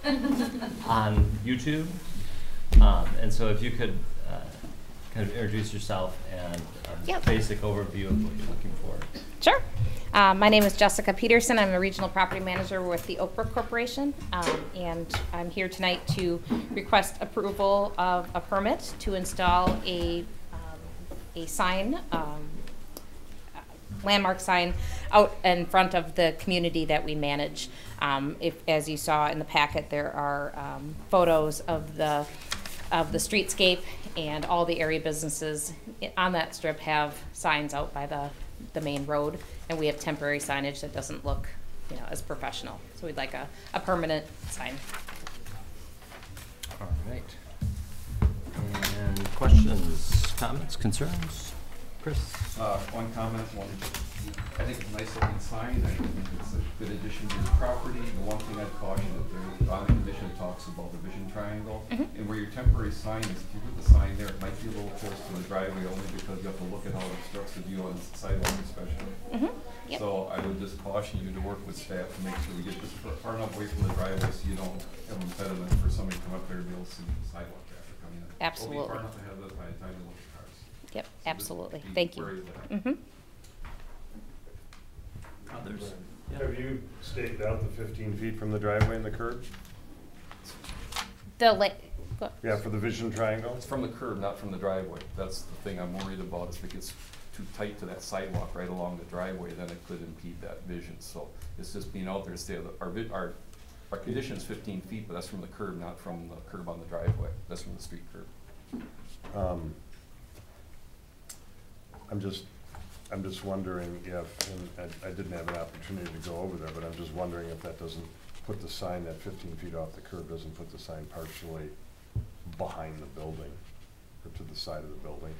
on YouTube. And so if you could kind of introduce yourself and a basic overview of what you're looking for. Sure. My name is Jessica Peterson. I'm a regional property manager with the Oak Brook Corporation, and I'm here tonight to request approval of a permit to install a sign, landmark sign, out in front of the community that we manage. As you saw in the packet, there are photos of the streetscape, and all the area businesses on that strip have signs out by the main road, and we have temporary signage that doesn't look, as professional. So we'd like a permanent sign. All right. And questions, comments, concerns? Chris? One comment, I think it's a nice looking sign. I think it's a good addition to the property. The one thing I'd caution that there's on the condition talks about the vision triangle. And where your temporary sign is, if you put the sign there, it might be a little close to the driveway only because you have to look at how it obstructs the view on the sidewalk especially. Yep. So I would just caution you to work with staff to make sure we get this far enough away from the driveway so you don't have an impediment for somebody to come up there and be able to see the sidewalk traffic coming in. Absolutely. We'll be far enough ahead of it by the time you look at cars. Yep, So absolutely. just be Thank you. wary of that. Others? Yeah. Have you staked out the 15 feet from the driveway and the curb? Yeah, for the vision triangle? It's from the curb, not from the driveway. That's the thing I'm worried about. If it gets too tight to that sidewalk right along the driveway, then it could impede that vision. So it's just being out there to stay. Our condition is 15 feet, but that's from the curb, not from the curb on the driveway. That's from the street curb. I'm just wondering if, and I didn't have an opportunity to go over there, but I'm just wondering if that doesn't put the sign at 15 feet off the curb, doesn't put the sign partially behind the building or to the side of the building.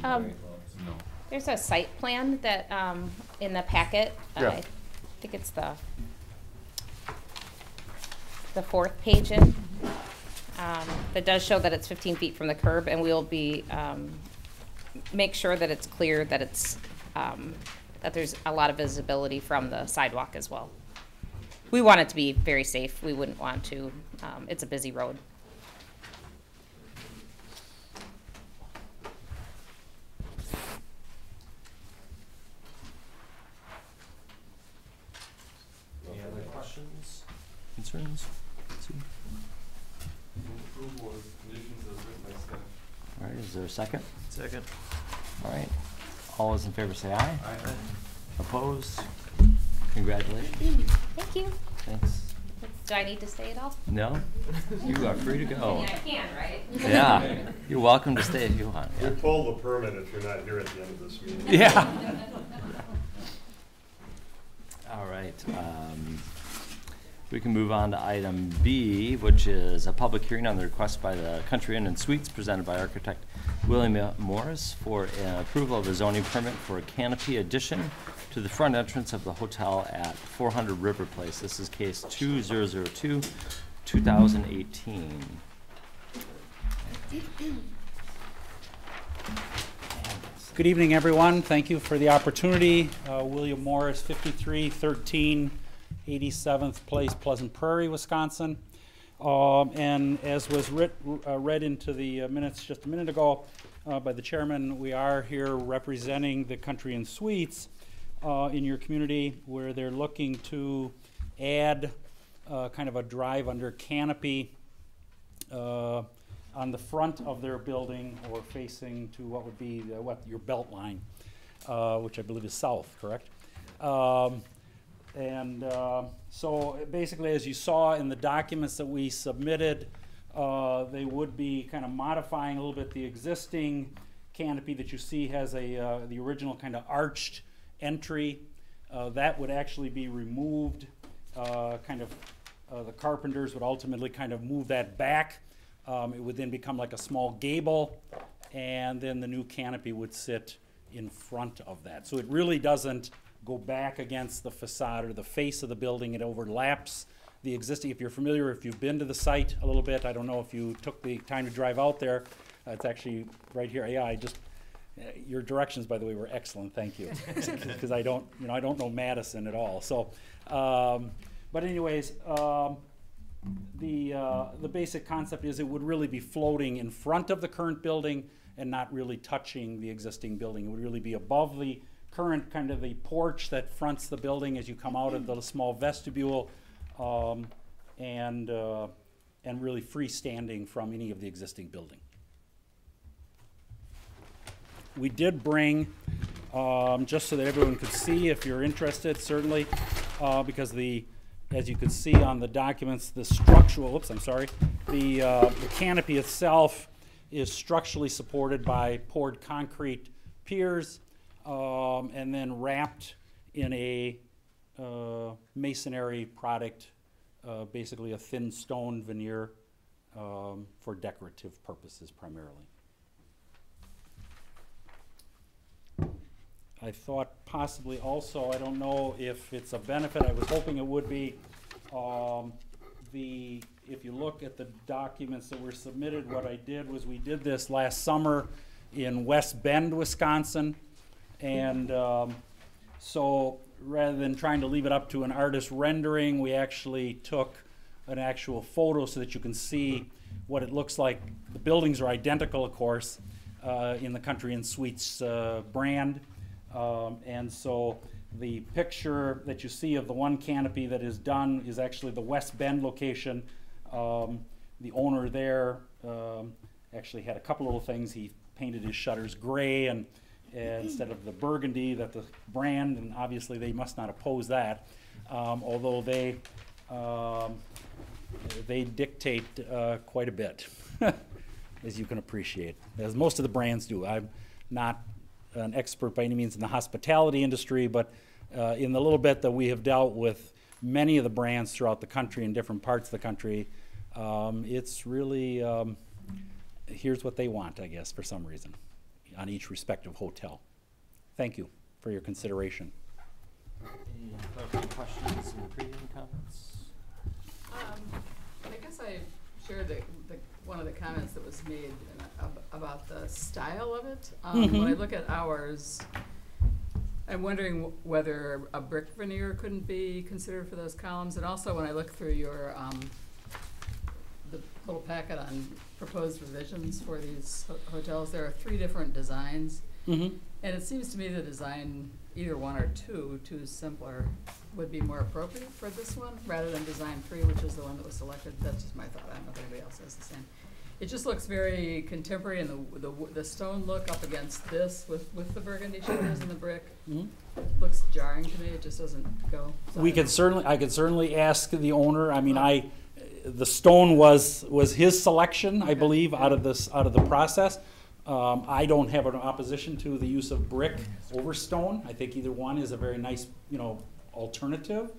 No. There's a site plan that in the packet. Yeah. I think it's the fourth page in. That does show that it's 15 feet from the curb, and we'll be make sure that it's clear that it's that there's a lot of visibility from the sidewalk as well. We want it to be very safe. We wouldn't want to. It's a busy road. Any other questions, concerns? Approval of conditions as written by staff. All right, is there a second? Second. All right. All those in favor say aye. Aye. Opposed? Congratulations. Thank you. Thanks. Do I need to stay at all? No? You are free to go. I can, right? Yeah. You're welcome to stay if you want. We'll Yeah. pull the permit if you're not here at the end of this meeting. Yeah. All right. We can move on to item B, which is a public hearing on the request by the Country Inn and Suites presented by architect William Morris for approval of a zoning permit for a canopy addition to the front entrance of the hotel at 400 River Place. This is case 2002, 2018. Good evening, everyone. Thank you for the opportunity. William Morris, 5313 87th Place, Pleasant Prairie, Wisconsin. And as was read into the minutes just a minute ago by the chairman, we are here representing the Country Inn Suites in your community, where they're looking to add kind of a drive under canopy on the front of their building, or facing to what would be your belt line, which I believe is south, correct? So basically, as you saw in the documents that we submitted, they would be kind of modifying a little bit the existing canopy that you see has the original kind of arched entry. That would actually be removed. The carpenters would ultimately kind of move that back. It would then become like a small gable, and then the new canopy would sit in front of that. So it really doesn't go back against the facade or the face of the building. It overlaps the existing. If you're familiar, if you've been to the site a little bit, I don't know if you took the time to drive out there. It's actually right here. Yeah, your directions, by the way, were excellent. Thank you, because I don't know Madison at all. So, but anyways, the basic concept is it would really be floating in front of the current building and not really touching the existing building. It would really be above the current kind of the porch that fronts the building as you come out of the small vestibule, and really freestanding from any of the existing building. We did bring, just so that everyone could see, if you're interested, certainly, because as you can see on the documents, the structural, the canopy itself is structurally supported by poured concrete piers, and then wrapped in a masonry product, basically a thin stone veneer, for decorative purposes primarily. I thought possibly also, I don't know if it's a benefit, I was hoping it would be, if you look at the documents that were submitted, what I did was we did this last summer in West Bend, Wisconsin. And so rather than trying to leave it up to an artist rendering, we actually took an actual photo so that you can see what it looks like. The buildings are identical, of course, in the Country Inn Suites brand. And so the picture that you see of the one canopy that is done is actually the West Bend location. The owner there actually had a couple little things. He painted his shutters gray and instead of the burgundy that the brand, and obviously they must not oppose that, although they dictate quite a bit, as you can appreciate, as most of the brands do. I'm not an expert by any means in the hospitality industry, but in the little bit that we have dealt with many of the brands throughout the country in different parts of the country, it's really, here's what they want, I guess, for some reason, on each respective hotel. Thank you for your consideration. Any clarifying questions and previous comments? I guess I share one of the comments that was made about the style of it. When I look at ours, I'm wondering whether a brick veneer couldn't be considered for those columns. And also when I look through your the little packet on proposed revisions for these hotels, there are 3 different designs. And it seems to me the design, either one or two simpler, would be more appropriate for this one, rather than design 3, which is the one that was selected. That's just my thought. I don't know if anybody else has the same. It just looks very contemporary, and the stone look up against this with the burgundy shutters and the brick looks jarring to me. It just doesn't go. So I could certainly ask the owner. I mean, the stone was his selection, I believe, out of the process. I don't have an opposition to the use of brick over stone. I think either one is a very nice, alternative.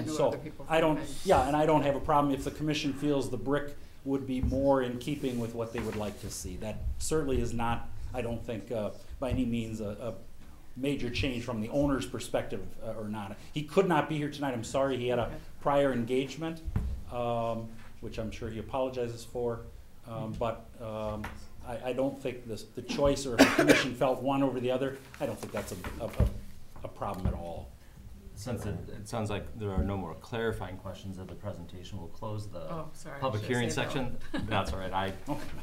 So I don't have a problem if the commission feels the brick would be more in keeping with what they would like to see. That certainly is not, I don't think, by any means a major change from the owner's perspective or not. He could not be here tonight. I'm sorry. He had a prior engagement, which I'm sure he apologizes for. But I don't think the choice, or if the commission felt one over the other, I don't think that's a problem at all. Since it sounds like there are no more clarifying questions of the presentation, we'll close the public hearing section. That's all right.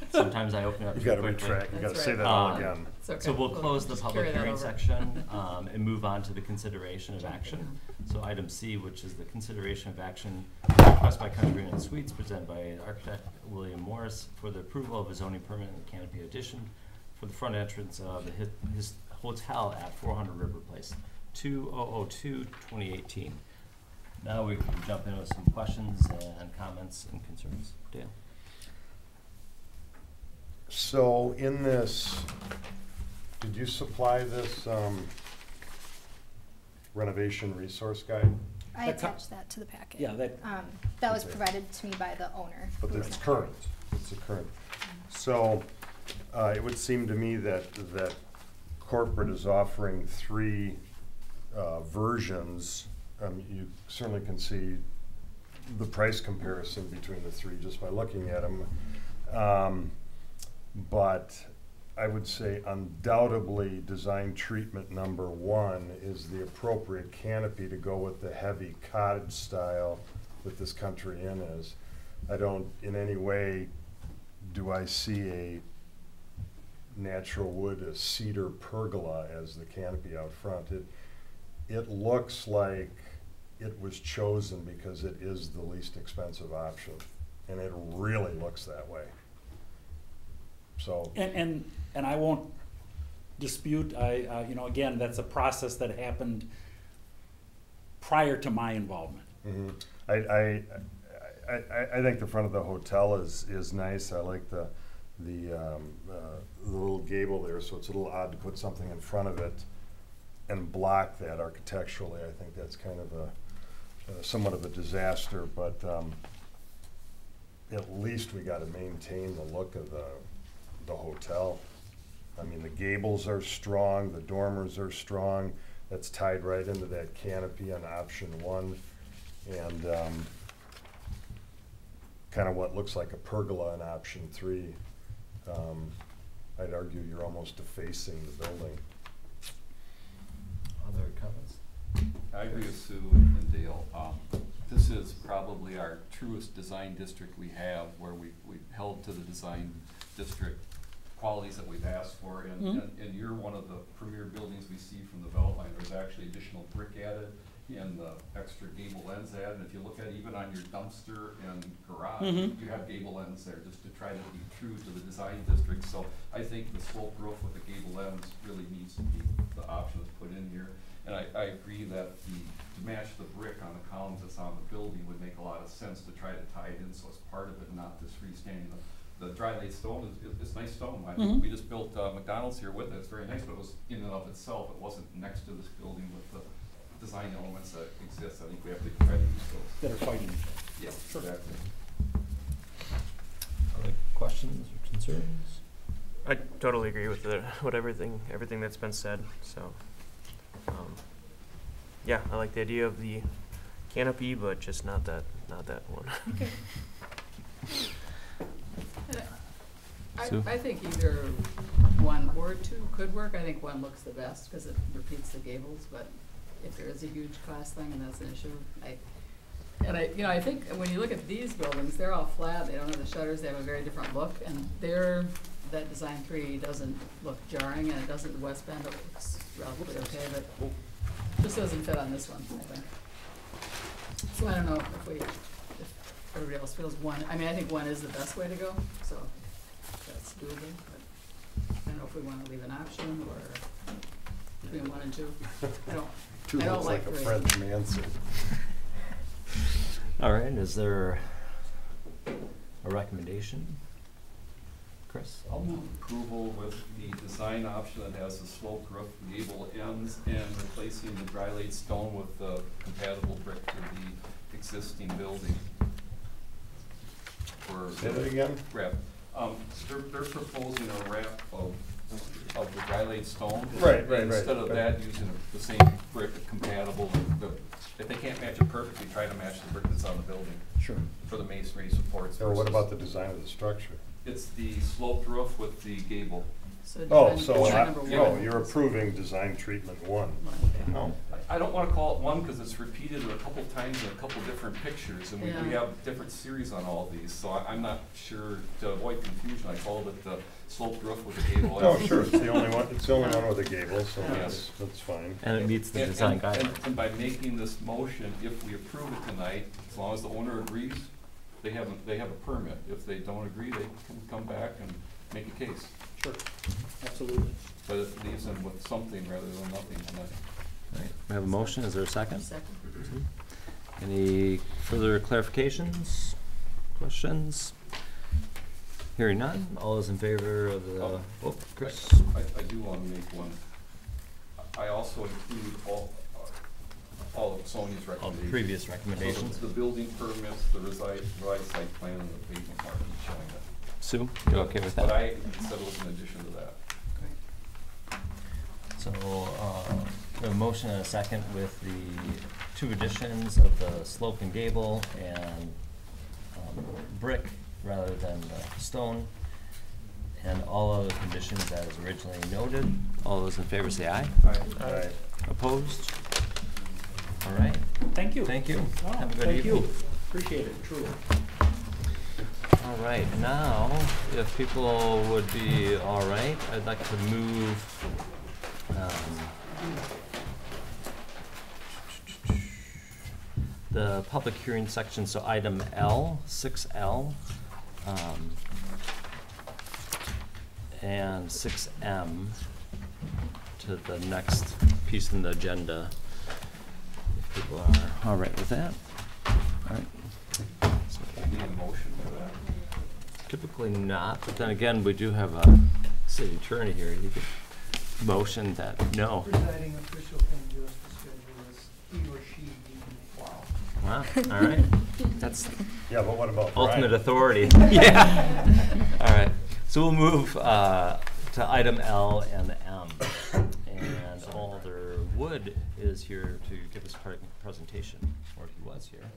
Sometimes I open it up. You got to retract. You got to say that all again. Okay. So we'll close the public hearing section and move on to the consideration of action. So item C, which is the consideration of action request by Country Inn Suites presented by architect William Morris for the approval of a zoning permit and canopy addition for the front entrance of his hotel at 400 River Place. 2002-2018. Now we can jump in with some questions and comments and concerns. Dale. So in this, did you supply this renovation resource guide? I attached that to the packet. Yeah, that was provided to me by the owner. But it's current. It's a current. So it would seem to me that corporate is offering 3 versions. You certainly can see the price comparison between the 3 just by looking at them. But I would say undoubtedly design treatment #1 is the appropriate canopy to go with the heavy cottage style that this Country Inn is. I don't, in any way, do I see a natural wood, a cedar pergola as the canopy out front. It looks like it was chosen because it is the least expensive option, and it really looks that way. So. And I won't dispute, you know, again, that's a process that happened prior to my involvement. Mm-hmm. I think the front of the hotel is nice. I like the little gable there, so it's a little odd to put something in front of it and block that architecturally. I think that's kind of a somewhat of a disaster, but at least we got to maintain the look of the hotel. I mean, the gables are strong, the dormers are strong. That's tied right into that canopy on option 1, and kind of what looks like a pergola in option 3. I'd argue you're almost defacing the building. Other comments? I agree with Sue and Dale. This is probably our truest design district we have, where we've held to the design district qualities that we've asked for, and you're one of the premier buildings we see from the Beltline. There's actually additional brick added and the extra gable ends added, and if you look at even on your dumpster and garage, you have gable ends there, just to try to be true to the design district. So I think the slope roof with the gable ends really needs to be the option that's put in here. And I agree that to match the brick on the columns that's on the building would make a lot of sense, to try to tie it in so it's part of it, not this freestanding. The dry laid stone is nice stone. I think we just built McDonald's here with it. It's very nice, but it was in and of itself. It wasn't next to this building with the design elements that exist. I think we have to try to use those. That are fighting. Yeah, Sure. exactly. Other questions or concerns? I totally agree with everything that's been said. So, yeah, I like the idea of the canopy, but just not that one. Okay. I think either 1 or 2 could work. I think 1 looks the best because it repeats the gables, but if there is a huge cost thing and that's an issue, I think when you look at these buildings, they're all flat. They don't have the shutters. They have a very different look, and that design 3 doesn't look jarring, and it doesn't. West Bend, it looks relatively okay, but just doesn't fit on this one, I think. So I don't know if everybody else feels 1. I mean, I think 1 is the best way to go, so that's doable. But I don't know if we want to leave an option or between 1 and 2. I don't Looks like a 3. French mansion. All right, is there a recommendation? Chris? I'll move approval with the design option that has the sloped roof, gable ends, and replacing the dry laid stone with the compatible brick for the existing building. Say that again? Wrap. They're proposing a wrap of the dry laid stone. Right. Instead of that, using the same brick compatible. If they can't match it perfectly, try to match the brick that's on the building. Sure. For the masonry supports. Or what about the design of the structure? It's the sloped roof with the gable. So design number 1. You're approving design treatment 1. Okay. No. I don't want to call it 1 because it's repeated a couple times in a couple different pictures, and we have different series on all these, so I'm not sure, to avoid confusion, I called it the sloped roof with the gable. Oh, sure, it's the only one with a gable, so Yes. that's fine. And it meets the design guidelines. And by making this motion, if we approve it tonight, as long as the owner agrees, they have a permit. If they don't agree, they can come back and make a case. Sure. Absolutely. But it leaves them with something rather than nothing tonight. All right, we have a motion. Is there a second? Second. Any further clarifications, questions? Hearing none. All those in favor of the, Chris? I do want to make one. I also include all of Sonia's All the recommendations. previous recommendations. So the building permits, the revised site plan, and the pavement marking showing that. Sue, you okay with that? But I said it was in addition to that. So, we have a motion and a second with the 2 additions of the slope and gable and brick rather than stone, and all other conditions as originally noted. All those in favor say aye. Aye. Opposed? All right. Thank you. Thank you. Oh, Have a good thank evening. you. Appreciate it, truly. All right, now, if people would be all right, I'd like to move the public hearing section, so item L, 6L, and 6M to the next piece in the agenda. If people are all right with that. All right. So Need a motion for that? typically not, but then again, we do have a city attorney here. He could motion that no. Presiding official can just schedule this, he or she deemed. Wow. Wow, all right. That's Yeah, but what about ultimate Brian? authority. Yeah. All right. So we'll move to item L and M. And Alder Wood is here to give us a presentation, or he was here.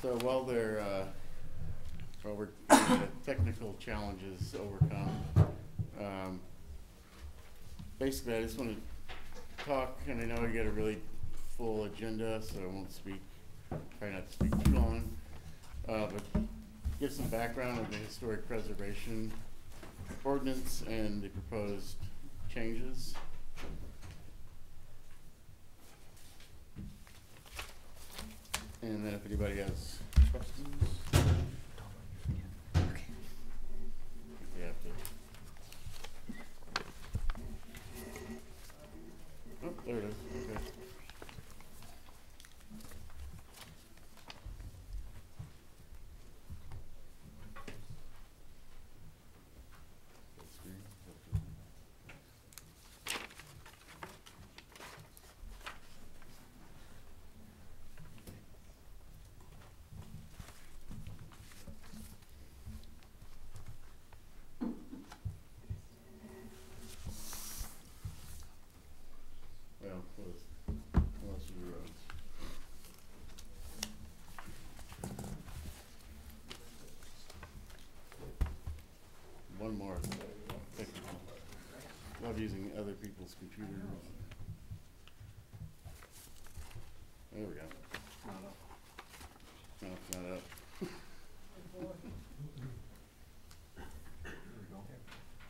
So while we're getting the technical challenges overcome, basically I just want to talk, and I know we got a really full agenda, so I won't try not to speak too long, but give some background on the historic preservation ordinance and the proposed changes. And then if anybody has questions. We have to. Oh, there it is. Okay. Well, unless you one more technical. Love using other people's computers. There we go. No, it's not up.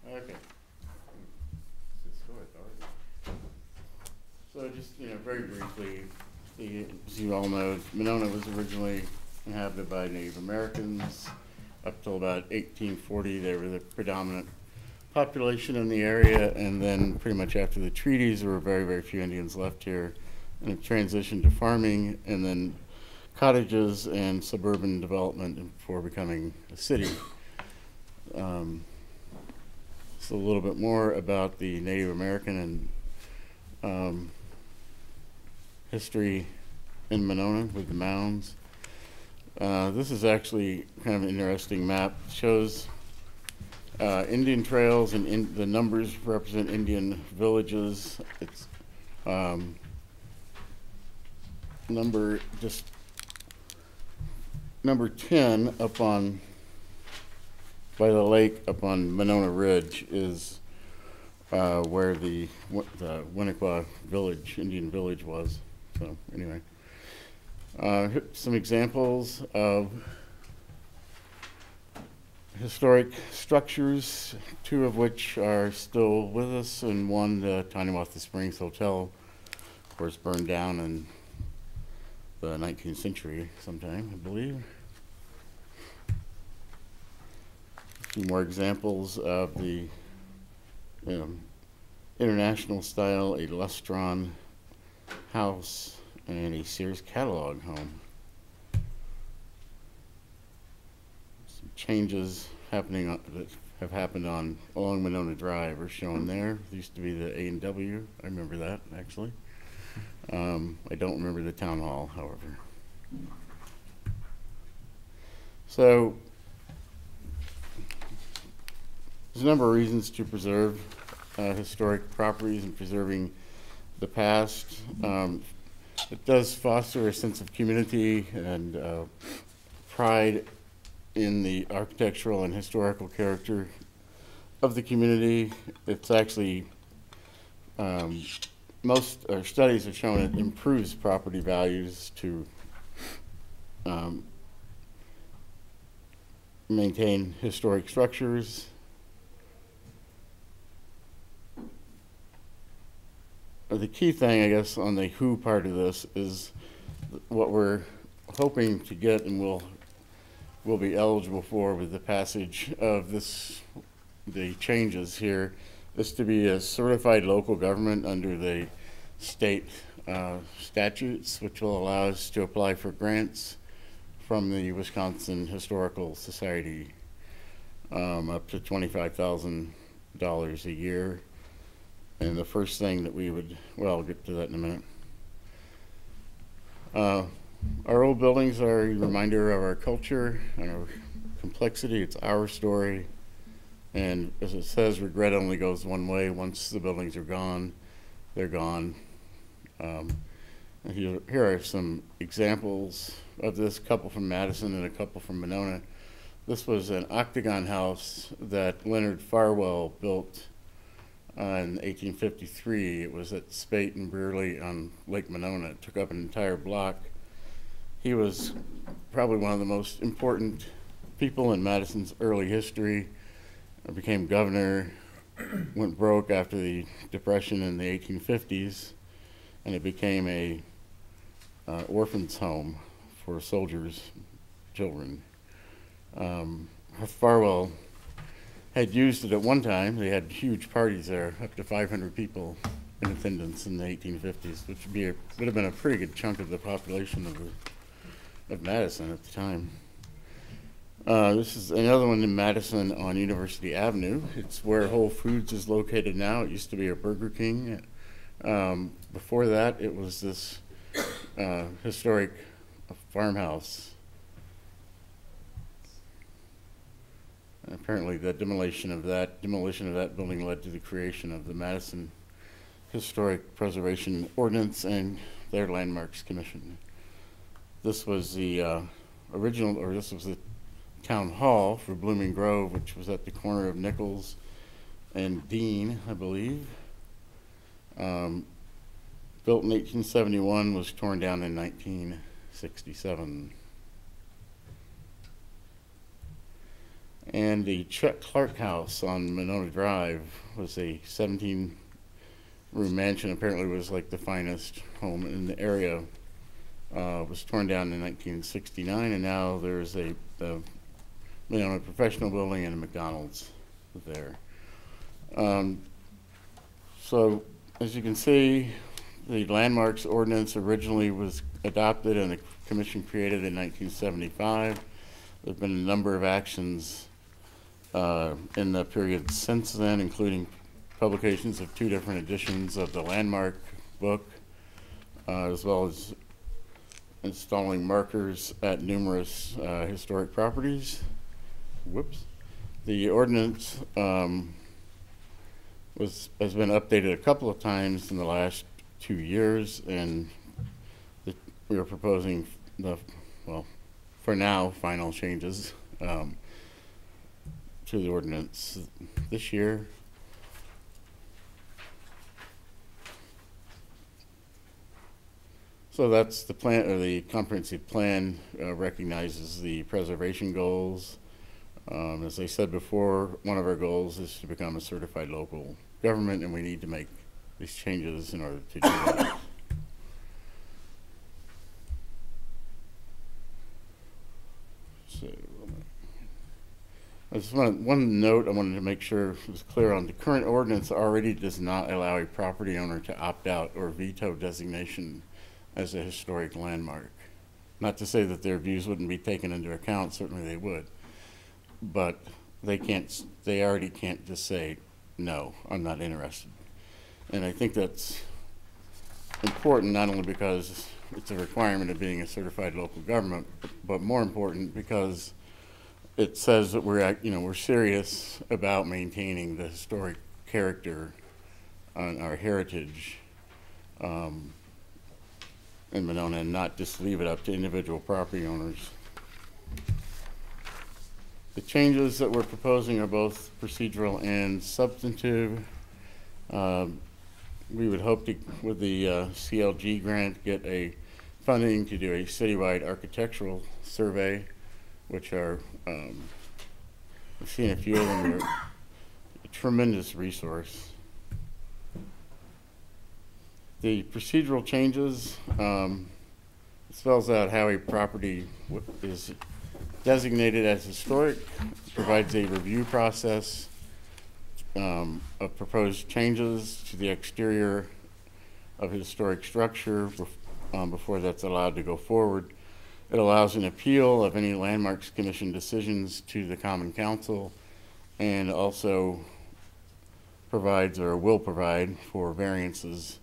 Okay. So just, very briefly, as you all know, Monona was originally inhabited by Native Americans. Up till about 1840, they were the predominant population in the area, and then pretty much after the treaties, there were very, very few Indians left here, and it transitioned to farming, and then cottages and suburban development before becoming a city. So a little bit more about the Native American and history in Monona with the mounds. This is actually kind of an interesting map. It shows Indian trails, and the numbers represent Indian villages. It's number 10 up on by the lake up on Monona Ridge is where the Winnequa village, Indian village was. So anyway, some examples of historic structures, two of which are still with us, and one, the Tonawatha Springs Hotel, of course, burned down in the 19th century sometime, I believe. A few more examples of the international style, a Lustron house and a Sears catalog home. changes happening that have happened along Monona Drive are shown there. It used to be the A&W. I remember that, actually. I don't remember the town hall, however. So there's a number of reasons to preserve historic properties and preserving the past. It does foster a sense of community and pride in the architectural and historical character of the community. It's actually, most studies have shown it improves property values to maintain historic structures. The key thing, I guess, on the who part of this is what we're hoping to get and will be eligible for with the passage of the changes here, is to be a certified local government under the state statutes, which will allow us to apply for grants from the Wisconsin Historical Society, up to $25,000 a year. And the first thing that we would, well, I'll get to that in a minute. Our old buildings are a reminder of our culture and our complexity. It's our story. And as it says, regret only goes one way. Once the buildings are gone, they're gone. Here are some examples of this, a couple from Madison and a couple from Monona. This was an octagon house that Leonard Farwell built in 1853. It was at Spate and Brearley on Lake Monona. It took up an entire block. He was probably one of the most important people in Madison's early history. Became governor, went broke after the Depression in the 1850s, and it became a orphan's home for soldiers' children. Farwell had used it at one time. They had huge parties there, up to 500 people in attendance in the 1850s, which would have been a pretty good chunk of the population of Madison at the time. This is another one in Madison on University Avenue. It's where Whole Foods is located now. It used to be a Burger King. Before that, it was this historic farmhouse. And apparently, the demolition of that building led to the creation of the Madison Historic Preservation Ordinance and their Landmarks Commission. This was the this was the town hall for Blooming Grove, which was at the corner of Nichols and Dean, I believe. Built in 1871, was torn down in 1967. And the Chuck Clark House on Monona Drive was a 17-room mansion. Apparently was like the finest home in the area. Was torn down in 1969, and now there's the Monona Professional Building and a McDonald's there. So as you can see, the Landmarks Ordinance originally was adopted and the commission created in 1975. There have been a number of actions in the period since then, including publications of 2 different editions of the Landmark book, as well as installing markers at numerous historic properties. Whoops. The ordinance has been updated a couple of times in the last 2 years, and we are proposing for now, final changes to the ordinance this year. So that's the plan, or the comprehensive plan recognizes the preservation goals. As I said before, one of our goals is to become a certified local government, and we need to make these changes in order to do that. So, I just one note I wanted to make sure was clear on. The current ordinance already does not allow a property owner to opt out or veto designation as a historic landmark. Not to say that their views wouldn't be taken into account, certainly they would. but they already can't just say, no, I'm not interested. And I think that's important, not only because it's a requirement of being a certified local government, but more important because it says that we're serious about maintaining the historic character on our heritage in Monona, and not just leave it up to individual property owners. The changes that we're proposing are both procedural and substantive. We would hope to, with the CLG grant, get a funding to do a citywide architectural survey, which are, I've seen a few of them, they're a tremendous resource. The procedural changes spells out how a property is designated as historic, provides a review process of proposed changes to the exterior of a historic structure before that's allowed to go forward. It allows an appeal of any Landmarks Commission decisions to the Common Council, and also provides or will provide for variances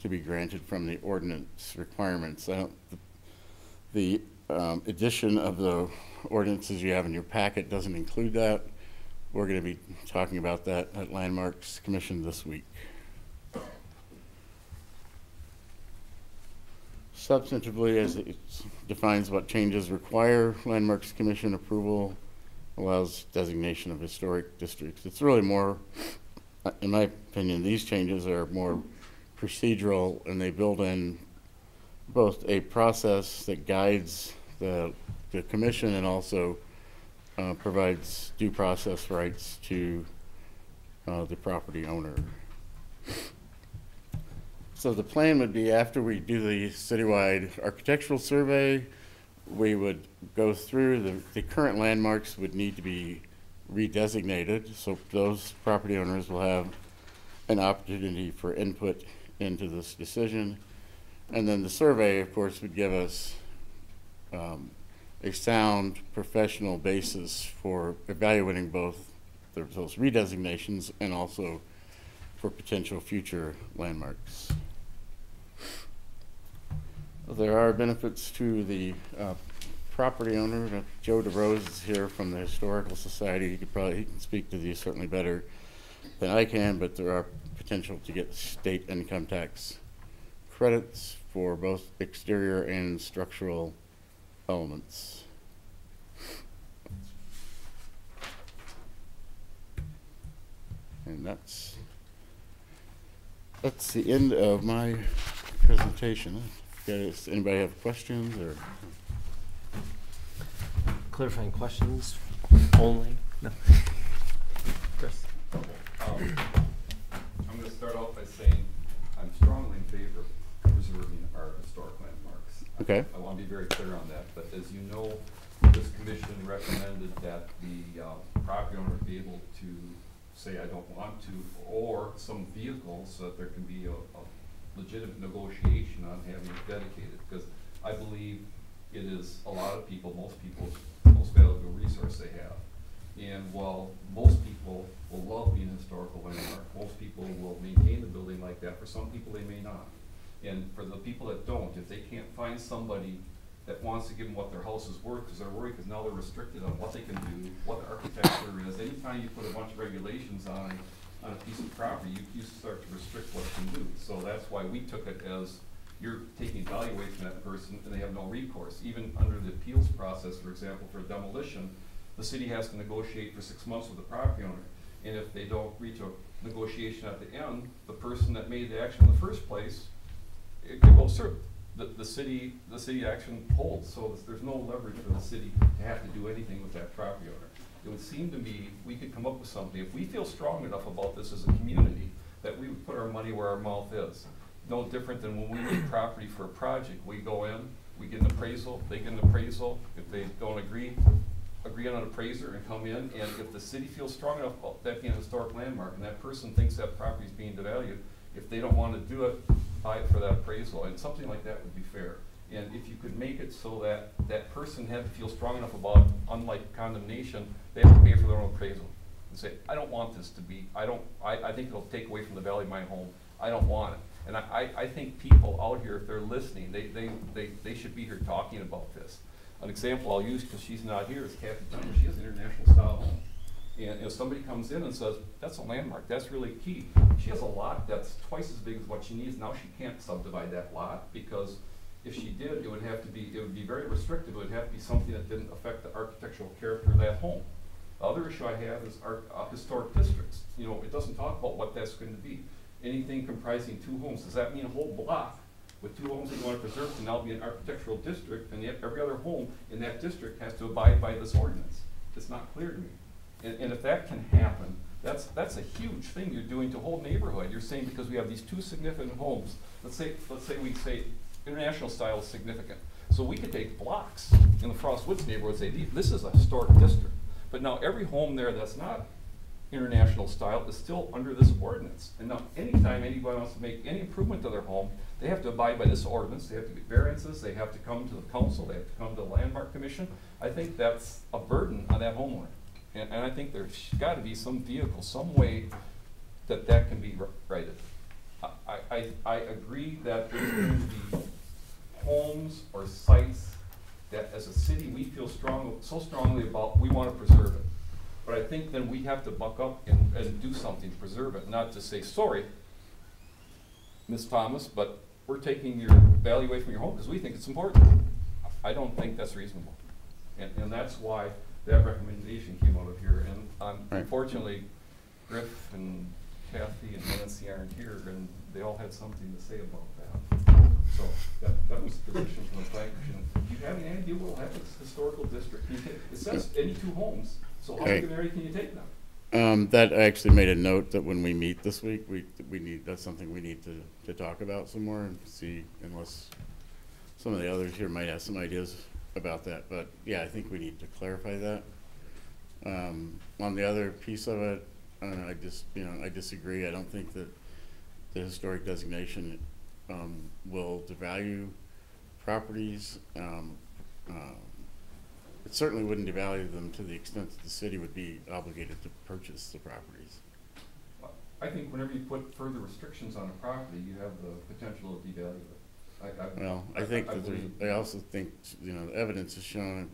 to be granted from the ordinance requirements. The addition of the ordinances you have in your packet doesn't include that. We're going to be talking about that at Landmarks Commission this week. Substantively, as it defines what changes require Landmarks Commission approval, allows designation of historic districts. It's really more, in my opinion, these changes are more procedural, and they build in both a process that guides the commission and also provides due process rights to the property owner. So the plan would be, after we do the citywide architectural survey, we would go through the current landmarks would need to be redesignated, so those property owners will have an opportunity for input into this decision. And then the survey, of course, would give us a sound professional basis for evaluating both those redesignations and also for potential future landmarks. There are benefits to the property owner. Joe DeRose is here from the Historical Society. He can speak to these certainly better than I can, but there are potential to get state income tax credits for both exterior and structural elements. And that's the end of my presentation. Does anybody have questions or? Clarifying questions only? No. Chris? I'm going to start off by saying I'm strongly in favor of preserving our historic landmarks. Okay. I want to be very clear on that, but as you know, this commission recommended that the property owner be able to say I don't want to, or some vehicles so that there can be a legitimate negotiation on having it dedicated, because I believe it is a lot of people, most people's most valuable resource they have. And while most people will love being a historical landmark, most people will maintain the building like that. For some people, they may not. And for the people that don't, if they can't find somebody that wants to give them what their house is worth, because they're worried because now they're restricted on what they can do, what the architecture is. Anytime you put a bunch of regulations on a piece of property, you start to restrict what you can do. So that's why we took it as you're taking evaluation of that person and they have no recourse. Even under the appeals process, for example, for demolition, the city has to negotiate for 6 months with the property owner. And if they don't reach a negotiation at the end, the person that made the action in the first place, it goes through. The city action holds, so there's no leverage for the city to have to do anything with that property owner. It would seem to me we could come up with something, if we feel strong enough about this as a community, that we would put our money where our mouth is. No different than when we need property for a project. We go in, we get an appraisal, they get an appraisal. If they don't agree on an appraiser and come in, and if the city feels strong enough about that being a historic landmark and that person thinks that property is being devalued, if they don't want to do it, buy it for that appraisal, and something like that would be fair. And if you could make it so that that person had to feel strong enough about, unlike condemnation, they have to pay for their own appraisal. And say, I don't want this to be, I think it'll take away from the value of my home. I don't want it. And I think people out here, if they're listening, they should be here talking about this. An example I'll use, because she's not here, is Kathy Tummer. She has an international style home. And if somebody comes in and says, that's a landmark, that's really key. She has a lot that's twice as big as what she needs. Now she can't subdivide that lot, because if she did, it would be very restrictive. It would have to be something that didn't affect the architectural character of that home. The other issue I have is our historic districts. You know, it doesn't talk about what that's going to be. Anything comprising 2 homes, does that mean a whole block with 2 homes that you want to preserve can now be an architectural district, and yet every other home in that district has to abide by this ordinance? It's not clear to me. And if that can happen, that's a huge thing you're doing to a whole neighborhood. You're saying because we have these 2 significant homes, let's say we say international style is significant. So we could take blocks in the Frost Woods neighborhood and say, this is a historic district. But now every home there that's not international style is still under this ordinance. And now anytime anybody wants to make any improvement to their home, they have to abide by this ordinance. They have to get variances. They have to come to the council. They have to come to the Landmark Commission. I think that's a burden on that homeowner. And I think there's got to be some vehicle, some way that can be righted. I agree that there's going to be homes or sites that as a city we feel so strongly about, we want to preserve it. But I think then we have to buck up and do something to preserve it, not to say, sorry, Ms. Thomas, but we're taking your value away from your home because we think it's important. I don't think that's reasonable. And that's why that recommendation came out of here. And unfortunately, Griff and Kathy and Nancy aren't here, and they all had something to say about that. So that was the position from the planning commission. Do you have any idea what will happen to this historical district? It says any 2 homes, so how many area can you take now? That I actually made a note that when we meet this week, that's something we need to talk about some more and see, unless some of the others here might have some ideas about that. But yeah, I think we need to clarify that. On the other piece of it, I disagree. I don't think that the historic designation will devalue properties. It certainly wouldn't devalue them to the extent that the city would be obligated to purchase the properties. Well, I think whenever you put further restrictions on a property, you have the potential to devalue it. I also think, the evidence has shown,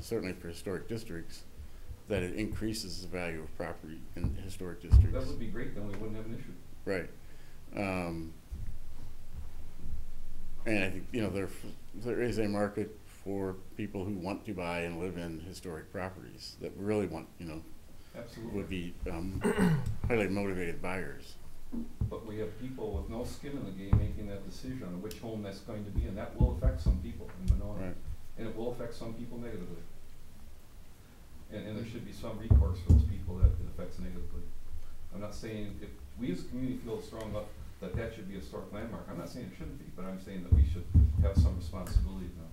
certainly for historic districts, that it increases the value of property in historic districts. That would be great, then we wouldn't have an issue. Right. And I think, there is a market for people who want to buy and live in historic properties that really want, Absolutely. would be highly motivated buyers. But we have people with no skin in the game making that decision on which home that's going to be, and that will affect some people in Monona. Right. And it will affect some people negatively. And there should be some recourse for those people that it affects negatively. I'm not saying if we as a community feel strong enough that should be a historic landmark. I'm not saying it shouldn't be, but I'm saying that we should have some responsibility now.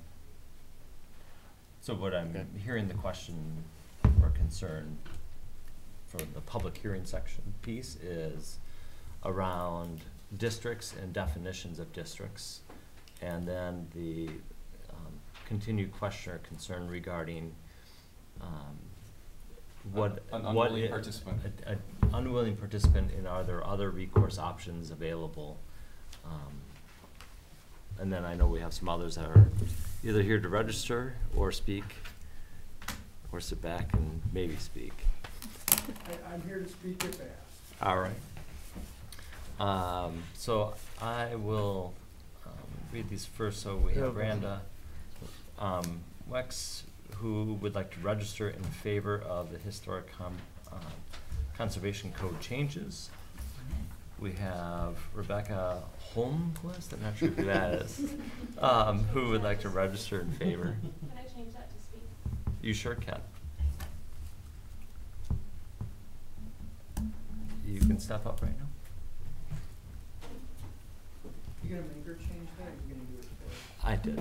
So what I'm hearing the question or concern for the public hearing section piece is around districts and definitions of districts, and then the continued question or concern regarding an unwilling participant. An unwilling participant, and are there other recourse options available? And then I know we have some others that are either here to register or speak, or sit back and maybe speak. I'm here to speak if asked. All right. So I will read these first. So we have Randa Wex, who would like to register in favor of the historic conservation code changes. We have Rebecca Holmquist, I'm not sure who that is, who would like to register in favor. Can I change that to speak? You sure can. You can step up right now. You gonna make her change that, or you gonna do it for her? I did.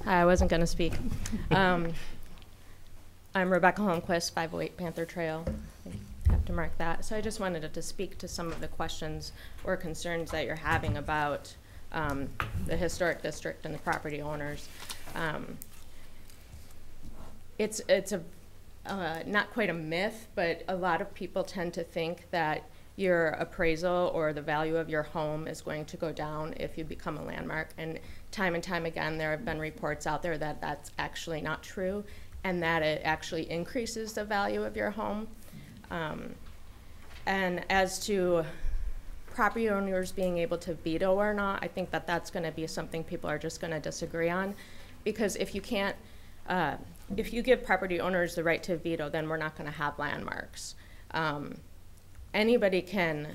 I wasn't going to speak. I'm Rebecca Holmquist, 508 Panther Trail. I have to mark that. So I just wanted to speak to some of the questions or concerns that you're having about the historic district and the property owners. It's a not quite a myth, but a lot of people tend to think that your appraisal or the value of your home is going to go down if you become a landmark. And time again, there have been reports out there that that's actually not true, and that it actually increases the value of your home. And as to property owners being able to veto or not, I think that that's going to be something people are just going to disagree on, because if you can't, if you give property owners the right to veto, then we're not going to have landmarks. Anybody can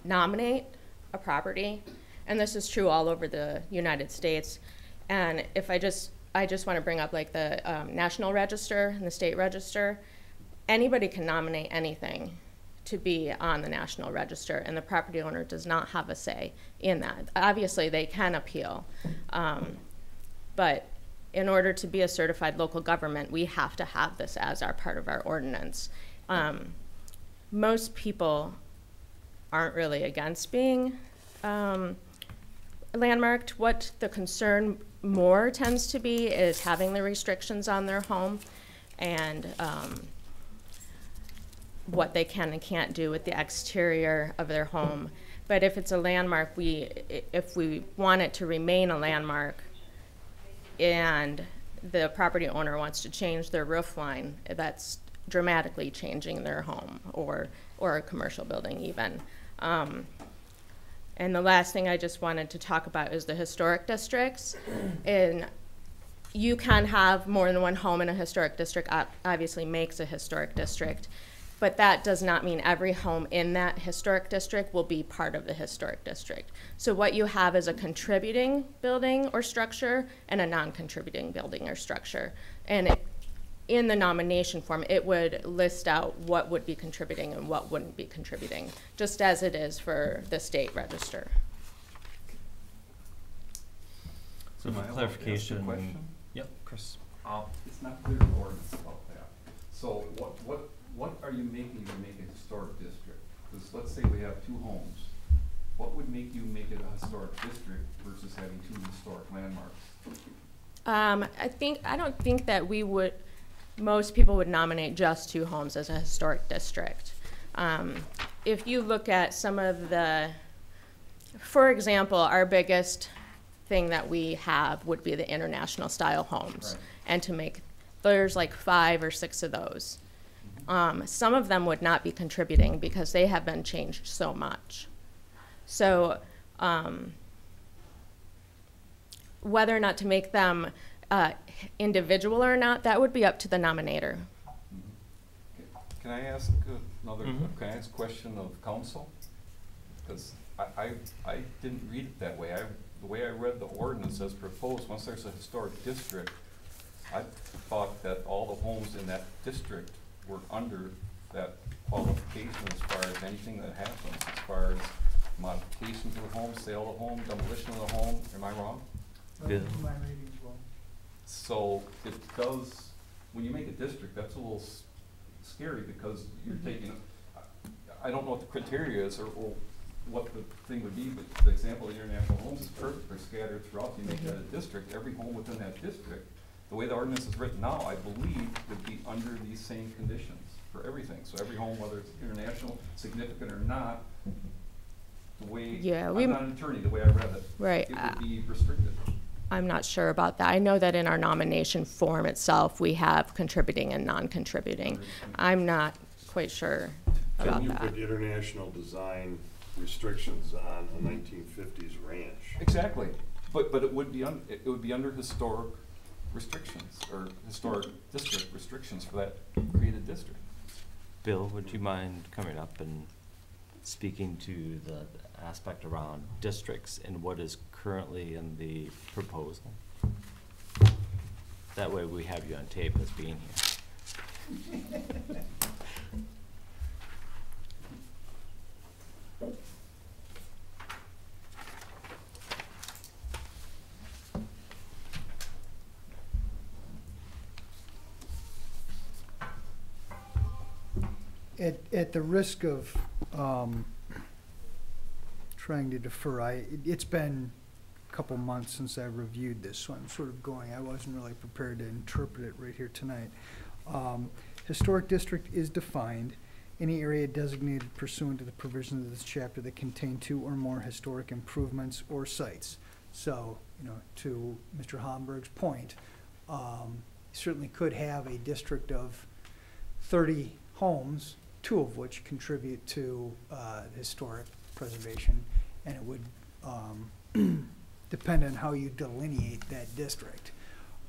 nominate a property, and this is true all over the United States. And if I just want to bring up like the National Register and the State Register, anybody can nominate anything to be on the National Register, and the property owner does not have a say in that. Obviously, they can appeal, but in order to be a certified local government, we have to have this as our part of our ordinance. Most people aren't really against being landmarked. What the concern more tends to be is having the restrictions on their home and what they can and can't do with the exterior of their home. But if it's a landmark, if we want it to remain a landmark and the property owner wants to change their roof line, that's dramatically changing their home or a commercial building even. And the last thing I just wanted to talk about is the historic districts. And you can have more than one home in a historic district, obviously makes a historic district, but that does not mean every home in that historic district will be part of the historic district. So what you have is a contributing building or structure and a non-contributing building or structure. And in the nomination form, it would list out what would be contributing and what wouldn't be contributing, just as it is for the state register. So for clarification, Question? yep, Chris. It's not clear in the ordinance about that. So what are you making to make a historic district? Because let's say we have two homes. What would make you make it a historic district versus having two historic landmarks? I don't think that most people would nominate just two homes as a historic district. If you look at some of for example, our biggest thing that we have would be the international style homes. Right. And there's like 5 or 6 of those. Some of them would not be contributing because they have been changed so much. So whether or not to make them individual or not, that would be up to the nominator. Can I ask another can I ask a question of council? Because I didn't read it that way. The way I read the ordinance as proposed, once there's a historic district, I thought that all the homes in that district were under that qualification as far as anything that happens, as far as modification to the home, sale of the home, demolition of the home. Am I wrong? Yeah. My reading's wrong. So it does, when you make a district, that's a little scary because you're taking, I don't know what the criteria is or what the thing would be, but the example of international homes is perfect. They're scattered throughout. You make that a district, every home within that district, the way the ordinance is written now, I believe, would be under these same conditions for everything. So every home, whether it's international, significant or not, the way, I'm not an attorney, the way I read it, right. It would be restricted. I'm not sure about that. I know that in our nomination form itself, we have contributing and non-contributing. I'm not quite sure about that. Can you put international design restrictions on a 1950s ranch? Exactly, but it would be under historic restrictions or historic district restrictions for that created district. Bill, would you mind coming up and speaking to the aspect around districts and what is currently in the proposal? That way we have you on tape as being here. At the risk of trying to defer. It's been a couple months since I reviewed this, so I'm sort of going, I wasn't really prepared to interpret it right here tonight. Historic district is defined. Any area designated pursuant to the provisions of this chapter that contain 2 or more historic improvements or sites. So, you know, to Mr. Homburg's point, you certainly could have a district of 30 homes, 2 of which contribute to historic preservation, and it would depend on how you delineate that district.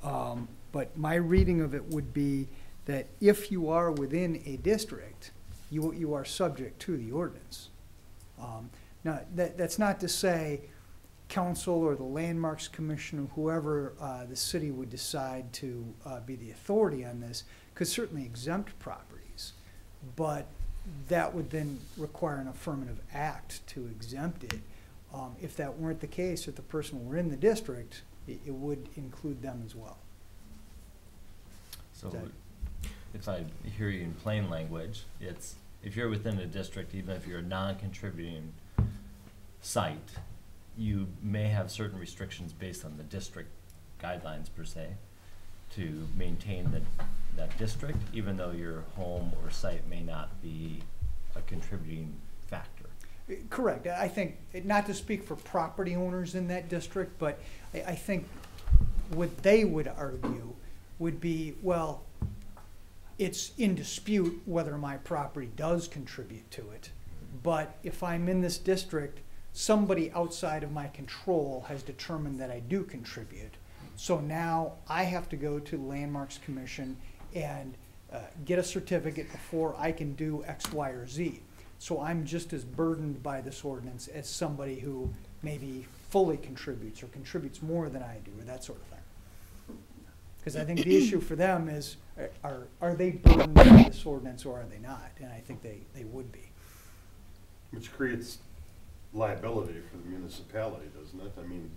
But my reading of it would be that if you are within a district, you are subject to the ordinance. Now, that's not to say council or the Landmarks Commission or whoever the city would decide to be the authority on this could certainly exempt properties, but that would then require an affirmative act to exempt it. If that weren't the case, if the person were in the district, it would include them as well. So if I hear you in plain language, it's if you're within a district, even if you're a non-contributing site, you may have certain restrictions based on the district guidelines per se to maintain that district, even though your home or site may not be a contributing factor. Correct. I think, not to speak for property owners in that district, but I think what they would argue would be, well, it's in dispute whether my property does contribute to it. But if I'm in this district, somebody outside of my control has determined that I do contribute. So now I have to go to the Landmarks Commission and get a certificate before I can do X, Y, or Z. So I'm just as burdened by this ordinance as somebody who maybe fully contributes or contributes more than I do, or that sort of thing. Because I think the issue for them is, are they burdened by this ordinance or are they not? And I think they would be. Which creates liability for the municipality, doesn't it? I mean,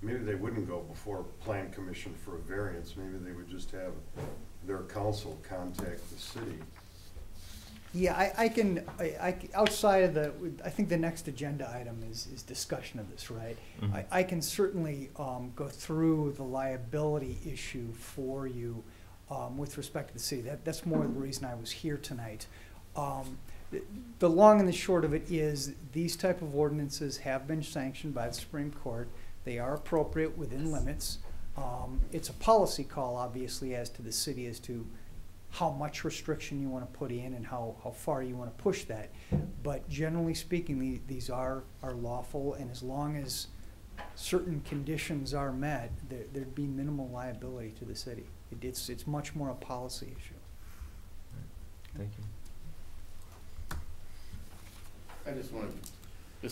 maybe they wouldn't go before Plan Commission for a variance. Maybe they would just have their council contact the city. Yeah, I can outside of I think the next agenda item is discussion of this, right? Mm-hmm. I can certainly go through the liability issue for you with respect to the city. That's more the reason I was here tonight. The long and the short of it is these type of ordinances have been sanctioned by the Supreme Court. They are appropriate within limits. It's a policy call, obviously, as to the city as to how much restriction you want to put in and how far you want to push that. But generally speaking, these are lawful, and as long as certain conditions are met, there'd be minimal liability to the city. It's much more a policy issue. Thank you. I just wanted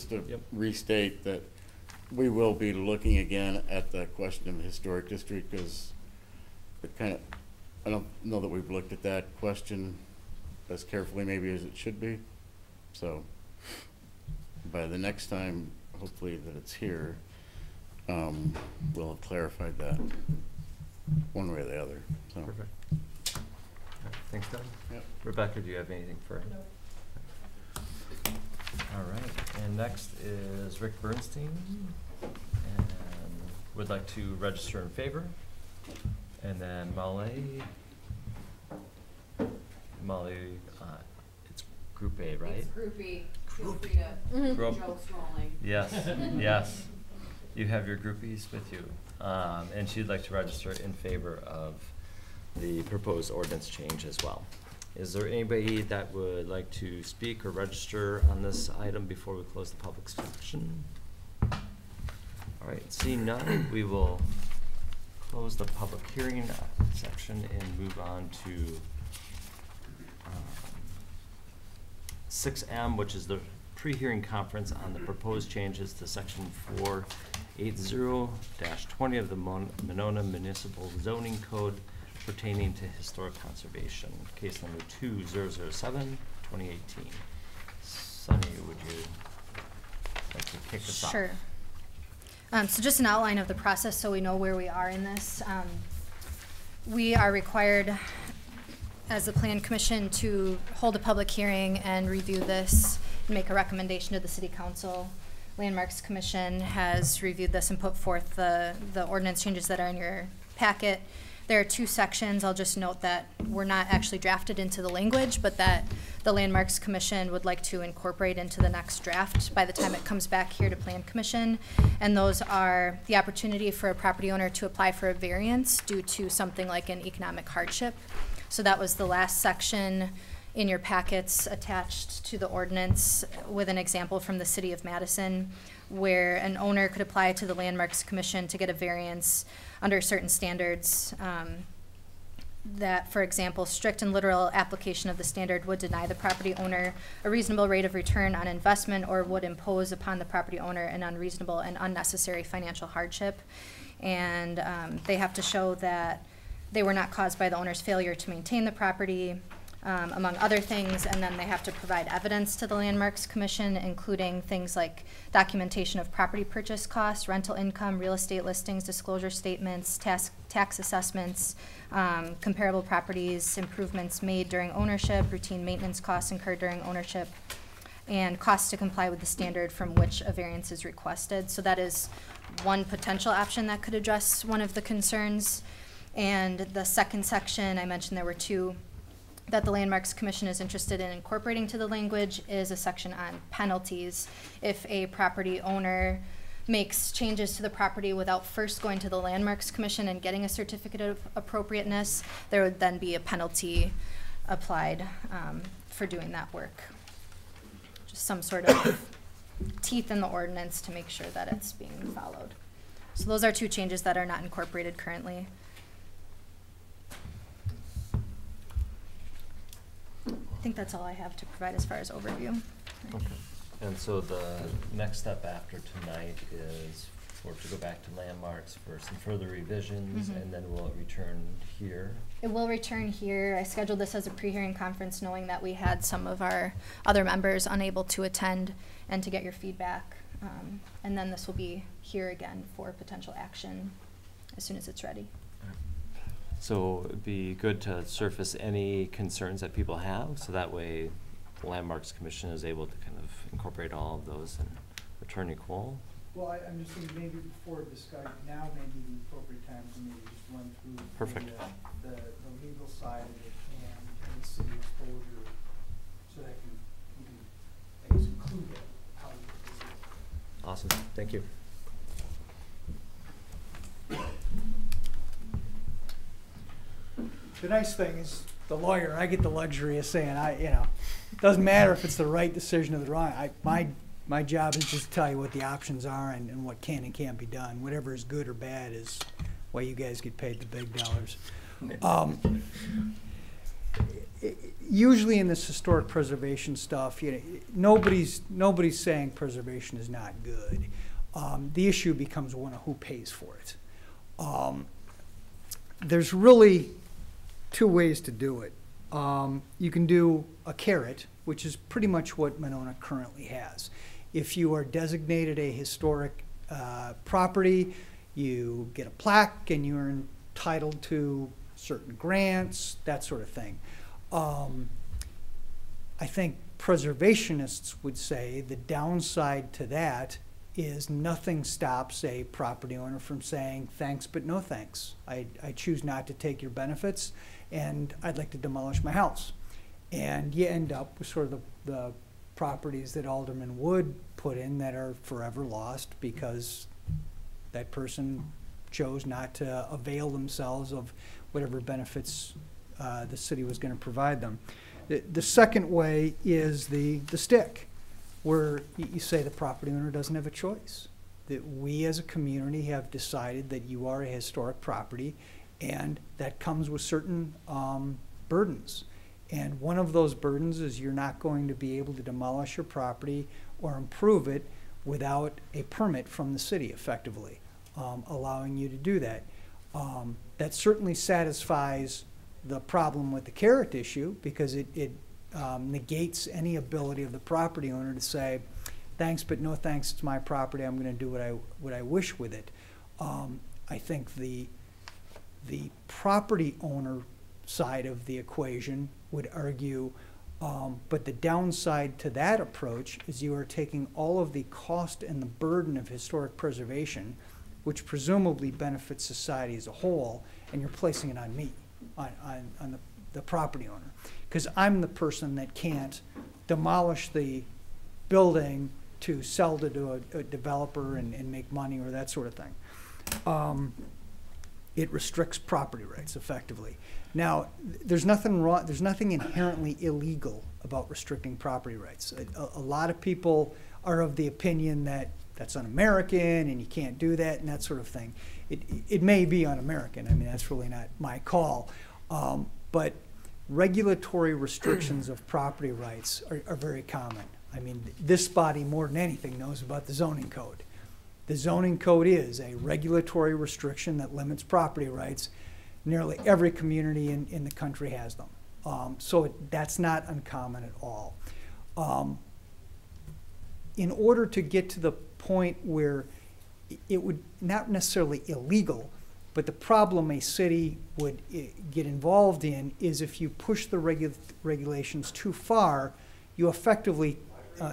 to restate that we will be looking again at the question of the historic district, because it kind of, I don't know that we've looked at that question as carefully maybe as it should be. So by the next time, hopefully that it's here, we'll have clarified that one way or the other. So. Perfect. Right. Thanks, Doug. Yep. Rebecca, do you have anything for? No. All right, and next is Rick Bernstein, and would like to register in favor. And then Molly, it's Group A, right? It's Group E. Feel free to Joe Smalling. Yes, yes. You have your groupies with you. And she'd like to register in favor of the proposed ordinance change as well. Is there anybody that would like to speak or register on this item before we close the public section? All right, seeing none, we will close the public hearing section and move on to 6M, which is the pre-hearing conference on the proposed changes to section 480-20 of the Monona Municipal Zoning Code pertaining to historic conservation, case number 2007, 2018. Sunny, would you like to kick us off? Sure. So just an outline of the process so we know where we are in this. We are required as the Plan Commission to hold a public hearing and review this make a recommendation to the City Council. Landmarks Commission has reviewed this and put forth the ordinance changes that are in your packet. There are 2 sections. I'll just note that were not actually drafted into the language, but that the Landmarks Commission would like to incorporate into the next draft by the time it comes back here to Plan Commission. And those are the opportunity for a property owner to apply for a variance due to something like an economic hardship. So that was the last section in your packets attached to the ordinance with an example from the City of Madison, where an owner could apply to the Landmarks Commission to get a variance under certain standards that, for example, strict and literal application of the standard would deny the property owner a reasonable rate of return on investment or would impose upon the property owner an unreasonable and unnecessary financial hardship. And they have to show that they were not caused by the owner's failure to maintain the property, among other things, and then they have to provide evidence to the Landmarks Commission, including things like documentation of property purchase costs, rental income, real estate listings, disclosure statements, tax assessments, comparable properties, improvements made during ownership, routine maintenance costs incurred during ownership, and costs to comply with the standard from which a variance is requested. So that is one potential option that could address one of the concerns. And the second section, I mentioned there were 2 that the Landmarks Commission is interested in incorporating to the language, is a section on penalties. If a property owner makes changes to the property without first going to the Landmarks Commission and getting a certificate of appropriateness, there would then be a penalty applied for doing that work. Just some sort of teeth in the ordinance to make sure that it's being followed. So those are 2 changes that are not incorporated currently. I think that's all I have to provide as far as overview. Okay. And so the next step after tonight is for it to go back to Landmarks for some further revisions, and then will it return here? It will return here. I scheduled this as a pre-hearing conference knowing that we had some of our other members unable to attend and to get your feedback. And then this will be here again for potential action as soon as it's ready. So it'd be good to surface any concerns that people have, so that way the Landmarks Commission is able to kind of incorporate all of those. And Attorney Cole? Well, I'm just thinking maybe before discussion, now may be the appropriate time for me to just run through Perfect. the legal side of it and the city exposure, so that you can, I guess, include it. How you proceed. Awesome, thank you. The nice thing is, the lawyer, I get the luxury of saying, it doesn't matter if it's the right decision or the wrong. My job is just to tell you what the options are and what can and can't be done. Whatever is good or bad is why you guys get paid the big dollars. Usually in this historic preservation stuff, nobody's saying preservation is not good. The issue becomes one of who pays for it. There's really 2 ways to do it. You can do a carrot, which is pretty much what Monona currently has. If you are designated a historic property, you get a plaque and you're entitled to certain grants, that sort of thing. I think preservationists would say the downside to that is nothing stops a property owner from saying, thanks but no thanks. I choose not to take your benefits and I'd like to demolish my house. And you end up with sort of the properties that Alderman Wood put in that are forever lost because that person chose not to avail themselves of whatever benefits the city was going to provide them. The second way is the stick, where you say the property owner doesn't have a choice. That we as a community have decided that you are a historic property, and that comes with certain burdens. And one of those burdens is you're not going to be able to demolish your property or improve it without a permit from the city, effectively, allowing you to do that. That certainly satisfies the problem with the carrot issue, because it negates any ability of the property owner to say, thanks but no thanks, it's my property, I'm going to do what I wish with it. I think the property owner side of the equation would argue But the downside to that approach is you are taking all of the cost and the burden of historic preservation, which presumably benefits society as a whole, and you're placing it on me, on the property owner. Because I'm the person that can't demolish the building to sell to a developer and make money or that sort of thing. It restricts property rights effectively. Now, there's nothing wrong, there's nothing inherently illegal about restricting property rights. A lot of people are of the opinion that that's un-American and you can't do that and that sort of thing. It may be un-American. I mean, that's really not my call. But regulatory restrictions of property rights are very common. I mean, this body more than anything knows about the zoning code. The zoning code is a regulatory restriction that limits property rights. Nearly every community in the country has them. So that's not uncommon at all. In order to get to the point where it would not necessarily illegal, but the problem a city would get involved in is if you push the regulations too far, you effectively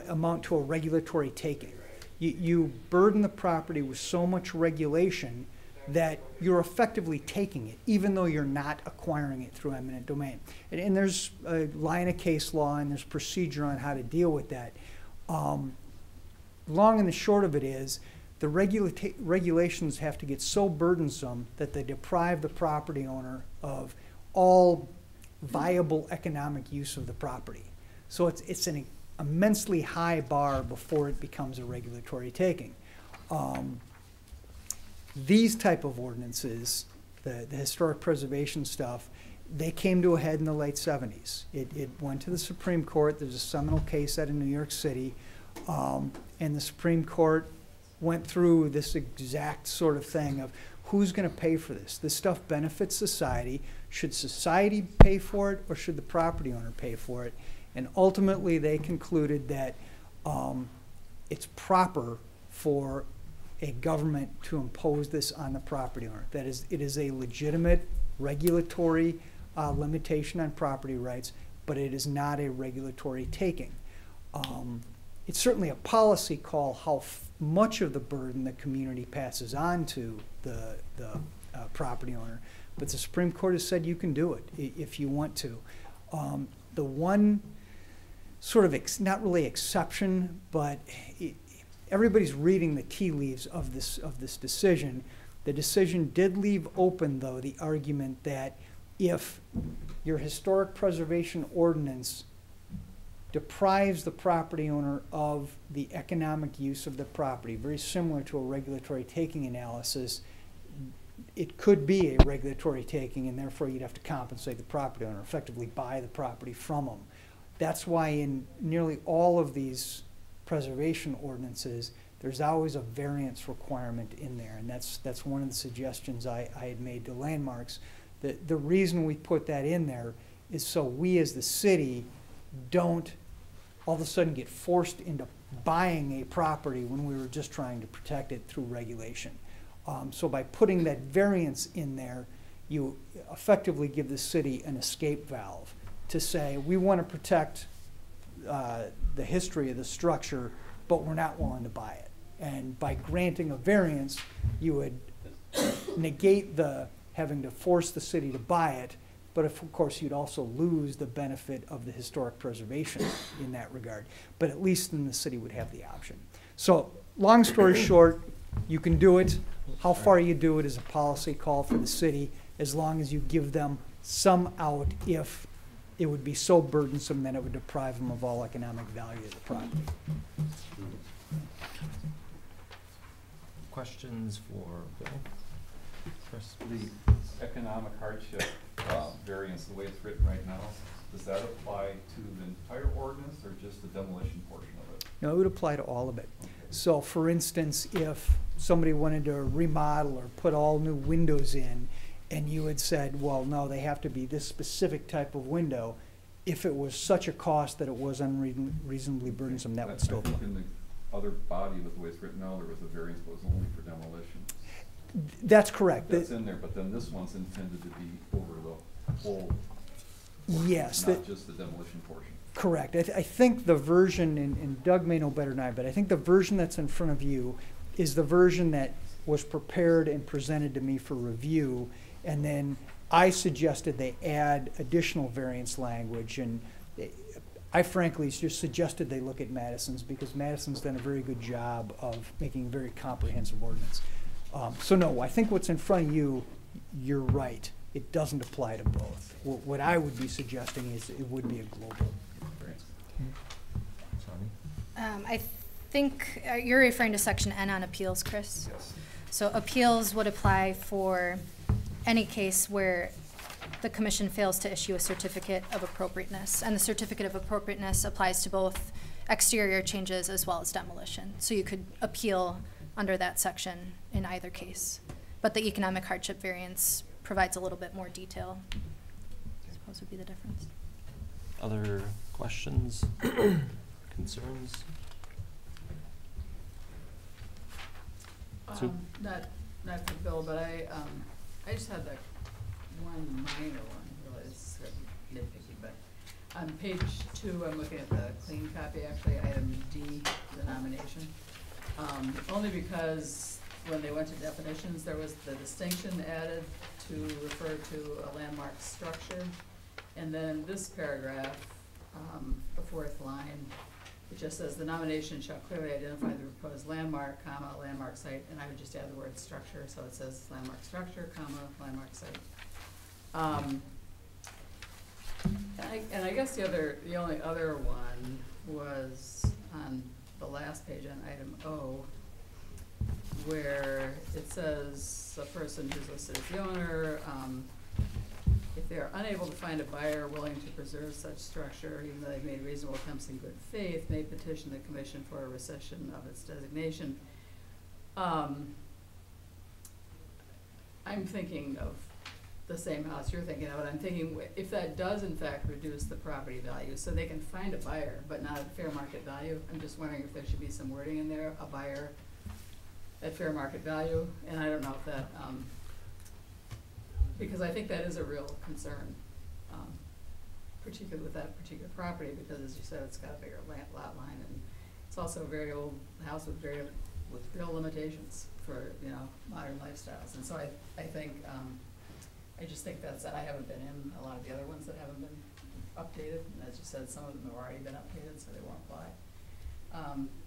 amount to a regulatory taking. You burden the property with so much regulation that you're effectively taking it, even though you're not acquiring it through eminent domain. And there's a line of case law and there's procedure on how to deal with that. Long and the short of it is, the regulations have to get so burdensome that they deprive the property owner of all viable economic use of the property. So it's an immensely high bar before it becomes a regulatory taking. These type of ordinances, the historic preservation stuff, they came to a head in the late 70s. It went to the Supreme Court. There's a seminal case out in New York City, and the Supreme Court went through this exact sort of thing of who's going to pay for this? This stuff benefits society. Should society pay for it, or should the property owner pay for it? And ultimately, they concluded that it's proper for a government to impose this on the property owner. That is, it is a legitimate regulatory limitation on property rights, but it is not a regulatory taking. It's certainly a policy call how much of the burden the community passes on to the property owner, but the Supreme Court has said you can do it if you want to. The one sort of not really exception, but everybody's reading the tea leaves of this decision. The decision did leave open, though, the argument that if your historic preservation ordinance deprives the property owner of the economic use of the property, very similar to a regulatory taking analysis, it could be a regulatory taking, and therefore you'd have to compensate the property owner, effectively buy the property from them. That's why in nearly all of these preservation ordinances, there's always a variance requirement in there, and that's one of the suggestions I had made to Landmarks. The reason we put that in there is so we as the city don't all of a sudden get forced into buying a property when we were just trying to protect it through regulation. So by putting that variance in there, you effectively give the city an escape valve to say, we want to protect the history of the structure, but we're not willing to buy it. And by granting a variance, you would negate the having to force the city to buy it, but of course you'd also lose the benefit of the historic preservation in that regard. But at least then the city would have the option. So long story short, you can do it. How far you do it is a policy call for the city, as long as you give them some out if it would be so burdensome that it would deprive them of all economic value of the property. Questions for Bill? Chris? The economic hardship variance, the way it's written right now, does that apply to the entire ordinance or just the demolition portion of it? No, it would apply to all of it. Okay. So for instance, if somebody wanted to remodel or put all new windows in, and you had said, well, no, they have to be this specific type of window, if it was such a cost that it was unreasonably burdensome, that would still apply. I think in the other body with the way it's written now, there was a variance that was only for demolition. That's correct. That's in there, but then this one's intended to be over the whole portion, Yes, not just the demolition portion. Correct. I think the version, and Doug may know better than I, but I think the version that's in front of you is the version that was prepared and presented to me for review, and then I suggested they add additional variance language, and I frankly just suggested they look at Madison's because Madison's done a very good job of making a very comprehensive ordinance. So no, I think what's in front of you, you're right. It doesn't apply to both. What I would be suggesting is it would be a global variance. I think you're referring to section N on appeals, Chris? Yes. So appeals would apply for any case where the commission fails to issue a certificate of appropriateness. And the certificate of appropriateness applies to both exterior changes as well as demolition. So you could appeal under that section in either case. But the economic hardship variance provides a little bit more detail, I suppose would be the difference. Other questions, concerns? Not for Bill, but I just had that one minor one, really, it's sort of nitpicky, but on page 2, I'm looking at the clean copy, actually, item D, the nomination. Only because when they went to definitions, there was the distinction added to refer to a landmark structure. And then in this paragraph, the 4th line, it just says the nomination shall clearly identify the proposed landmark, comma, landmark site, and I would just add the word structure, so it says landmark structure, comma, landmark site. And I guess the only other one was on the last page on item O, where it says a person who's listed as the owner, if they are unable to find a buyer willing to preserve such structure, even though they've made reasonable attempts in good faith, may petition the commission for a rescission of its designation. I'm thinking of the same house you're thinking of, and I'm thinking if that does in fact reduce the property value, so they can find a buyer, but not at fair market value, I'm just wondering if there should be some wording in there, a buyer at fair market value, and I don't know if that, because I think that is a real concern, particularly with that particular property, because as you said, it's got a bigger lot line, and it's also a very old house with real limitations for, you know, modern lifestyles. And so I think, I just think that's, I haven't been in a lot of the other ones that haven't been updated, and as you said, some of them have already been updated, so they won't apply.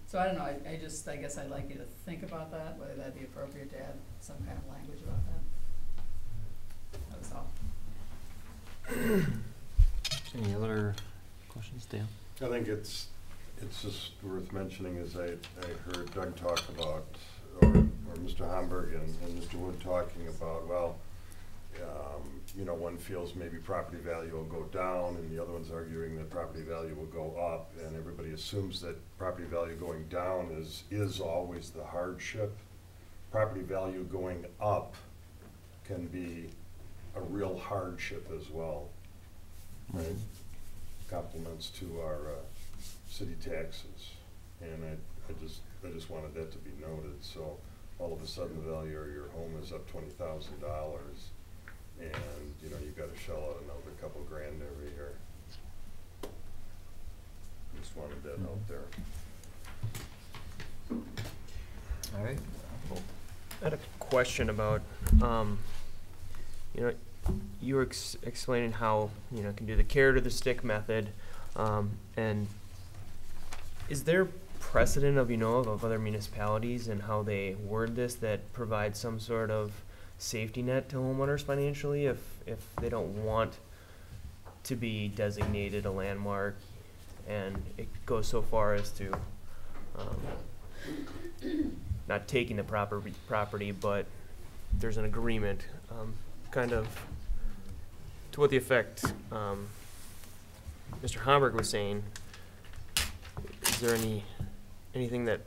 So I don't know, I guess I'd like you to think about that, whether that'd be appropriate to add some kind of language about that. That was all. Any other questions, Dale? I think it's just worth mentioning, as I heard Doug talk about, or Mr. Homburg and Mr. Wood talking about, well, you know, one feels maybe property value will go down, and the other one's arguing that property value will go up, and everybody assumes that property value going down is always the hardship. Property value going up can be a real hardship as well, right? Compliments to our city taxes, and I just wanted that to be noted. So all of a sudden the value of your home is up $20,000, and you know you got to shell out another couple grand every year. Just wanted that out there. All right. I had a question about, you know, you were explaining how, you know, can do the carrot or the stick method, and is there precedent of, you know, of other municipalities and how they word this that provide some sort of safety net to homeowners financially if they don't want to be designated a landmark, and it goes so far as to not taking the property, but there's an agreement, kind of to what the effect Mr. Homburg was saying. Is there anything that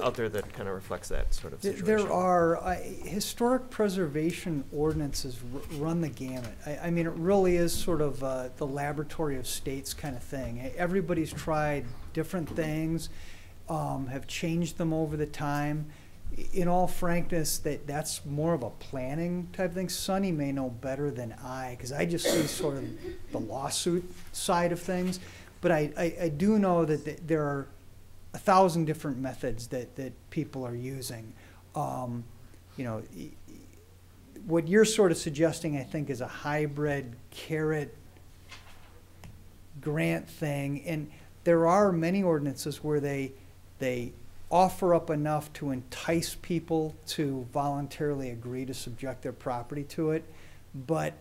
out there that kind of reflects that sort of situation? There are historic preservation ordinances run the gamut. I mean, it really is sort of the laboratory of states kind of thing. Everybody's tried different things, have changed them over the time. in all frankness, that's more of a planning type thing. Sonny may know better than I, because I just see sort of the lawsuit side of things. But I do know that there are 1,000 different methods that people are using. You know, what you're sort of suggesting, I think, is a hybrid carrot grant thing. And there are many ordinances where they offer up enough to entice people to voluntarily agree to subject their property to it. But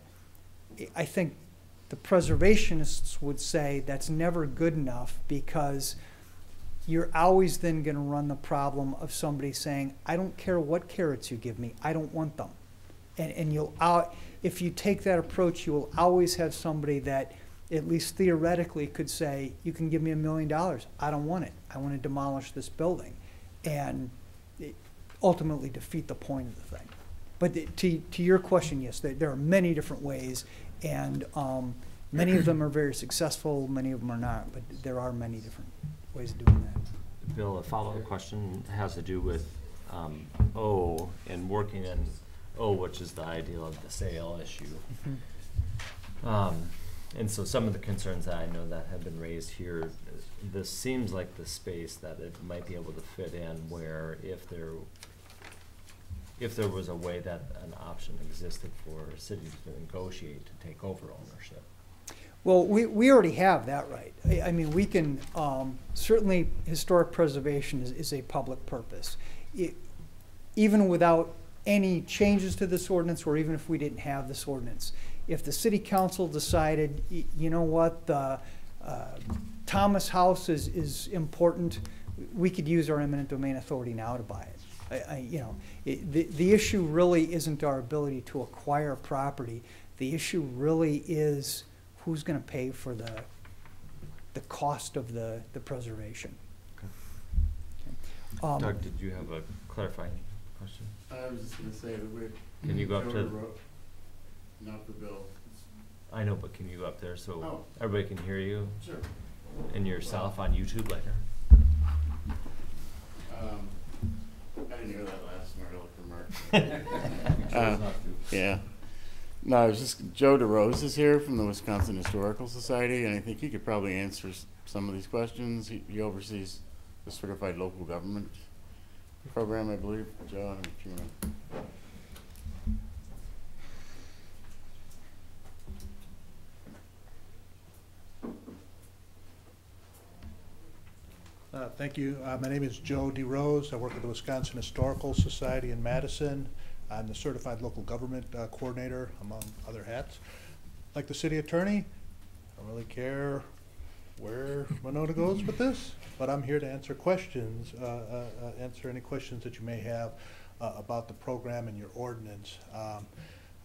I think the preservationists would say that's never good enough, because you're always then going to run the problem of somebody saying, I don't care what carrots you give me, I don't want them. And if you take that approach, you will always have somebody that, at least theoretically, could say, you can give me $1 million, I don't want it, I want to demolish this building, and ultimately defeat the point of the thing. But to your question, yes, there are many different ways, and many of them are very successful, many of them are not, but there are many different ways of doing that. Bill, a follow-up question has to do with O, and working in O, which is the ideal of the sale issue. And so some of the concerns that I know that have been raised here, this seems like the space that it might be able to fit in, where if there was a way that an option existed for cities to negotiate to take over ownership. Well, we already have that right. I mean, we can, certainly historic preservation is a public purpose. Even without any changes to this ordinance, or even if we didn't have this ordinance, if the city council decided, you know what, the Thomas House is important, we could use our eminent domain authority now to buy it. The issue really isn't our ability to acquire property. The issue really is who's going to pay for the cost of the preservation. Okay. Doug, did you have a clarifying question? I was just going to say that we're. Can you go up to? Not the bill. I know, but can you go up there so Oh. everybody can hear you? Sure. And yourself on YouTube later? I didn't hear that last remark. Yeah. No, it was just Joe DeRose is here from the Wisconsin Historical Society, and I think he could probably answer some of these questions. He oversees the Certified Local Government program, I believe. Joe, I don't know if you want to. Thank you. My name is Joe DeRose. I work at the Wisconsin Historical Society in Madison. I'm the Certified Local Government Coordinator, among other hats. Like the city attorney, I don't really care where Monona goes with this, but I'm here to answer questions, answer any questions that you may have about the program and your ordinance.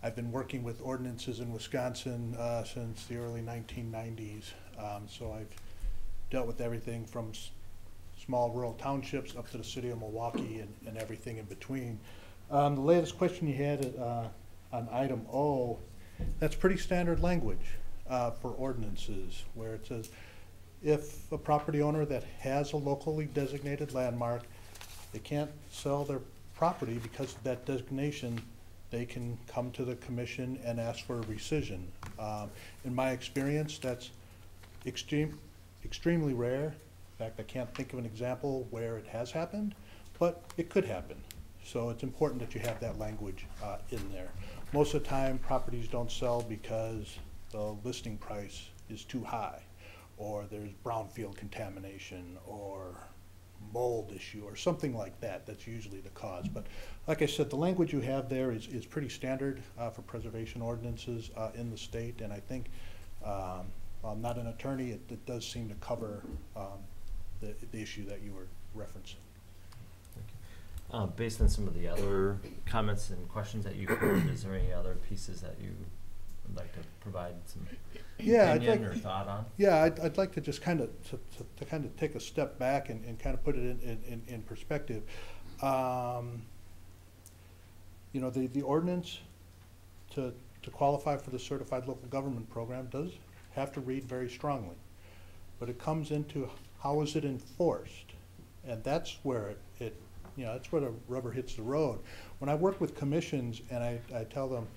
I've been working with ordinances in Wisconsin since the early 1990s, so I've dealt with everything from small rural townships up to the city of Milwaukee and everything in between. The latest question you had on item O, that's pretty standard language for ordinances, where it says if a property owner that has a locally designated landmark, they can't sell their property because of that designation, they can come to the commission and ask for a rescission. In my experience, that's extremely rare. In fact, I can't think of an example where it has happened, but it could happen. So it's important that you have that language in there. Most of the time, properties don't sell because the listing price is too high, or there's brownfield contamination, or mold issue, or something like that. That's usually the cause. But like I said, the language you have there is pretty standard for preservation ordinances in the state, and I think, while I'm not an attorney, it does seem to cover the issue that you were referencing. Based on some of the other comments and questions that you've heard, is there any other pieces that you would like to provide some opinion or thought on? Yeah, I'd like to just kind of to kind of take a step back and kind of put it in perspective. You know, the ordinance to qualify for the Certified Local Government Program does have to read very strongly, but it comes into how is it enforced, and that's where it You know, that's where the rubber hits the road. When I work with commissions and I tell them,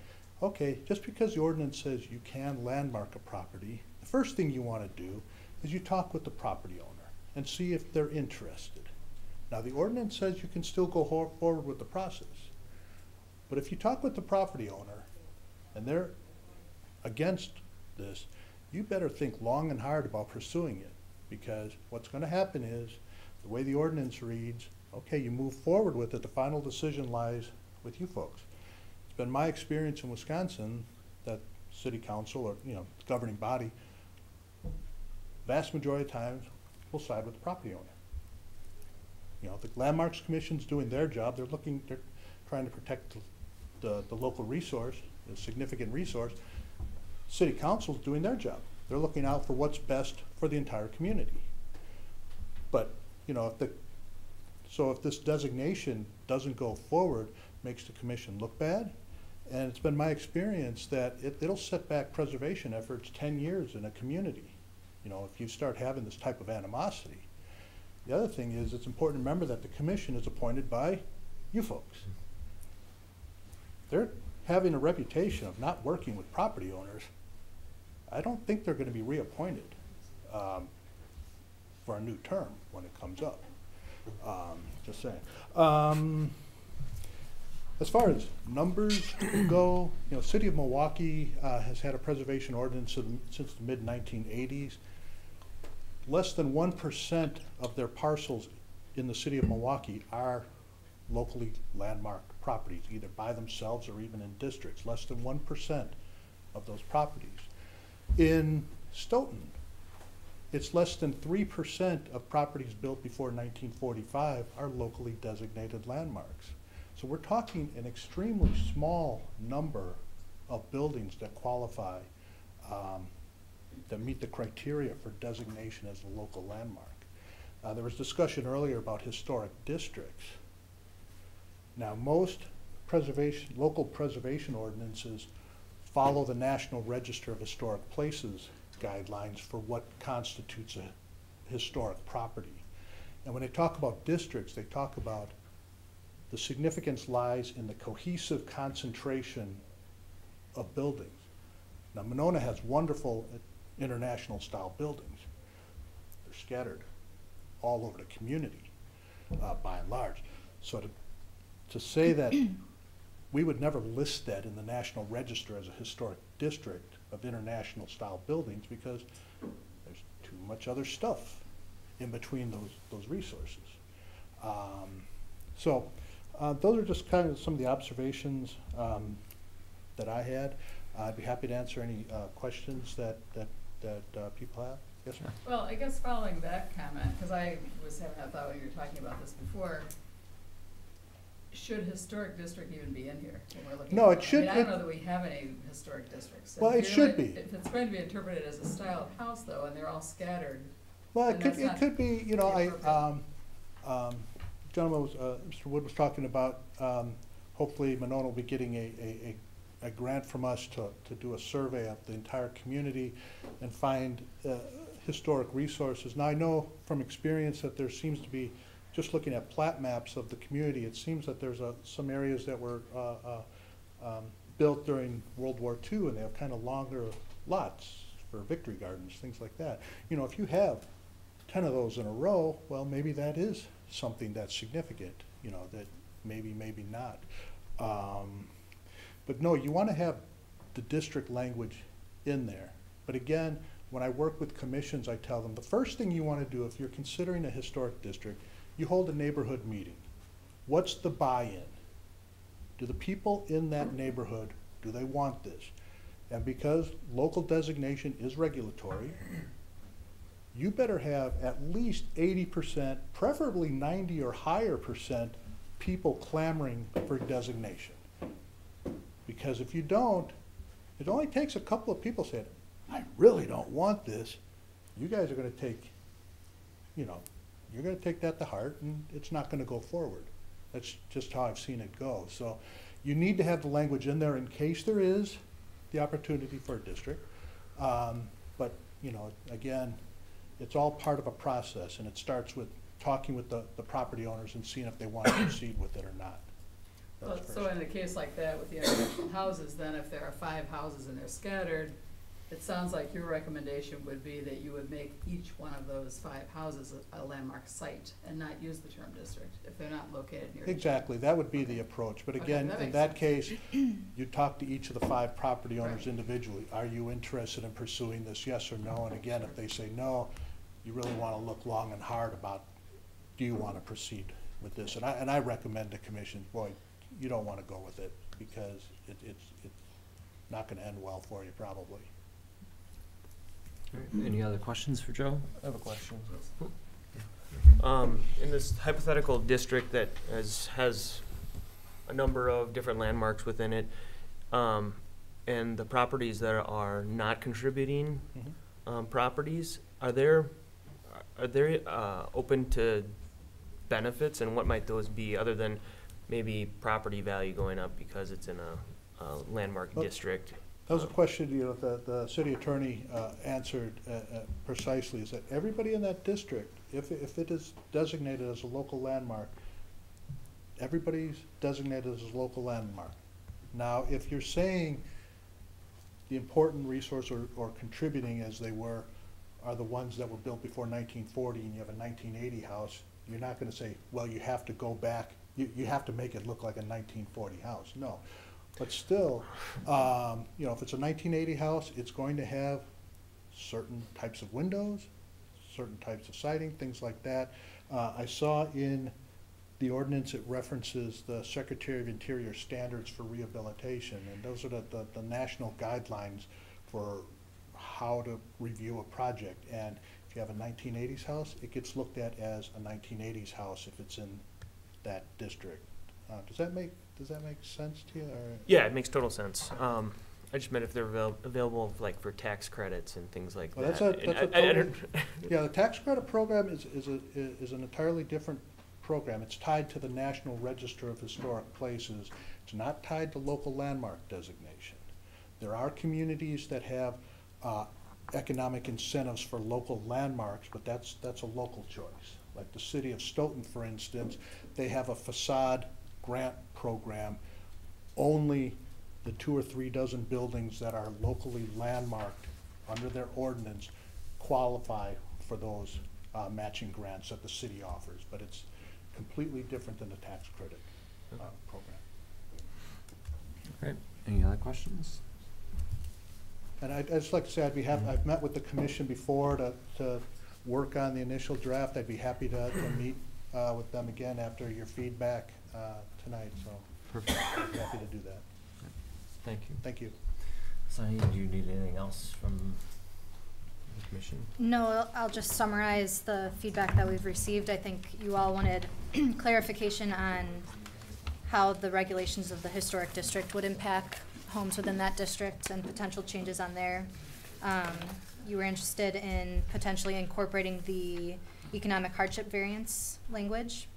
okay, just because the ordinance says you can landmark a property, the first thing you want to do is you talk with the property owner and see if they're interested. Now, the ordinance says you can still go forward with the process. But if you talk with the property owner and they're against this, you better think long and hard about pursuing it, because what's going to happen is, the way the ordinance reads, okay, you move forward with it, the final decision lies with you folks. It's been my experience in Wisconsin that city council, or the governing body, vast majority of times will side with the property owner. The Landmarks Commission's doing their job. They're trying to protect the local resource, the significant resource. City council's doing their job. They're looking out for what's best for the entire community. But, if this designation doesn't go forward, makes the commission look bad. And it's been my experience that it'll set back preservation efforts 10 years in a community, if you start having this type of animosity. The other thing is, it's important to remember that the commission is appointed by you folks. They're having a reputation of not working with property owners. I don't think they're going to be reappointed for a new term when it comes up. Just saying. As far as numbers go, City of Milwaukee has had a preservation ordinance since the mid-1980s. Less than 1% of their parcels in the City of Milwaukee are locally landmarked properties, either by themselves or even in districts. Less than 1% of those properties. In Stoughton, it's less than 3% of properties built before 1945 are locally designated landmarks. So we're talking an extremely small number of buildings that qualify, that meet the criteria for designation as a local landmark. There was discussion earlier about historic districts. Now, most local preservation ordinances follow the National Register of Historic Places guidelines for what constitutes a historic property. And when they talk about districts, they talk about the significance lies in the cohesive concentration of buildings. Now, Monona has wonderful international style buildings. They're scattered all over the community, by and large. So to say that we would never list that in the National Register as a historic district of international style buildings, because there's too much other stuff in between those resources. Those are just kind of some of the observations that I had. I'd be happy to answer any questions that people have. Yes, sir. Well, I guess following that comment, because I was having a thought when you were talking about this before, should historic district even be in here when we're looking No, at it should. I don't know that we have any historic districts. Well, it should be. If it's going to be interpreted as a style of house, though, and they're all scattered. Well, it could be. Gentleman was, Mr. Wood was talking about. Hopefully, Monona will be getting a grant from us to do a survey of the entire community and find historic resources. Now, I know from experience that there seems to be, just looking at plat maps of the community, it seems that there's some areas that were built during World War II, and they have kind of longer lots for victory gardens, things like that. If you have 10 of those in a row, well, maybe that is something that's significant, that maybe not. But no, you want to have the district language in there. But again, when I work with commissions, I tell them the first thing you want to do if you're considering a historic district, you hold a neighborhood meeting. What's the buy-in? Do the people in that neighborhood, do they want this? And because local designation is regulatory, you better have at least 80%, preferably 90 or higher percent, people clamoring for designation. Because if you don't, it only takes a couple of people saying, I really don't want this. You guys are going to take, you're going to take that to heart, and it's not going to go forward. That's just how I've seen it go. So you need to have the language in there in case there is the opportunity for a district. But, again, it's all part of a process, and it starts with talking with the property owners and seeing if they want to proceed with it or not. Well, That's so first. in a case like that with the individual houses, then if there are 5 houses and they're scattered, it sounds like your recommendation would be that you would make each one of those 5 houses a landmark site and not use the term district if they're not located near each other. Exactly, that would be the approach, but Okay, again, that in makes that sense. case, you talk to each of the 5 property owners Right. individually. Are you interested in pursuing this, yes or no? And again, if they say no, you really want to look long and hard about, do you want to proceed with this? And I recommend the commission, boy, you don't want to go with it, because it's not going to end well for you, probably. Any other questions for Joe? I have a question. In this hypothetical district that has a number of different landmarks within it, and the properties that are not contributing properties, are they open to benefits, and what might those be other than maybe property value going up because it's in a landmark Well, district? That was a question, the city attorney answered precisely, is that everybody in that district, if it is designated as a local landmark, everybody's designated as a local landmark. Now, if you're saying the important resource or contributing as they were are the ones that were built before 1940 and you have a 1980 house, you're not going to say, well, you have to go back, you have to make it look like a 1940 house. No. But still, if it's a 1980 house, it's going to have certain types of windows, certain types of siding, things like that. I saw in the ordinance it references the Secretary of Interior standards for rehabilitation, and those are the national guidelines for how to review a project. And if you have a 1980s house, it gets looked at as a 1980s house if it's in that district. Does that make sense to you? Or? Yeah, it makes total sense. I just meant if they're available like for tax credits and things like Well, that. Yeah, the tax credit program is an entirely different program. It's tied to the National Register of Historic Places. It's not tied to local landmark designation. There are communities that have economic incentives for local landmarks, but that's a local choice. Like the city of Stoughton, for instance, they have a facade grant program. Only the 2 or 3 dozen buildings that are locally landmarked under their ordinance qualify for those matching grants that the city offers, but it's completely different than the tax credit program. Okay, any other questions? And I'd just like to say I've met with the commission before to work on the initial draft. I'd be happy to meet with them again after your feedback tonight, so Perfect. I'd be happy to do that. Thank you. Thank you. Sonny, do you need anything else from the commission? No, I'll just summarize the feedback that we've received. I think you all wanted clarification on how the regulations of the historic district would impact homes within that district and potential changes on there. You were interested in potentially incorporating the economic hardship variance language.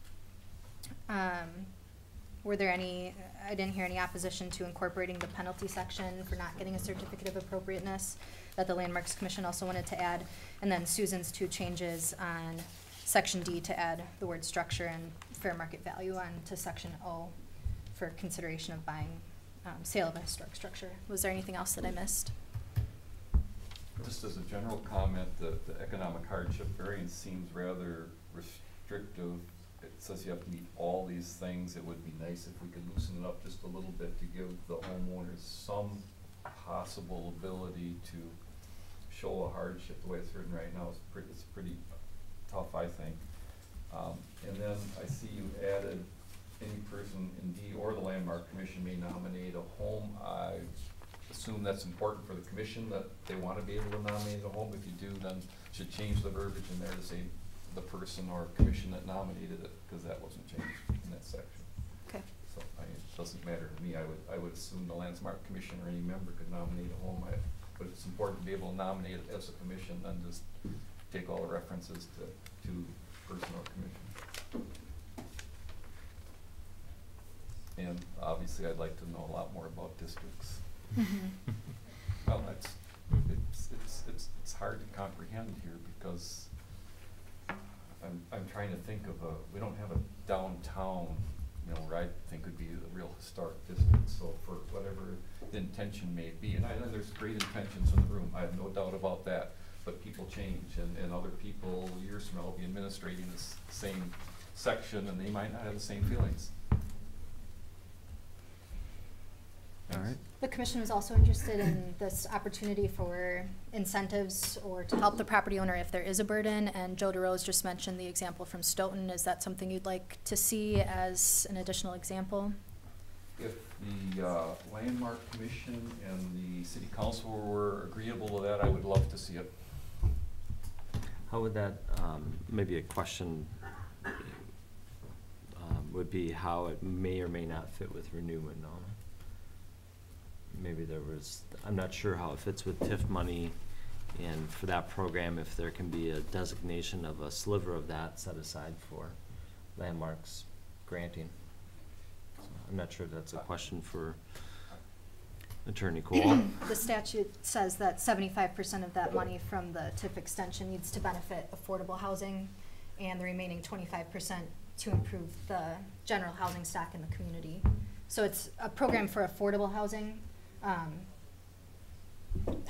Were there any, I didn't hear any opposition to incorporating the penalty section for not getting a certificate of appropriateness that the Landmarks Commission also wanted to add. And then Susan's 2 changes on Section D to add the word structure and fair market value on to Section O for consideration of buying, sale of a historic structure. Was there anything else that I missed? Just as a general comment, the economic hardship variance seems rather restrictive. It says you have to meet all these things. It would be nice if we could loosen it up just a little bit to give the homeowners some possible ability to show a hardship. The way it's written right now is pretty tough, I think. And then I see you added any person in D or the Landmark Commission may nominate a home. I assume that's important for the commission, that they want to be able to nominate a home. If you do, then should change the verbiage in there to say the person or commission that nominated it, because that wasn't changed in that section. Okay. So it doesn't matter to me. I would assume the Landmark Commission or any member could nominate a home. But it's important to be able to nominate it as a commission, then just take all the references to person or commission. And obviously, I'd like to know a lot more about districts. Well, it's hard to comprehend here because I'm trying to think of we don't have a downtown, you know, where I think would be a real historic district, so for whatever the intention may be, and I know there's great intentions in the room, I have no doubt about that, but people change, and other people years from now will be administrating this same section, and they might not have the same feelings. All right. The commission was also interested in this opportunity for incentives or to help the property owner if there is a burden, and Joe DeRose just mentioned the example from Stoughton. Is that something you'd like to see as an additional example? If the Landmark Commission and the City Council were agreeable to that, I would love to see it. How would that, maybe a question would be how it may or may not fit with Renew Monona. Maybe there was, I'm not sure how it fits with TIF money, and for that program, if there can be a designation of a sliver of that set aside for Landmarks granting. So I'm not sure that's a question for Attorney Cole. The statute says that 75% of that money from the TIF extension needs to benefit affordable housing, and the remaining 25% to improve the general housing stock in the community. So it's a program for affordable housing. I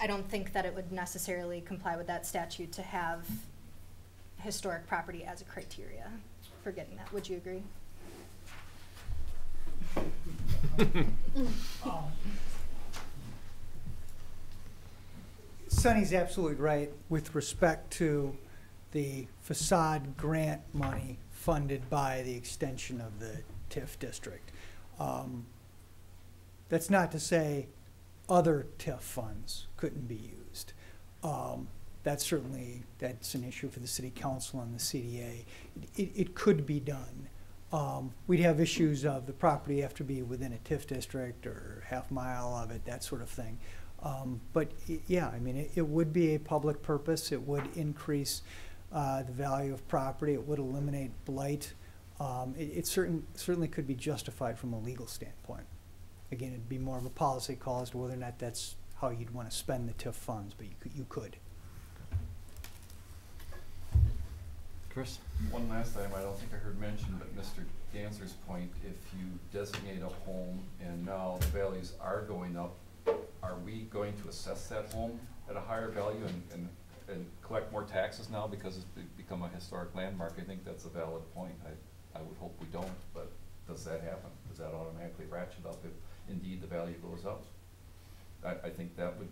don't think that it would necessarily comply with that statute to have historic property as a criteria for getting that. Would you agree? Sonny's absolutely right with respect to the facade grant money funded by the extension of the TIF district. That's not to say other TIF funds couldn't be used. That's an issue for the City Council and the CDA. It could be done. We'd have issues of the property have to be within a TIF district or half mile of it, that sort of thing. But yeah, I mean, it would be a public purpose. It would increase the value of property. It would eliminate blight. It certainly could be justified from a legal standpoint. Again, it'd be more of a policy call as to whether or not that's how you'd want to spend the TIF funds, but you could. Chris? One last item I don't think I heard mentioned, but Mr. Ganser's point, if you designate a home and now the values are going up, are we going to assess that home at a higher value and collect more taxes now because it's become a historic landmark? I think that's a valid point. I would hope we don't, but does that happen? Does that automatically ratchet up if indeed the value goes up? I think that would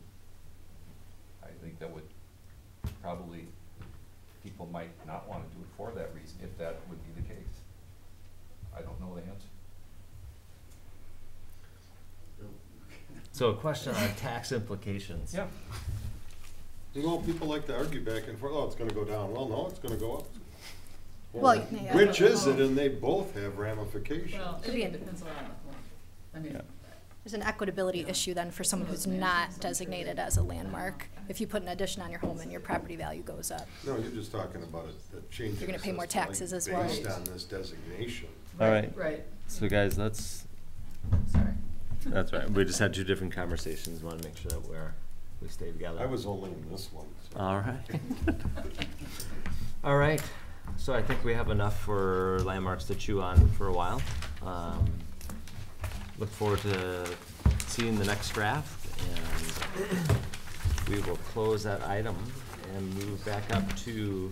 probably, people might not want to do it for that reason, if that would be the case. I don't know the answer. So a question on tax implications. Yeah. You know, people like to argue back and forth, oh, it's gonna go down. Well, no, it's gonna go up. Well, yeah. Which is it? And they both have ramifications. Well, Could be it depends a lot on the home. I mean, Yeah. There's an equitability issue then for someone who's not designated as a landmark. If you put an addition on your home and your property value goes up. No, you're just talking about a change. You're gonna pay more assessment taxes as well. Based on this designation. All right. Right. So guys, let's, Sorry. that's right. We just had two different conversations. Want to make sure that we stay together. I was only in this one. So. All right. All right. So I think we have enough for landmarks to chew on for a while. Look forward to seeing the next draft, and we will close that item and move back up to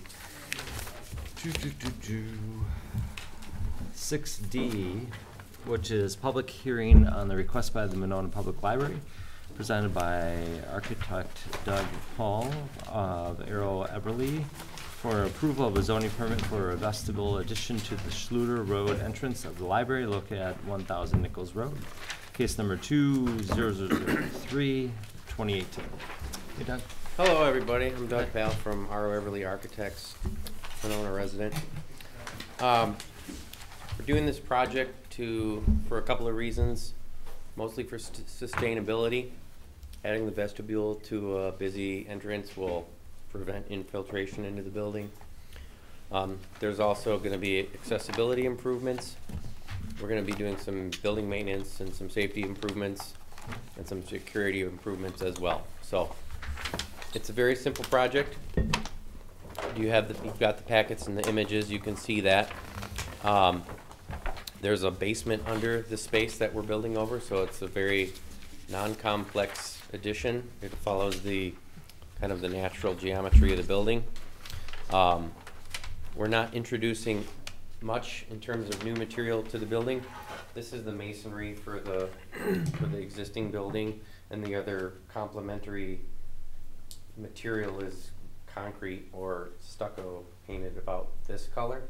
6D, which is public hearing on the request by the Monona Public Library, presented by architect Doug Hall of Arrow Eberly, for approval of a zoning permit for a vestibule addition to the Schluter Road entrance of the library located at 1000 Nichols Road. Case number 2003, 2018. Hey, Doug. Hello, everybody. I'm Doug Pal from Arrow Everly Architects, Monona resident. We're doing this project for a couple of reasons, mostly for sustainability. Adding the vestibule to a busy entrance will prevent infiltration into the building. There's also going to be accessibility improvements. We're going to be doing some building maintenance and some safety improvements and some security improvements as well. So it's a very simple project. you've got the packets and the images, you can see that. There's a basement under the space that we're building over, so it's a very non-complex addition. It follows the kind of the natural geometry of the building. We're not introducing much in terms of new material to the building. This is the masonry for the existing building, and the other complementary material is concrete or stucco painted about this color.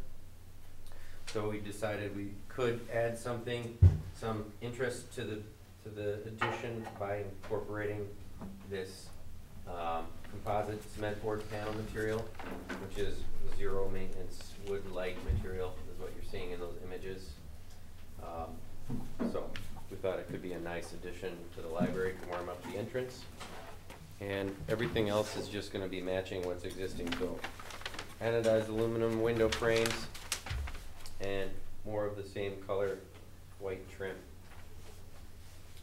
So we decided we could add some interest to the addition by incorporating this composite cement board panel material, which is zero maintenance wood-like material, is what you're seeing in those images. So we thought it could be a nice addition to the library to warm up the entrance. And everything else is just going to be matching what's existing. So anodized aluminum window frames and more of the same color white trim.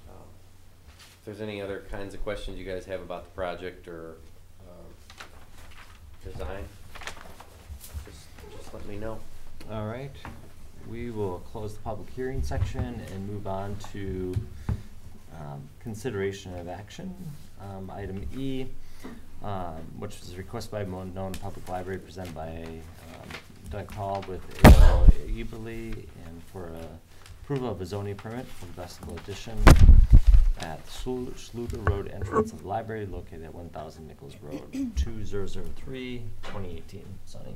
If there's any other kinds of questions you guys have about the project or design, just let me know. All right. We will close the public hearing section and move on to consideration of action. Item E, which was requested by Monona Public Library, presented by Doug Hall with A.L. Eberly, and for approval of a zoning permit for the vestibule addition at Schluter Road entrance of the library located at 1000 Nichols Road, 2003, 2018. Sunny.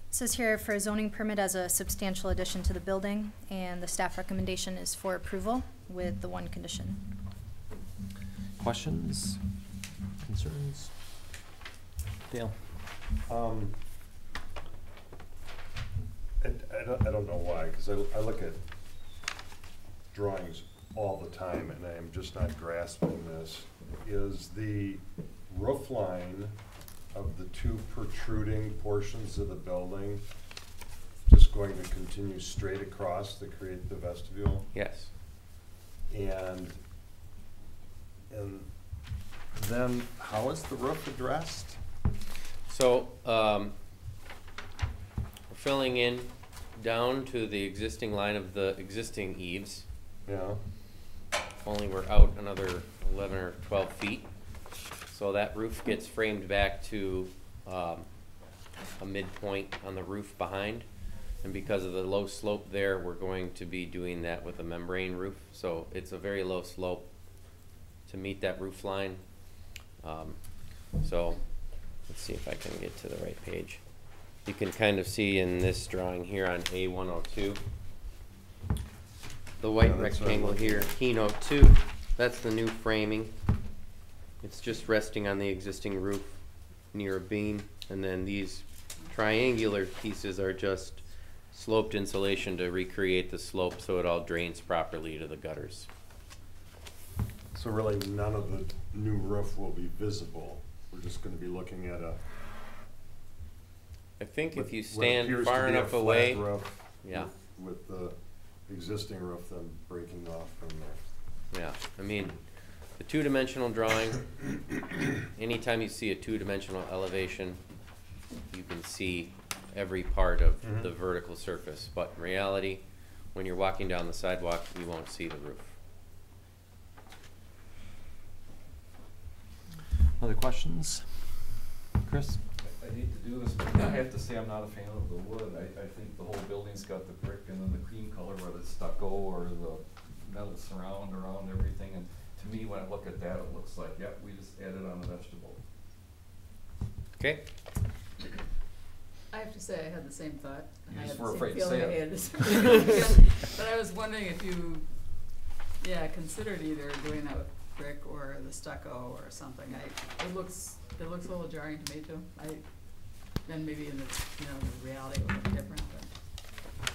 This is here for a zoning permit as a substantial addition to the building, and the staff recommendation is for approval with the one condition. Questions? Concerns? Dale? I don't know why, because I look at drawings all the time and I'm just not grasping this. Is the roof line of the two protruding portions of the building just going to continue straight across to create the vestibule? Yes. And then how is the roof addressed? So we're filling in down to the existing line of the existing eaves. Yeah. Only we're out another 11 or 12 feet. So that roof gets framed back to a midpoint on the roof behind. And because of the low slope there, we're going to be doing that with a membrane roof. So it's a very low slope to meet that roof line. So let's see if I can get to the right page. You can kind of see in this drawing here on A102, the white rectangle here, keynote 2, that's the new framing. It's just resting on the existing roof near a beam, and then these triangular pieces are just sloped insulation to recreate the slope so it all drains properly to the gutters. So really none of the new roof will be visible. We're just going to be looking at a... I think if you what stand appears far to be a enough flat away, roof yeah. with the existing roof then breaking off from there. Yeah, I mean, the two-dimensional drawing, anytime you see a two-dimensional elevation, you can see every part of the vertical surface. But in reality, when you're walking down the sidewalk, you won't see the roof. Other questions? Chris? I hate to do this, but I have to say I'm not a fan of the wood. I think the whole building's got the brick and then the cream color, whether it's stucco or the metal surround around everything. And to me, when I look at that, it looks like, yep, we just added on a vegetable. Okay. I have to say, I had the same thought. You I just had were the afraid same to say feeling. I it. had the same feeling. But I was wondering if you, considered either doing that with brick or the stucco or something. It looks a little jarring to me too. Then maybe in the the reality it would look different. But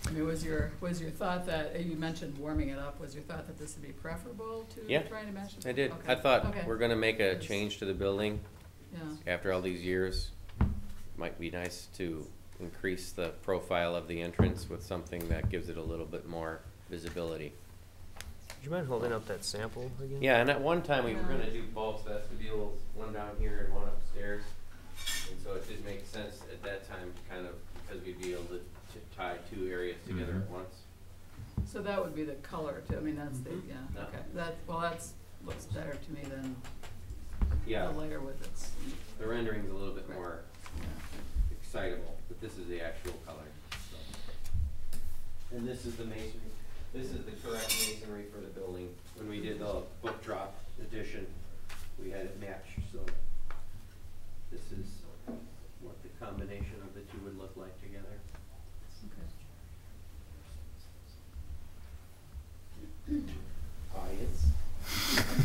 I mean, was your thought that you mentioned warming it up? Was your thought that this would be preferable to trying to match it? I did. Okay. I thought Okay. we're going to make a change to the building. Yeah. After all these years, might be nice to increase the profile of the entrance with something that gives it a little bit more visibility. Would you mind holding up that sample again? Yeah, and at one time we were going to do both vestibules, one down here and one upstairs. And so it did make sense at that time, kind of, because we'd be able to tie two areas together at once. So that would be the color too, I mean, that's the, yeah, Yeah. okay, that's, looks better to me than Yeah, the layer with its, the rendering's a little bit more yeah. excitable, but this is the actual color. So. And this is the masonry. This is the correct masonry for the building. When we did the book drop edition, we had it matched, so this is what the combination of the two would look like together. Audience,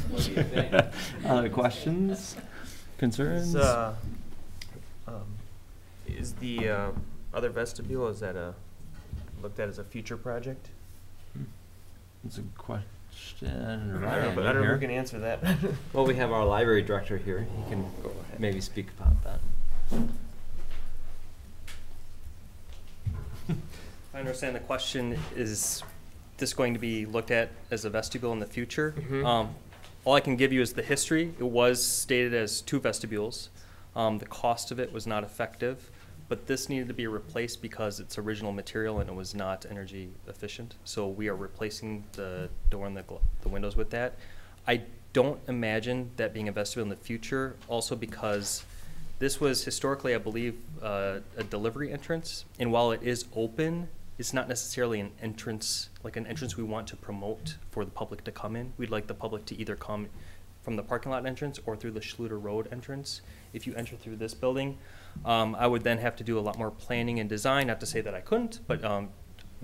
what do you think? Other questions, concerns? Is the other vestibule, is that looked at as a future project? That's a question. I don't know who can answer that. Well, we have our library director here. He can maybe speak about that. I understand the question, is this going to be looked at as a vestibule in the future? All I can give you is the history. It was stated as 2 vestibules. The cost of it was not effective, but this needed to be replaced because it's original material and it was not energy efficient. So we are replacing the door and the windows with that. I don't imagine that being a vestibule in the future, also because this was historically, I believe, a delivery entrance. And while it is open, it's not necessarily an entrance, like an entrance we want to promote for the public to come in. We'd like the public to either come from the parking lot entrance or through the Schluter Road entrance. If you enter through this building, I would then have to do a lot more planning and design, not to say that I couldn't, but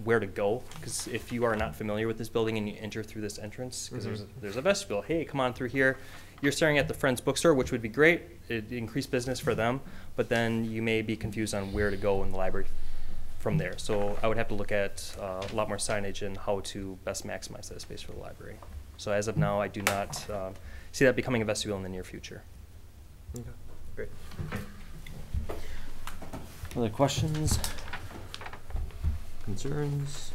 where to go. Because if you are not familiar with this building and you enter through this entrance, because there's a vestibule, hey, come on through here. You're staring at the Friends bookstore, which would be great. It'd increase business for them, but then you may be confused on where to go in the library from there. So I would have to look at a lot more signage and how to best maximize that space for the library. So as of now, I do not see that becoming a vestibule in the near future. Okay, great. Other questions? Concerns?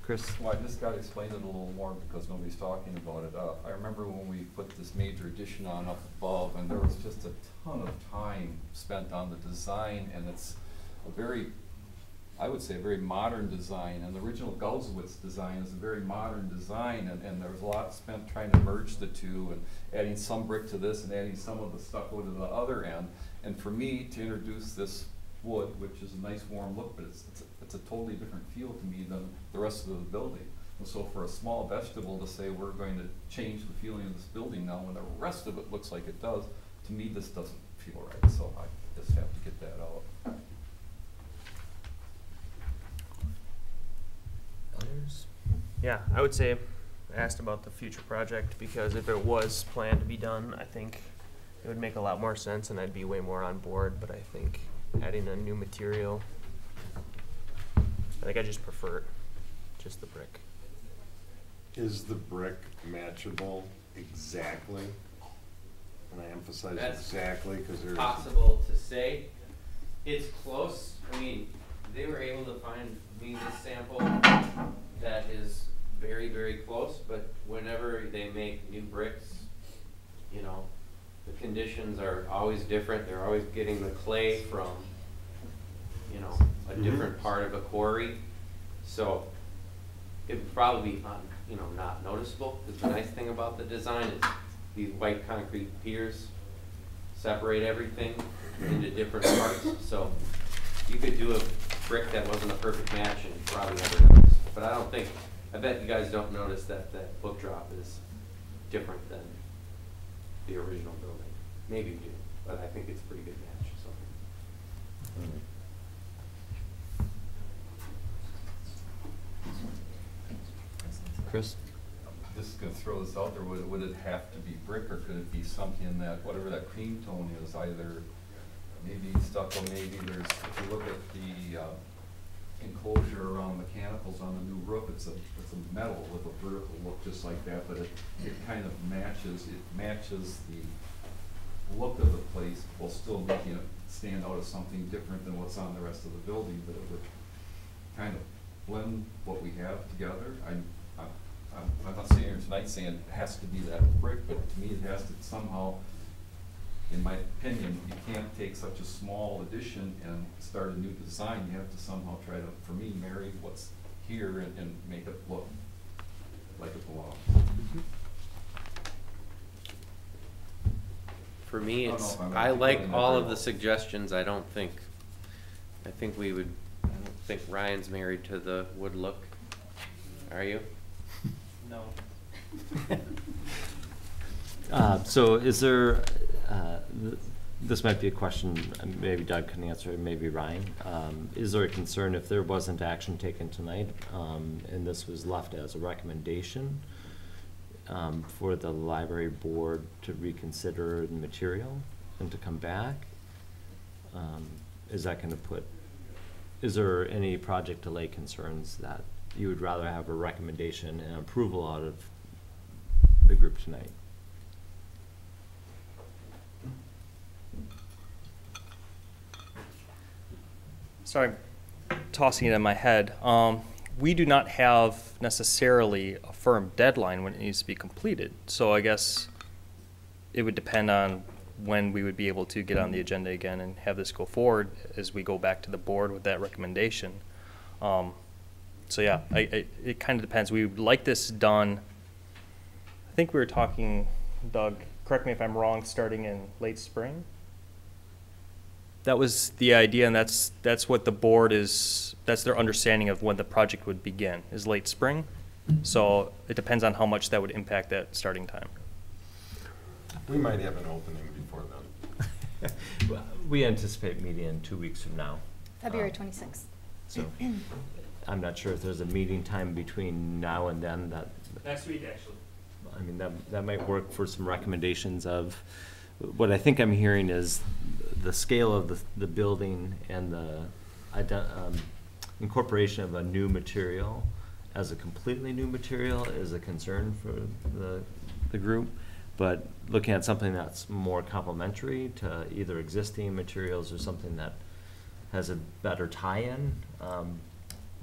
Chris? Well, I just got to explain it a little more because nobody's talking about it. I remember when we put this major addition on up above, and there was just a ton of time spent on the design, and it's a very, I would say, a very modern design. And the original Gauswitz design is a very modern design, and there was a lot spent trying to merge the two and adding some brick to this and adding some of the stucco to the other end. And for me to introduce this wood, which is a nice warm look, but it's a totally different feel to me than the rest of the building. And so for a small vestibule to say we're going to change the feeling of this building now when the rest of it looks like it does, to me this doesn't feel right. So I just have to get that out. Others? Yeah, I would say I asked about the future project because if it was planned to be done, I think it would make a lot more sense and I'd be way more on board, but I think adding a new material, I think I just prefer just the brick. Is the brick matchable exactly? And I emphasize exactly because there's possible to say. It's close. I mean, they were able to find me this sample that is very, very close, but whenever they make new bricks, you know, the conditions are always different. They're always getting the clay from, you know, a different part of a quarry. So it would probably be, you know, not noticeable. Because the nice thing about the design is these white concrete piers separate everything into different parts. So you could do a brick that wasn't a perfect match and you probably never notice. But I don't think, I bet you guys don't notice that that book drop is different than the original building. Maybe you do, but I think it's a pretty good match. So. Chris? I'm just going to throw this out there. Would it have to be brick, or could it be something that, whatever that cream tone is, either maybe stucco, maybe there's, if you look at the enclosure around mechanicals on the new roof, it's a metal with a vertical look just like that, but it kind of matches, the look of the place while still making it stand out as something different than what's on the rest of the building, but it would kind of blend what we have together. I'm not sitting here tonight saying it has to be that brick, but to me it has to somehow in my opinion, you can't take such a small addition and start a new design. You have to somehow try to, for me, marry what's here and make it look like it belongs. For me, I don't know it's, if I'm I like articulating that all very of the well. suggestions. I don't think we would, I don't think Ryan's married to the wood look. Are you? No. So is there, this might be a question, maybe Doug can answer, maybe Ryan. Is there a concern if there wasn't action taken tonight, and this was left as a recommendation for the library board to reconsider the material and to come back? Is that going to put, is there any project delay concerns that you would rather have a recommendation and approval out of the group tonight? Sorry, tossing it in my head. We do not have necessarily a firm deadline when it needs to be completed. So I guess it would depend on when we would be able to get on the agenda again and have this go forward as we go back to the board with that recommendation. So yeah, it kind of depends. We would like this done, I think we were talking, Doug, correct me if I'm wrong, starting in late spring? That was the idea, and that's what the board is, that's their understanding of when the project would begin, is late spring. So it depends on how much that would impact that starting time. We might have an opening before then. We anticipate meeting in 2 weeks from now. February 26th. So I'm not sure if there's a meeting time between now and then that. Next week, actually. I mean, that might work for some recommendations of, what I think I'm hearing is the scale of the building and the incorporation of a new material as a completely new material is a concern for the group. But looking at something that's more complementary to either existing materials or something that has a better tie-in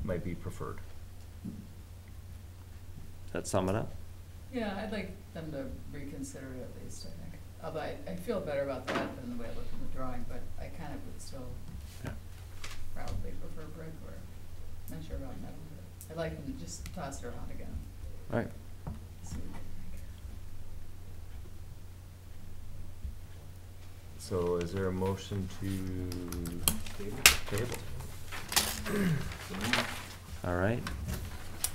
might be preferred. Does that sum it up? Yeah, I'd like them to reconsider it at least, I think. Although I feel better about that than the way I looked in the drawing, but I kind of would still probably prefer brick, or I'm not sure about metal, but I'd like them to just toss it around again. All right. See what they think. So is there a motion to table? All right.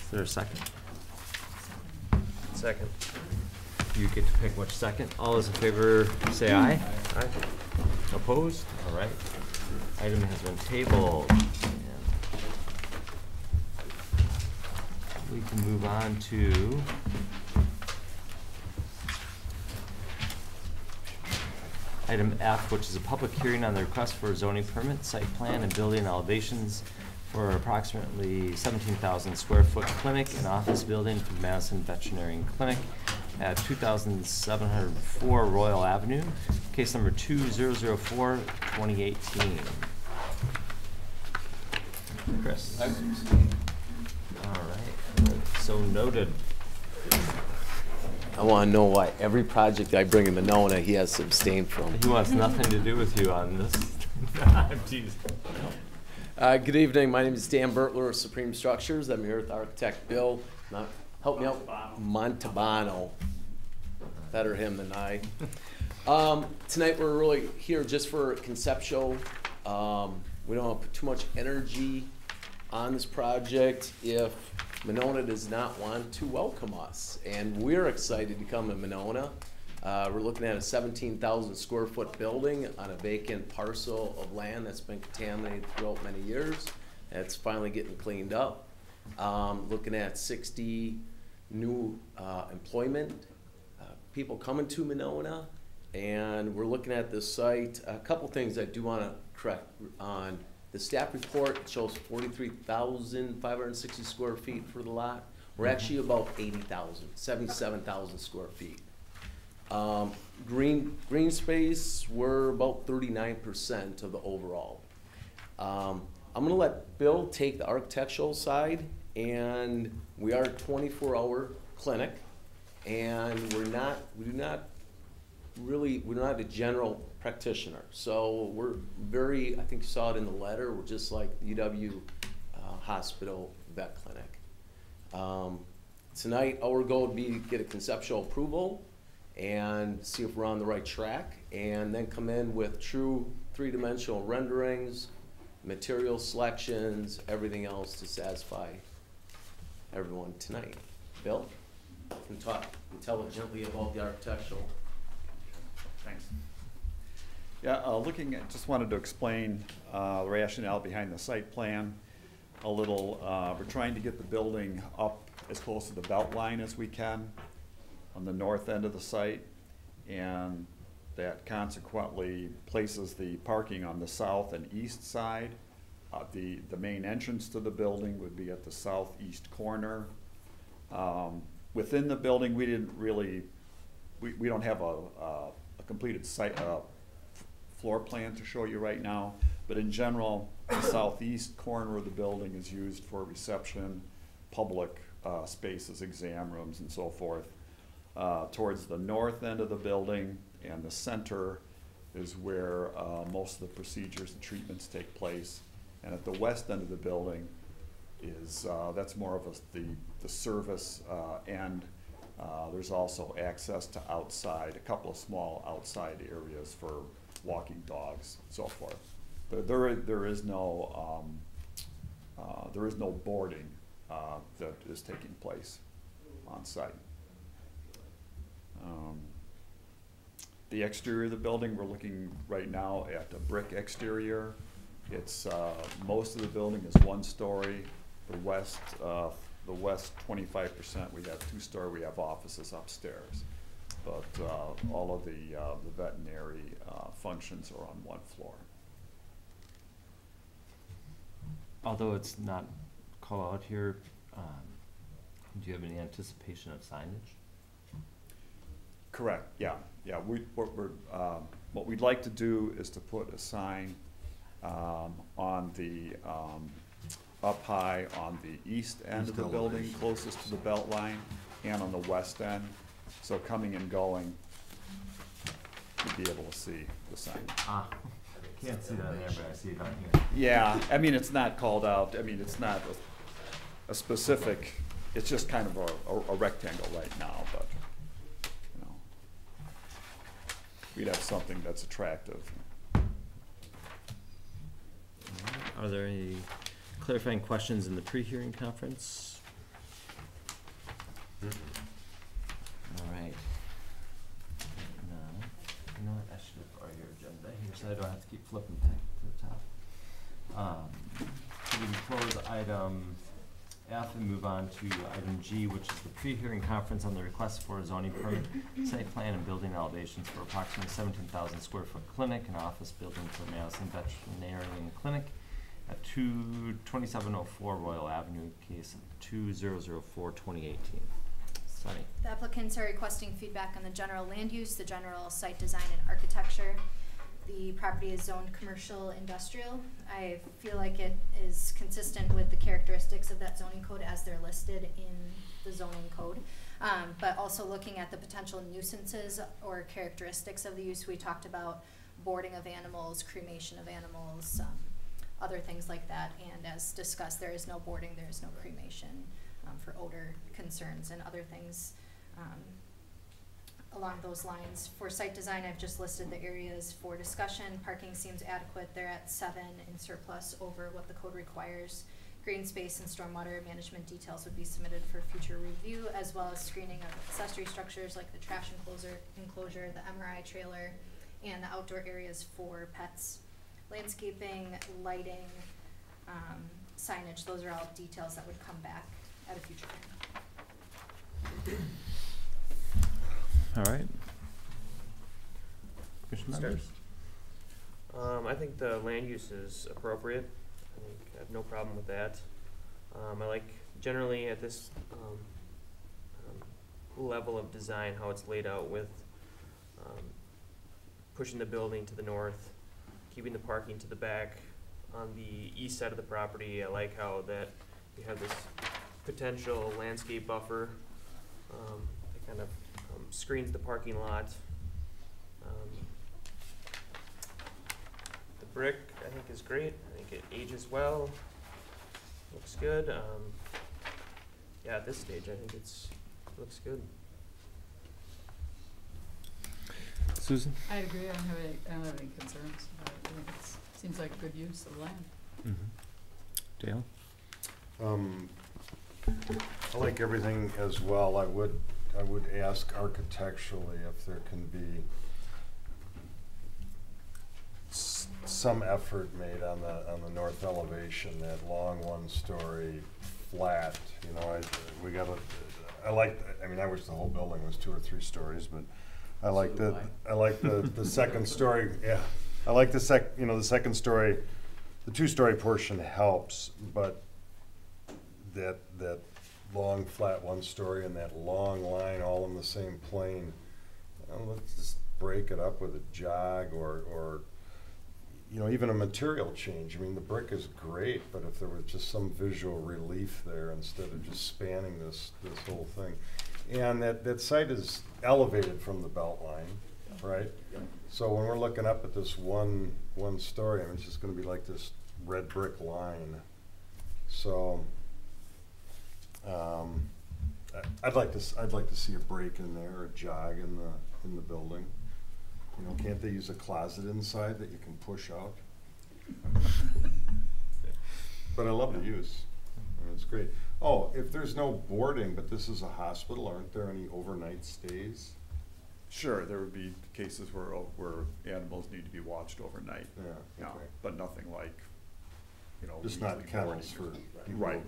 Is there a second? Second. You get to pick which second. All those in favor say aye. Aye. Opposed? All right. Item has been tabled. And we can move on to item F, which is a public hearing on the request for a zoning permit, site plan, and building elevations for approximately 17,000 square foot clinic and office building for Madison Veterinary Clinic at 2704 Royal Avenue, case number 2004, 2018. Chris. All right, so noted. I want to know why every project I bring in Monona, he has to abstain from. He wants nothing to do with you on this. I'm teasing. Good evening. My name is Dan Bertler of Supreme Structures. I'm here with architect Bill. Help me out. Montalbano. Better him than I. Tonight we're really here just for conceptual. We don't want to put too much energy on this project if Monona does not want to welcome us. And we're excited to come to Monona. We're looking at a 17,000 square foot building on a vacant parcel of land that's been contaminated throughout many years. It's finally getting cleaned up. Looking at 60 new employment, people coming to Monona, and we're looking at this site. A couple things I do want to correct on. The staff report shows 43,560 square feet for the lot. We're actually about 80,000, 77,000 square feet. Green space, we're about 39% of the overall. I'm gonna let Bill take the architectural side, and we are a 24-hour clinic, and we do not really, we're not a general practitioner. So we're very, I think you saw it in the letter, we're just like the UW Hospital Vet Clinic. Tonight, our goal would be to get a conceptual approval and see if we're on the right track, and then come in with true three-dimensional renderings, material selections, everything else to satisfy everyone tonight. Bill, you can talk intelligently about the architectural. Thanks. Yeah, just wanted to explain the rationale behind the site plan a little. We're trying to get the building up as close to the belt line as we can on the north end of the site, and that consequently places the parking on the south and east side. The main entrance to the building would be at the southeast corner. Within the building, we didn't really, we don't have a completed site floor plan to show you right now, but in general, the southeast corner of the building is used for reception, public spaces, exam rooms, and so forth. Towards the north end of the building and the center is where most of the procedures and treatments take place. And at the west end of the building is, that's more of the service end. There's also access to outside, a couple of small outside areas for walking dogs, and so forth. There is no boarding that is taking place on site. The exterior of the building, we're looking right now at a brick exterior. It's most of the building is 1 story. The west 25%, we have 2-story. We have offices upstairs, but all of the veterinary functions are on 1 floor. Although it's not called out here, do you have any anticipation of signage? Correct. Yeah. Yeah. What we'd like to do is to put a sign on the up high on the east end of the building, closest to the belt line, and on the west end. So coming and going, you'd be able to see the sign. Ah, can't see that there, but I see it on here. Yeah. I mean, it's not called out. I mean, it's not a specific. It's just kind of a rectangle right now, but. We'd have something that's attractive. Are there any clarifying questions in the pre-hearing conference? All right. Now, you know what? I should have brought your agenda here so I don't have to keep flipping back to the top. So we can close item F and move on to item G, which is the pre-hearing conference on the request for a zoning permit, site plan and building elevations for approximately 17,000 square foot clinic and office building for Madison Veterinarian Clinic at 2704 Royal Avenue, case 2004-2018. Sunny. The applicants are requesting feedback on the general land use, the general site design and architecture. The property is zoned commercial industrial. I feel like it is consistent with the characteristics of that zoning code as they're listed in the zoning code. But also looking at the potential nuisances or characteristics of the use, we talked about boarding of animals, cremation of animals, other things like that. And as discussed, there is no boarding, there is no cremation for odor concerns and other things. Along those lines. For site design, I've just listed the areas for discussion. Parking seems adequate. They're at 7 in surplus over what the code requires. Green space and stormwater management details would be submitted for future review, as well as screening of accessory structures like the trash enclosure, the MRI trailer, and the outdoor areas for pets. Landscaping, lighting, signage, those are all details that would come back at a future time. All right. Commission members? I think the land use is appropriate. I have no problem with that. I like generally at this level of design how it's laid out with pushing the building to the north, keeping the parking to the back. On the east side of the property, I like how that you have this potential landscape buffer that kind of screens the parking lot. brick, I think, is great. I think it ages well, looks good. Yeah, at this stage, I think looks good. Susan? I agree. I don't have any concerns. I think it seems like a good use of land. Mm-hmm. Dale? I like everything as well. I would ask architecturally if there can be some effort made on the north elevation, that long one-story flat. You know, I wish the whole building was 2 or 3 stories, but I like the second story. Yeah, I like the second story. The 2-story portion helps, but that long flat 1-story and that long line all in the same plane. Let's just break it up with a jog or even a material change. I mean, the brick is great, but if there was just some visual relief there instead of just spanning this whole thing. And that site is elevated from the belt line, right? So when we're looking up at this one story, I mean, it's just going to be like this red brick line. So I'd like to see a break in there, or a jog in the building. You know, can't they use a closet inside that you can push out? But I love the use. I mean, it's great. Oh, if there's no boarding, but this is a hospital, aren't there any overnight stays? Sure, there would be cases where animals need to be watched overnight. Yeah, okay. But nothing like, just not kennels for people. Right.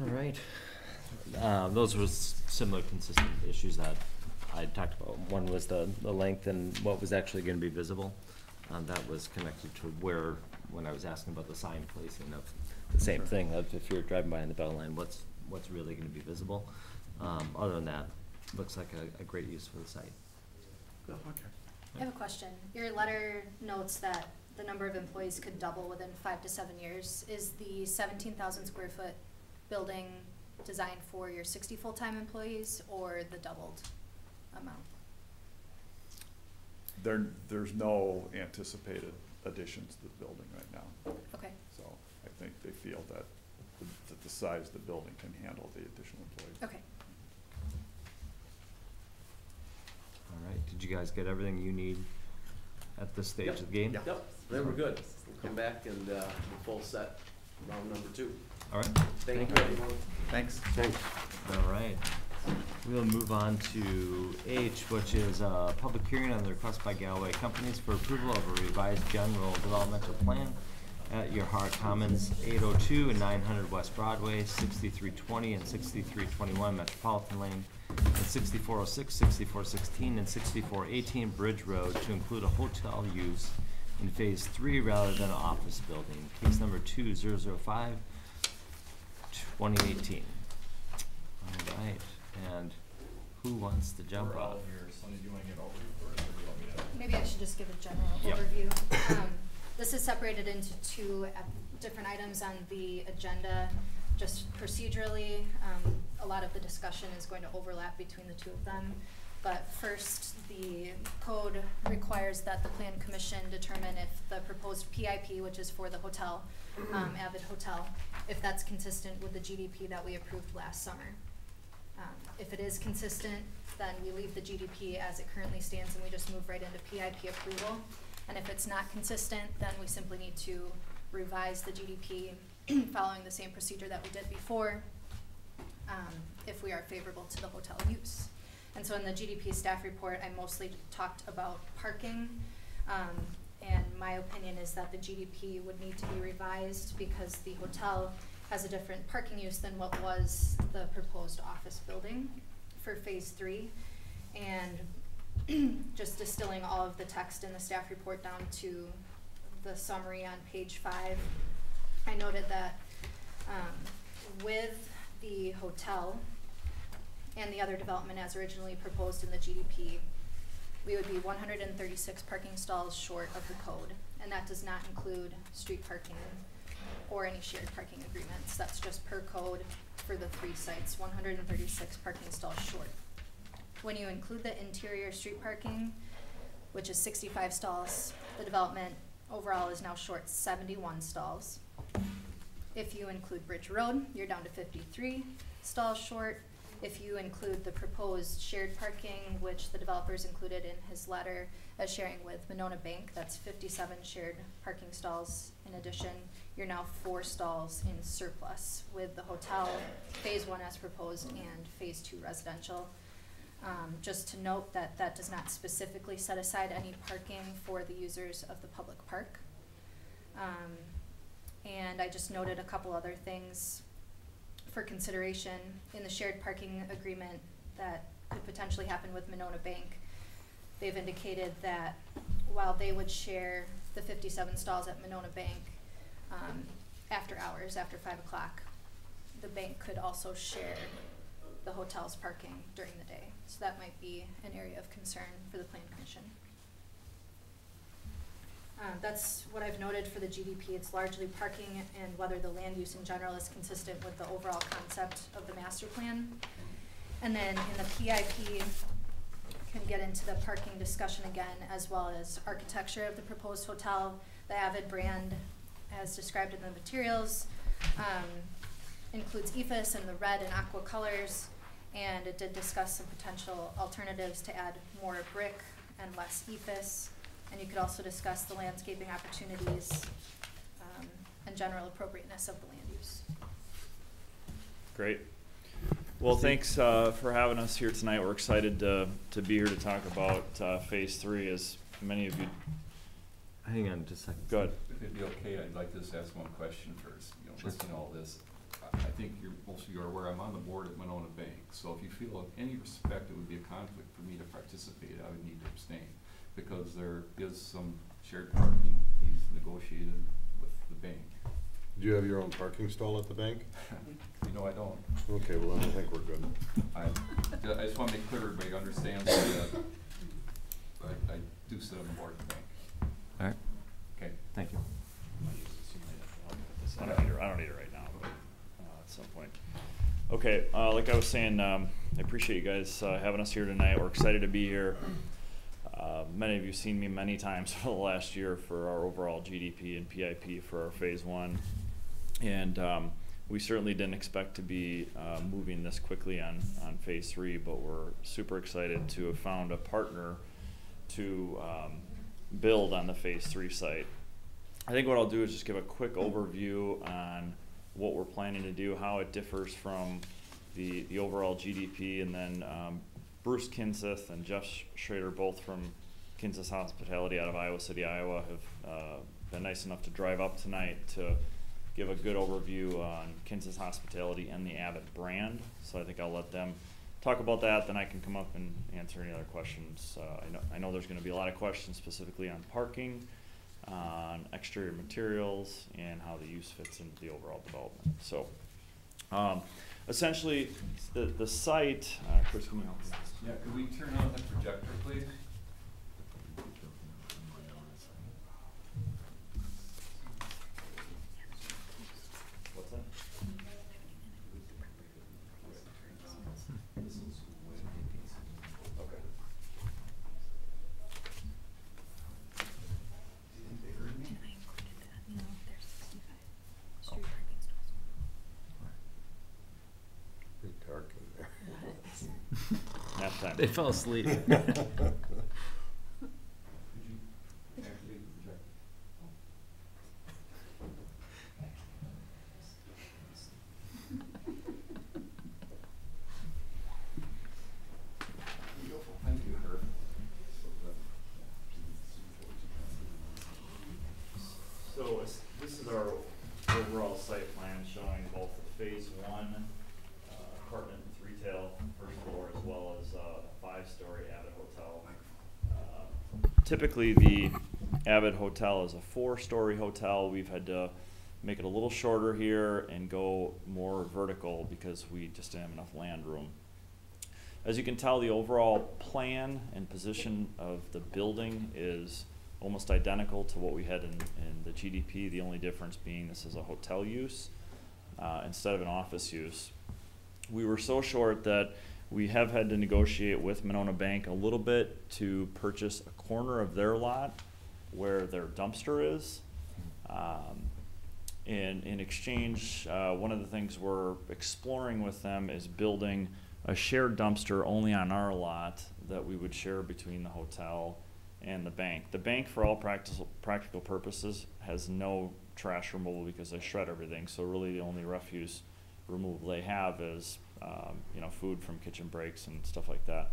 All right. Those were similar consistent issues that I talked about. One was the length and what was actually going to be visible. That was connected to when I was asking about the sign placing of the same thing, of if you're driving by on the belt line, what's really going to be visible. Other than that, looks like a great use for the site. I have a question. Your letter notes that the number of employees could double within 5 to 7 years. Is the 17,000 square foot building designed for your 60 full-time employees or the doubled amount? There's no anticipated additions to the building right now. Okay. So I think they feel that the size of the building can handle the additional employees. Okay. All right. Did you guys get everything you need at this stage of the game? Yep, they were good. We'll come back and the full set, round number 2. All right. Thank you, everyone. Thanks. All right. We'll move on to H, which is a public hearing on the request by Galway Companies for approval of a revised general developmental plan at your Hart Commons, 802 and 900 West Broadway, 6320 and 6321 Metropolitan Lane, and 6406, 6416, and 6418 Bridge Road to include a hotel use in Phase 3 rather than an office building. Case number 2005, 2018. All right. And who wants to jump off? Maybe I should just give a general Yep. overview. This is separated into 2 different items on the agenda. Just procedurally, a lot of the discussion is going to overlap between the 2 of them. But first, the code requires that the Plan Commission determine if the proposed PIP, which is for the hotel, Avid Hotel, if that's consistent with the GDP that we approved last summer. If it is consistent, then we leave the GDP as it currently stands and we just move right into PIP approval. And if it's not consistent, then we simply need to revise the GDP following the same procedure that we did before, if we are favorable to the hotel use. And so in the GDP staff report, I mostly talked about parking. And my opinion is that the GDP would need to be revised because the hotel has a different parking use than what was the proposed office building for Phase 3. And just distilling all of the text in the staff report down to the summary on page 5, I noted that with the hotel and the other development as originally proposed in the GDP, we would be 136 parking stalls short of the code, and that does not include street parking or any shared parking agreements. That's just per code for the 3 sites, 136 parking stalls short. when you include the interior street parking, which is 65 stalls, the development overall is now short 71 stalls. If you include Bridge Road, you're down to 53 stalls short. If you include the proposed shared parking, which the developers included in his letter as sharing with Monona Bank, that's 57 shared parking stalls. In addition, you're now 4 stalls in surplus with the hotel, phase 1 as proposed, and phase 2 residential. Just to note that that does not specifically set aside any parking for the users of the public park. And I just noted a couple other things for consideration in the shared parking agreement that could potentially happen with Monona Bank. They've indicated that while they would share the 57 stalls at Monona Bank after hours, after 5 o'clock, the bank could also share the hotel's parking during the day. So that might be an area of concern for the Plan Commission. That's what I've noted for the GDP. It's largely parking and whether the land use in general is consistent with the overall concept of the master plan. And then in the PIP, can get into the parking discussion again, as well as architecture of the proposed hotel. The Avid brand, as described in the materials, includes ephes and the red and aqua colors, and it did discuss some potential alternatives to add more brick and less ephes. And you could also discuss the landscaping opportunities and general appropriateness of the land use. Great. Well, thanks for having us here tonight. We're excited to be here to talk about Phase 3, as many of you. Hang on just a second. Go ahead. If it'd be okay, I'd like to just ask one question first. You know, listening to all this, I think most of you are aware I'm on the board at Monona Bank. So if you feel of any respect it would be a conflict for me to participate, I would need to abstain, because there is some shared parking he's negotiated with the bank. Do you have your own parking stall at the bank? You know I don't. Okay, well then I think we're good. I just want to make clear everybody understands that I do sit on the board of the bank. All right. Okay. Thank you. I don't need it right now, but at some point. Okay, like I was saying, I appreciate you guys having us here tonight. We're excited to be here. Many of you have seen me many times for the last year for our overall GDP and PIP for our Phase 1. And we certainly didn't expect to be moving this quickly on Phase 3, but we're super excited to have found a partner to build on the Phase 3 site. I think what I'll do is just give a quick overview on what we're planning to do, how it differs from the overall GDP, and then Bruce Kinseth and Jeff Schrader, both from Kinseth Hospitality out of Iowa City, Iowa, have been nice enough to drive up tonight to give a good overview on Kinseth Hospitality and the Avid brand. So I think I'll let them talk about that, then I can come up and answer any other questions. I know there's going to be a lot of questions specifically on parking, on exterior materials, and how the use fits into the overall development. So essentially the site, Chris, can you help me? Yeah, could we turn on the projector, please? What's that? Okay. Pretty dark in there. Nap time. They fell asleep. So this is our overall site plan showing both the Phase 1 apartment with retail first floor, as well as a 5-story Avid hotel. Typically the Avid hotel is a 4-story hotel. We've had to make it a little shorter here and go more vertical because we just didn't have enough land room. As you can tell, the overall plan and position of the building is almost identical to what we had in the GDP, the only difference being this is a hotel use instead of an office use. We were so short that We have had to negotiate with Monona Bank a little bit to purchase a corner of their lot where their dumpster is. In exchange, one of the things we're exploring with them is building a shared dumpster only on our lot that we would share between the hotel and the bank. The bank, for all practical purposes, has no trash removal because they shred everything. So really the only refuse removal they have is you know, food from kitchen breaks and stuff like that.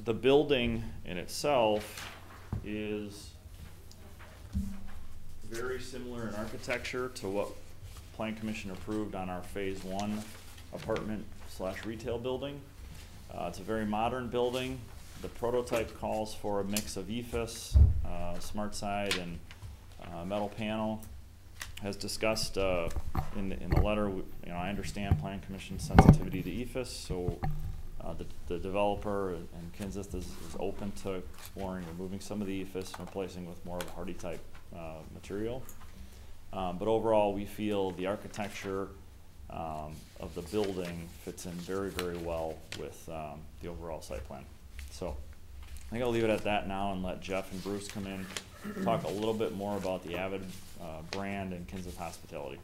The building in itself is very similar in architecture to what Plan Commission approved on our Phase 1 apartment/retail building. It's a very modern building. The prototype calls for a mix of EFIS, smart side, and metal panel. As discussed in the letter, you know, I understand Plan Commission's sensitivity to EFIS, so the developer and Kinzith is open to exploring removing some of the EFIS and replacing with more of a hardy type material. But overall, we feel the architecture of the building fits in very, very well with the overall site plan. So I think I'll leave it at that now and let Jeff and Bruce come in, talk a little bit more about the Avid brand and Kinzith Hospitality.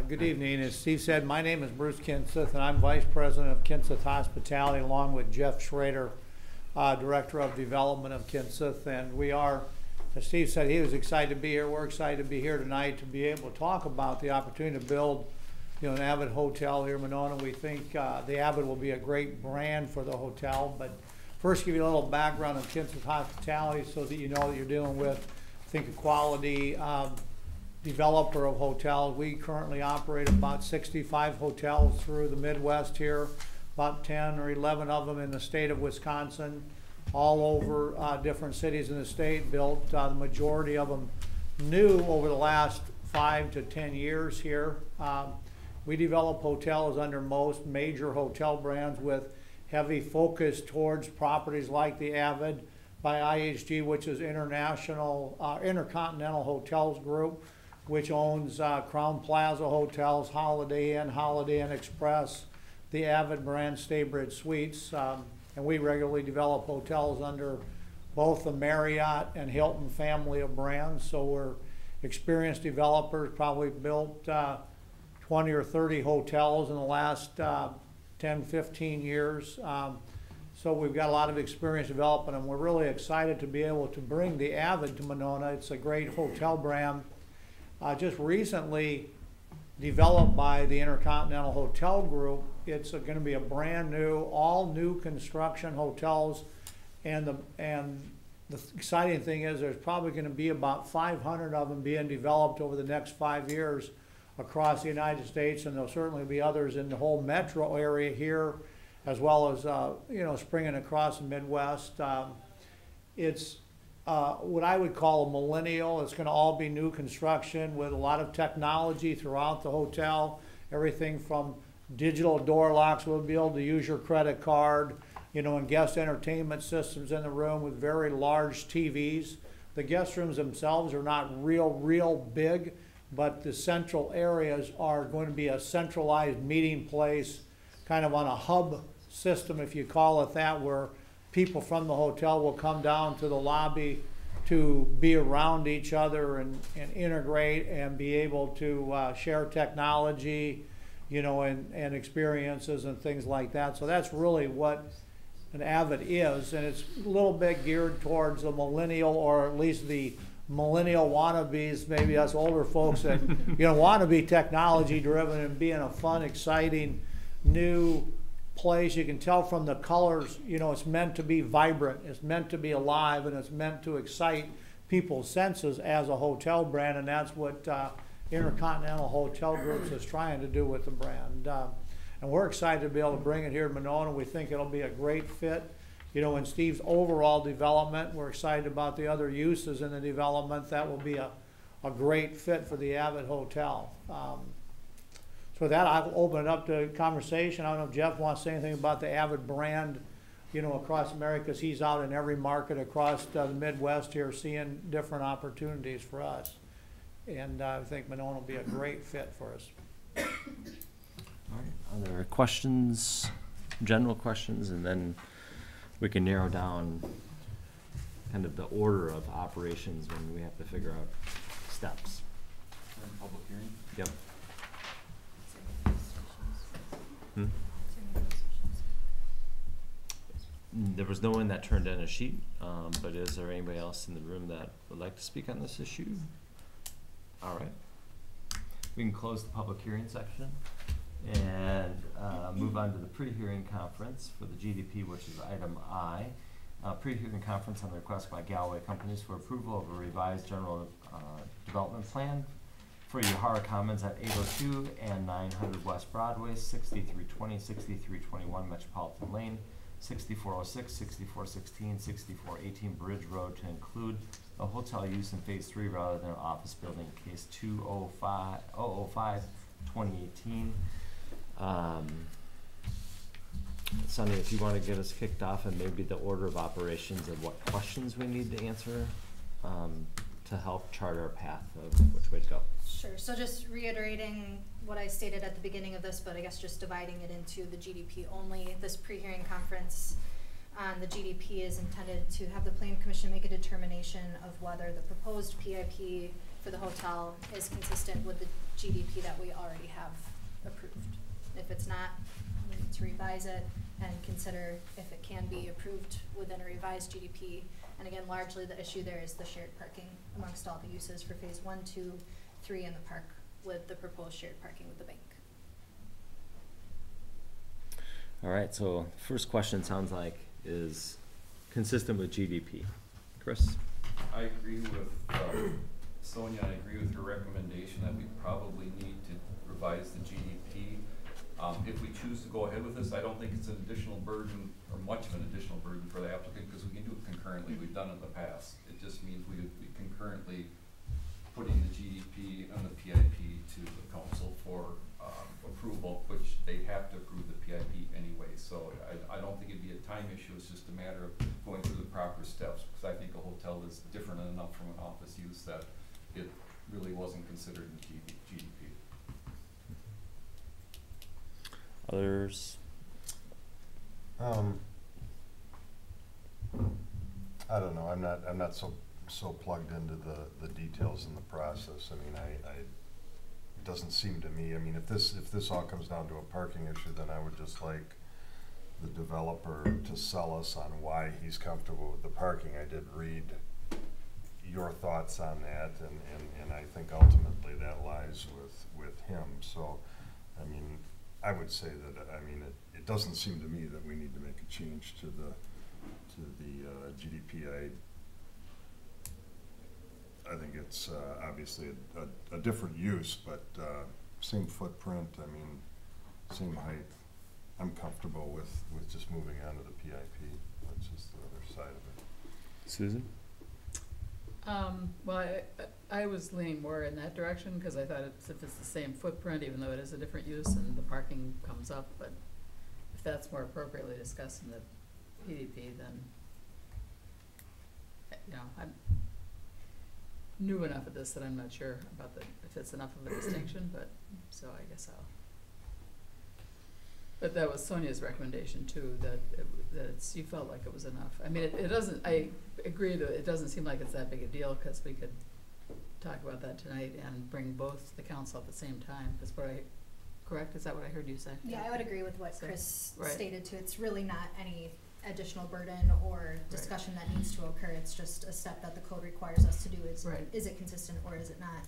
Good evening. As Steve said, my name is Bruce Kinzith, and I'm Vice President of Kinzith Hospitality, along with Jeff Schrader, Director of Development of Kinzith. And we are, as Steve said, he was excited to be here. We're excited to be here tonight to be able to talk about the opportunity to build, you know, an Avid hotel here in Monona. We think the Avid will be a great brand for the hotel. But first, give you a little background of Kinzith Hospitality so that you know that you're dealing with, I think, a quality developer of hotels. We currently operate about 65 hotels through the Midwest here, about 10 or 11 of them in the state of Wisconsin, all over different cities in the state, built the majority of them new over the last 5 to 10 years here. We develop hotels under most major hotel brands with heavy focus towards properties like the Avid by IHG, which is Intercontinental Hotels Group, which owns Crown Plaza Hotels, Holiday Inn Express, the Avid brand Staybridge Suites, and we regularly develop hotels under both the Marriott and Hilton family of brands. So we're experienced developers, probably built 20 or 30 hotels in the last 10, 15 years. So we've got a lot of experience developing them. We're really excited to be able to bring the Avid to Monona. It's a great hotel brand. Just recently developed by the Intercontinental Hotel Group. It's going to be a brand new, all new construction hotels, and the exciting thing is there's probably going to be about 500 of them being developed over the next 5 years across the United States, and there'll certainly be others in the whole metro area here, as well as you know, springing across the Midwest. It's what I would call a millennial. It's going to all be new construction with a lot of technology throughout the hotel. Everything from digital door locks, we'll be able to use your credit card, you know, and guest entertainment systems in the room with very large TVs. The guest rooms themselves are not real big, but the central areas are going to be a centralized meeting place, kind of on a hub system, if you call it that, where people from the hotel will come down to the lobby to be around each other and integrate and be able to share technology, you know, and experiences and things like that. So that's really what an Avid is, and it's a little bit geared towards the millennial, or at least the millennial wannabes, maybe us older folks that, you know, want to be technology driven and be in a fun, exciting, new place. You can tell from the colors, you know, it's meant to be vibrant, it's meant to be alive, and it's meant to excite people's senses as a hotel brand, and that's what Intercontinental Hotel Groups is trying to do with the brand. And we're excited to be able to bring it here to Monona. We think it'll be a great fit, you know, in Steve's overall development. We're excited about the other uses in the development. That will be a great fit for the Avid Hotel. So with that, I'll open it up to conversation. I don't know if Jeff wants to say anything about the Avid brand you know, across America, 'cause he's out in every market across the Midwest here, seeing different opportunities for us. And I think Monona will be a great fit for us. All right, are there questions, general questions, and then we can narrow down kind of the order of operations when we have to figure out steps. Public hearing? Yep. Hmm? There was no one that turned in a sheet, but is there anybody else in the room that would like to speak on this issue? All right. We can close the public hearing section and move on to the pre-hearing conference for the GDP, which is item I. Pre-hearing conference on the request by Galway Companies for approval of a revised general development plan for Yahara Commons at 802 and 900 West Broadway, 6320, 6321 Metropolitan Lane, 6406, 6416, 6418 Bridge Road to include a hotel use in phase 3 rather than an office building, case 205-2018. Sonny, if you want to get us kicked off and maybe the order of operations and what questions we need to answer to help chart our path of which way to go. Sure, so just reiterating what I stated at the beginning of this, but I guess just dividing it into the GDP only. This pre-hearing conference on the GDP is intended to have the Plan Commission make a determination of whether the proposed PIP for the hotel is consistent with the GDP that we already have approved. If it's not, we need to revise it and consider if it can be approved within a revised GDP. And again, largely the issue there is the shared parking amongst all the uses for phase 1, 2, 3 in the park with the proposed shared parking with the bank. All right, so first question sounds like is consistent with GDP. Chris? I agree with Sonia. I agree with her recommendation that we probably need to revise the GDP. If we choose to go ahead with this, I don't think it's an additional burden or much of an additional burden for the applicant because we can do it concurrently. We've done it in the past. It just means we would be concurrently putting the GDP and the PIP to the council for approval, which they have to approve the PIP anyway. So I don't think it'd be a time issue. It's just a matter of going through the proper steps because I think a hotel is different enough from an office use that it really wasn't considered in GDP. Others? I don't know. I'm not so plugged into the details in the process. I mean, it doesn't seem to me. I mean, if this all comes down to a parking issue, then I would just like the developer to sell us on why he's comfortable with the parking. I did read your thoughts on that, and I think ultimately that lies with him. So, I mean, I would say that, I mean, it doesn't seem to me that we need to make a change to the GDP. I think it's obviously a different use, but same footprint, I mean, same height. I'm comfortable with just moving on to the PIP. That's just the other side of it. Susan? Well, I was leaning more in that direction because I thought if it's the same footprint, even though it is a different use and the parking comes up, but if that's more appropriately discussed in the PDP, then, you know, I'm new enough at this that I'm not sure about if it's enough of a distinction, but, so I guess but that was Sonia's recommendation too, that you felt like it was enough. I mean, it doesn't, I agree that it doesn't seem like it's that big a deal because we could talk about that tonight and bring both to the council at the same time. Is correct? Is that what I heard you say? Yeah, I would agree with what Chris right. stated too. It's really not any additional burden or discussion that needs to occur. It's just a step that the code requires us to do. Is it consistent or is it not?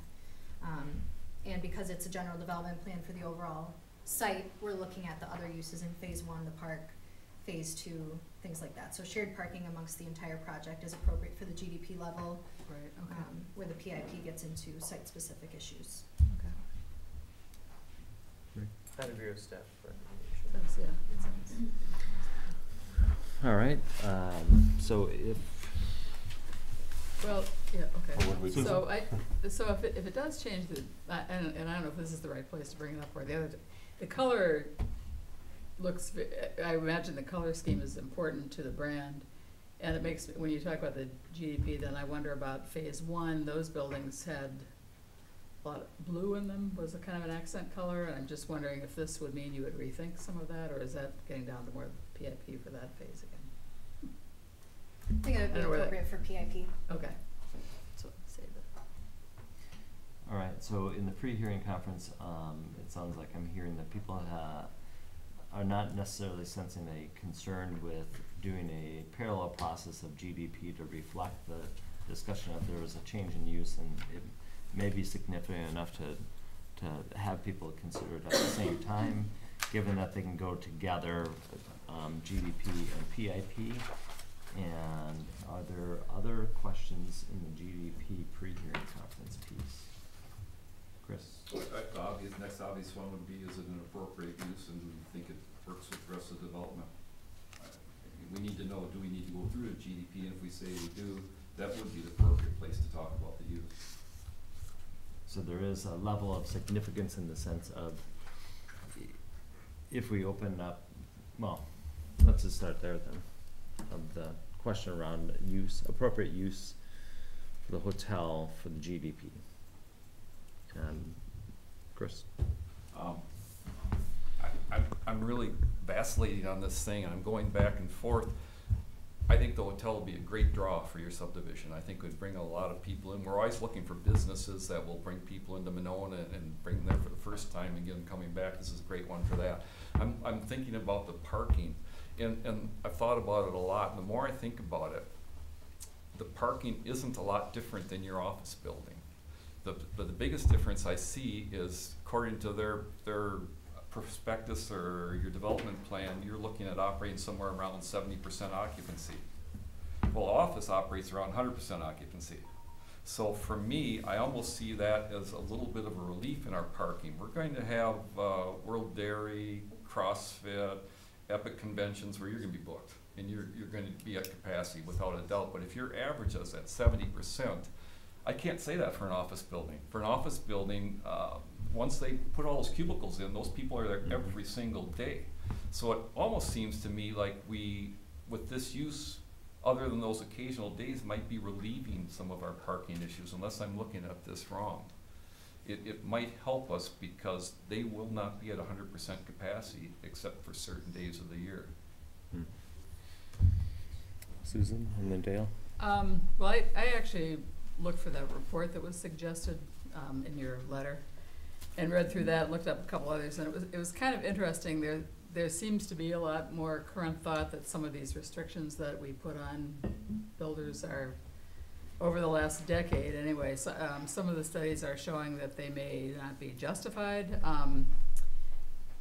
And because it's a general development plan for the overall site, we're looking at the other uses in phase 1, the park, phase 2, things like that. So shared parking amongst the entire project is appropriate for the GDP level, right? Okay. Where the PIP gets into site-specific issues. Okay. I'd agree with staff recommendation. All right. So if well, yeah, okay. So if it does change and I don't know if this is the right place to bring it up or the color looks, I imagine the color scheme is important to the brand. And it makes, when you talk about the GDP, then I wonder about phase one, those buildings had a lot of blue in them, was a kind of an accent color, and I'm just wondering if this would mean you would rethink some of that, or is that getting down to more PIP for that phase again? I think it would be I don't know where that- appropriate for PIP. Okay, so save it. All right, so in the pre-hearing conference, it sounds like I'm hearing that people are not necessarily sensing a concern with doing a parallel process of GDP to reflect the discussion if there was a change in use, and it may be significant enough to have people consider it at the same time, given that they can go together, GDP and PIP. And are there other questions in the GDP pre-hearing conference piece? Chris? Next obvious one would be, is it an appropriate use, and do we think it works with the rest of the development? We need to know, do we need to go through the GDP, and if we say we do, that would be the appropriate place to talk about the use. So there is a level of significance in the sense of, if we open up, well, let's just start there then, of the question around use, appropriate use for the hotel for the GDP. Chris? I'm really vacillating on this thing, and I'm going back and forth. I think the hotel will be a great draw for your subdivision. I think it would bring a lot of people in. We're always looking for businesses that will bring people into Monona and bring them there for the first time and get them coming back. This is a great one for that. I'm thinking about the parking, and I've thought about it a lot, and the more I think about it, the parking isn't a lot different than your office building. The biggest difference I see is, according to their prospectus or your development plan, you're looking at operating somewhere around 70% occupancy. Well, office operates around 100% occupancy. So for me, I almost see that as a little bit of a relief in our parking. We're going to have World Dairy, CrossFit, Epic conventions where you're going to be booked, and you're going to be at capacity without a doubt. But if your average is at 70%, I can't say that for an office building. For an office building, once they put all those cubicles in, those people are there every single day. So it almost seems to me like we, with this use, other than those occasional days, might be relieving some of our parking issues, unless I'm looking at this wrong. It might help us because they will not be at 100% capacity except for certain days of the year. Susan, and then Dale? Well, I actually looked for that report that was suggested in your letter, and read through that, looked up a couple others, and it was kind of interesting. There seems to be a lot more current thought that some of these restrictions that we put on builders are, over the last decade anyway, so, some of the studies are showing that they may not be justified.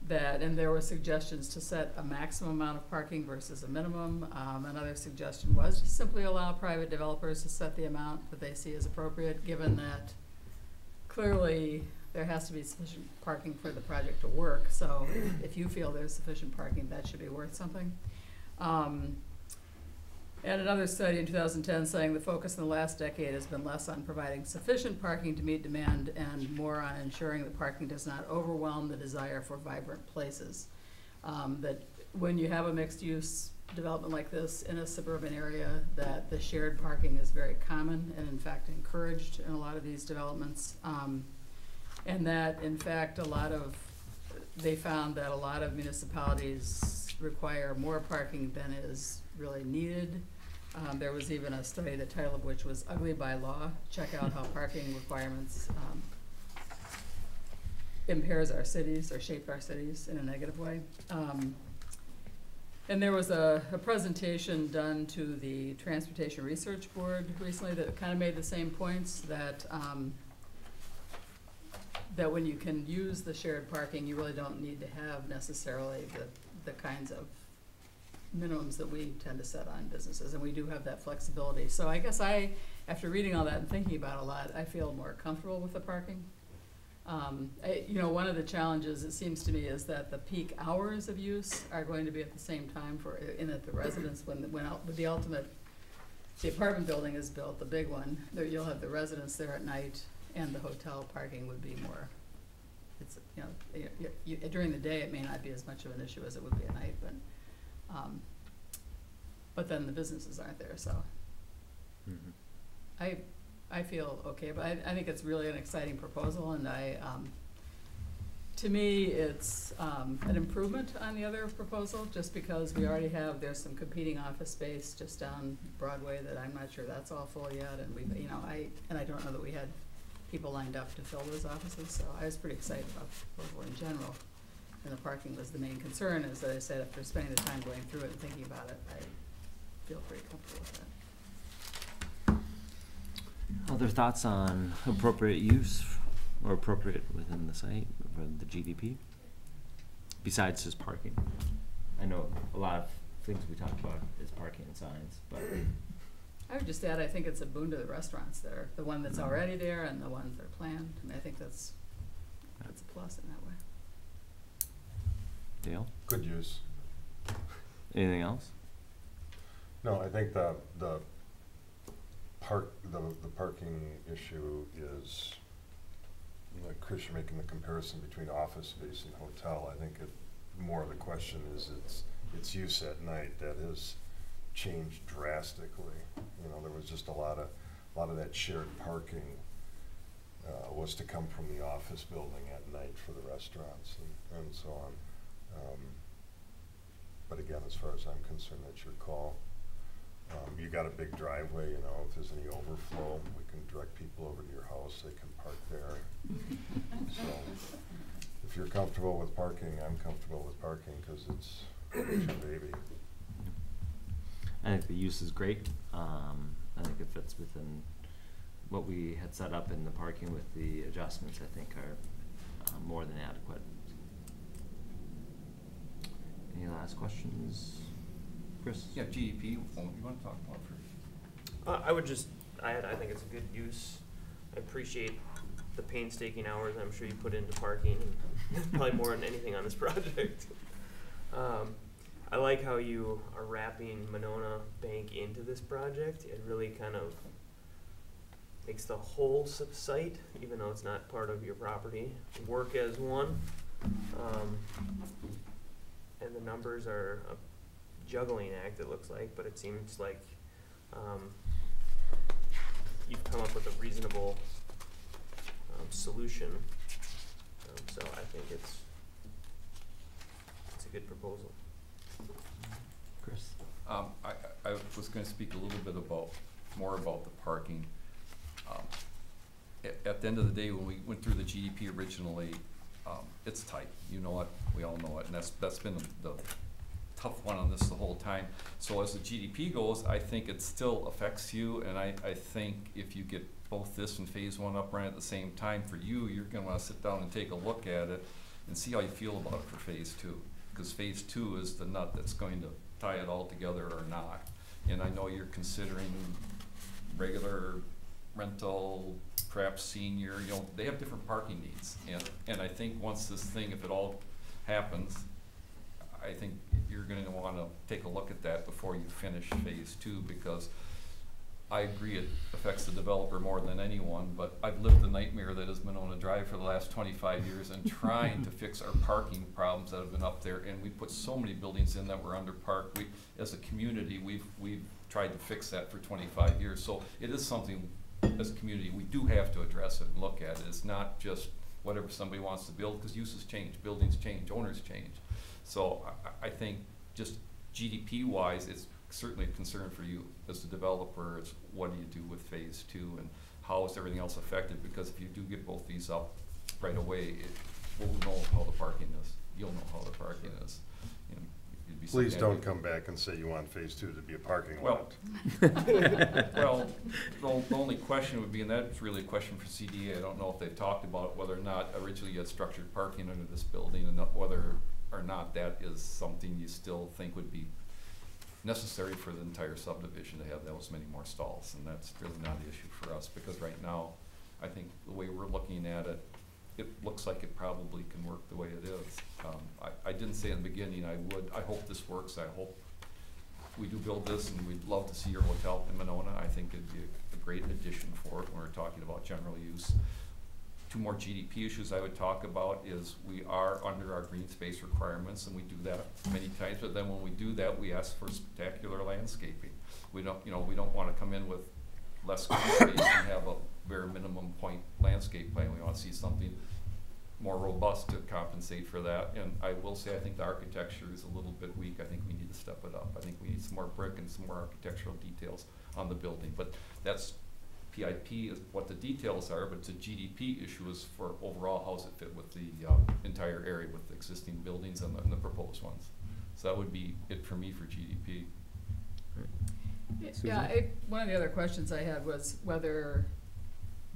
And there were suggestions to set a maximum amount of parking versus a minimum. Another suggestion was to simply allow private developers to set the amount that they see as appropriate, given that clearly there has to be sufficient parking for the project to work. So if you feel there's sufficient parking, that should be worth something. And another study in 2010 saying the focus in the last decade has been less on providing sufficient parking to meet demand and more on ensuring that parking does not overwhelm the desire for vibrant places. That when you have a mixed-use development like this in a suburban area, that the shared parking is very common and in fact encouraged in a lot of these developments. And that in fact they found that a lot of municipalities require more parking than is really needed. There was even a study, the title of which was Ugly by Law. Check out how parking requirements impairs our cities or shape our cities in a negative way. And there was a presentation done to the Transportation Research Board recently that kind of made the same points, that that when you can use the shared parking, you really don't need to have necessarily the kinds of minimums that we tend to set on businesses, and we do have that flexibility. So I guess after reading all that and thinking about it a lot, I feel more comfortable with the parking. One of the challenges, it seems to me, is that the peak hours of use are going to be at the same time at the residents when the apartment building is built, the big one, you'll have the residents there at night, and the hotel parking would be more it's, you know, during the day, it may not be as much of an issue as it would be at night, but then the businesses aren't there, so. I feel okay, but I think it's really an exciting proposal, and to me, it's an improvement on the other proposal, just because we already have, there's some competing office space just down Broadway that I'm not sure that's all full yet, and we, you know, I don't know that we had people lined up to fill those offices, so I was pretty excited about the proposal in general. And the parking was the main concern, as I said, after spending the time going through it and thinking about it, I feel pretty comfortable with that. Other thoughts on appropriate use or appropriate within the site for the GDP? Besides just parking. I know a lot of things we talk about is parking and signs, but. I would just add, I think it's a boon to the restaurants that are, the one that's already there and the ones that are planned. I mean, I think that's a plus in that way. Dale? Good use. Anything else? No, I think the parking issue is, like Chris, you're making the comparison between office space and hotel. I think more of the question is its use at night that has changed drastically. You know, there was just a lot of that shared parking was to come from the office building at night for the restaurants and so on. But again, as far as I'm concerned, that's your call. You got a big driveway, you know, if there's any overflow, we can direct people over to your house, they can park there. So if you're comfortable with parking, I'm comfortable with parking because it's your baby. I think the use is great. I think it fits within what we had set up in the parking with the adjustments, I think are more than adequate. Any last questions? Chris? Yeah, GDP, you want to talk about first? I would just, I think it's a good use. I appreciate the painstaking hours I'm sure you put into parking, probably more than anything on this project. I like how you are wrapping Monona Bank into this project. It really kind of makes the whole site, even though it's not part of your property, work as one. And the numbers are a juggling act, it looks like, but it seems like you've come up with a reasonable solution. So I think it's a good proposal. Chris? I was going to speak a little bit more about the parking. At the end of the day, when we went through the GDP originally, it's tight. You know it. We all know it, and that's been the tough one on this the whole time. So as the GDP goes, I think it still affects you, and I think if you get both this and phase one up running at the same time, for you, you're going to want to sit down and take a look at it and see how you feel about it for phase two, because phase two is the nut that's going to tie it all together or not. And I know you're considering regular rental, perhaps senior, you know, they have different parking needs. And I think once this thing, if it all happens, I think you're going to want to take a look at that before you finish phase two, because I agree it affects the developer more than anyone, but I've lived the nightmare that is Monona Drive for the last 25 years and trying to fix our parking problems that have been up there. And we put so many buildings in that were under parked. We, as a community, we've tried to fix that for 25 years. So it is something, as a community, we do have to address it and look at it. It's not just whatever somebody wants to build, because uses change, buildings change, owners change. So I think just GDP-wise, it's certainly a concern for you as the developer. It's what do you do with phase two, and how is everything else affected? Because if you do get both these up right away, we'll know how the parking is. You'll know how the parking is. You know, you'd be Please don't come back and say you want phase two to be a parking lot. Well, the only question would be, and that's really a question for CDA. I don't know if they've talked about whether or not originally you had structured parking under this building, and whether or not that is something you still think would be necessary for the entire subdivision to have those many more stalls. And that's really not an issue for us, because right now, I think the way we're looking at it, it looks like it probably can work the way it is. I didn't say in the beginning I hope this works. I hope we do build this, and we'd love to see your hotel in Monona. I think it'd be a great addition for it when we're talking about general use. two more GDP issues I would talk about is we are under our green space requirements, and we do that many times, but then when we do that, we ask for spectacular landscaping. We don't, you know, we don't wanna come in with less green space and have a bare minimum point landscape plan. We wanna see something more robust to compensate for that. And I will say, I think the architecture is a little bit weak. I think we need to step it up. I think we need some more brick and some more architectural details on the building. But that's PIP is what the details are, but it's a GDP issue is for overall how's it fit with the entire area with the existing buildings and the proposed ones. So that would be it for me for GDP. Yeah, one of the other questions I had was whether,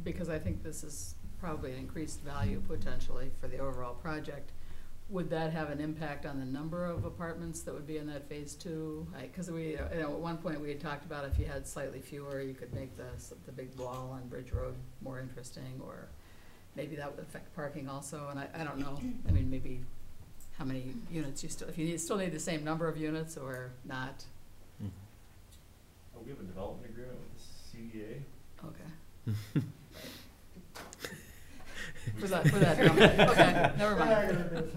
because I think this is probably an increased value potentially for the overall project, would that have an impact on the number of apartments that would be in that phase two? Because we, you know, at one point we had talked about if you had slightly fewer, you could make the big wall on Bridge Road more interesting, or maybe that would affect parking also. And I don't know. I mean, maybe how many units you still, if you still need the same number of units or not. We have a development agreement with the CDA. Okay. For that number. Okay, never mind.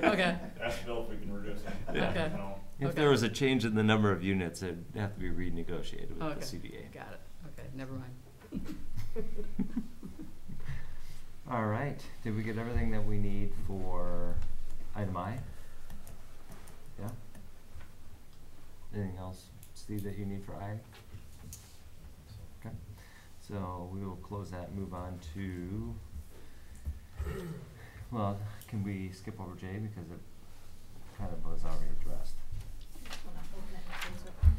Okay. Ask Bill if we can reduce it. Yeah. Okay. No. If there was a change in the number of units, it'd have to be renegotiated with the CDA. Got it. Okay, never mind. All right, did we get everything that we need for item I? Yeah? Anything else, Steve, that you need for I? Okay, so we will close that and move on to, well, can we skip over J because it kind of was already addressed?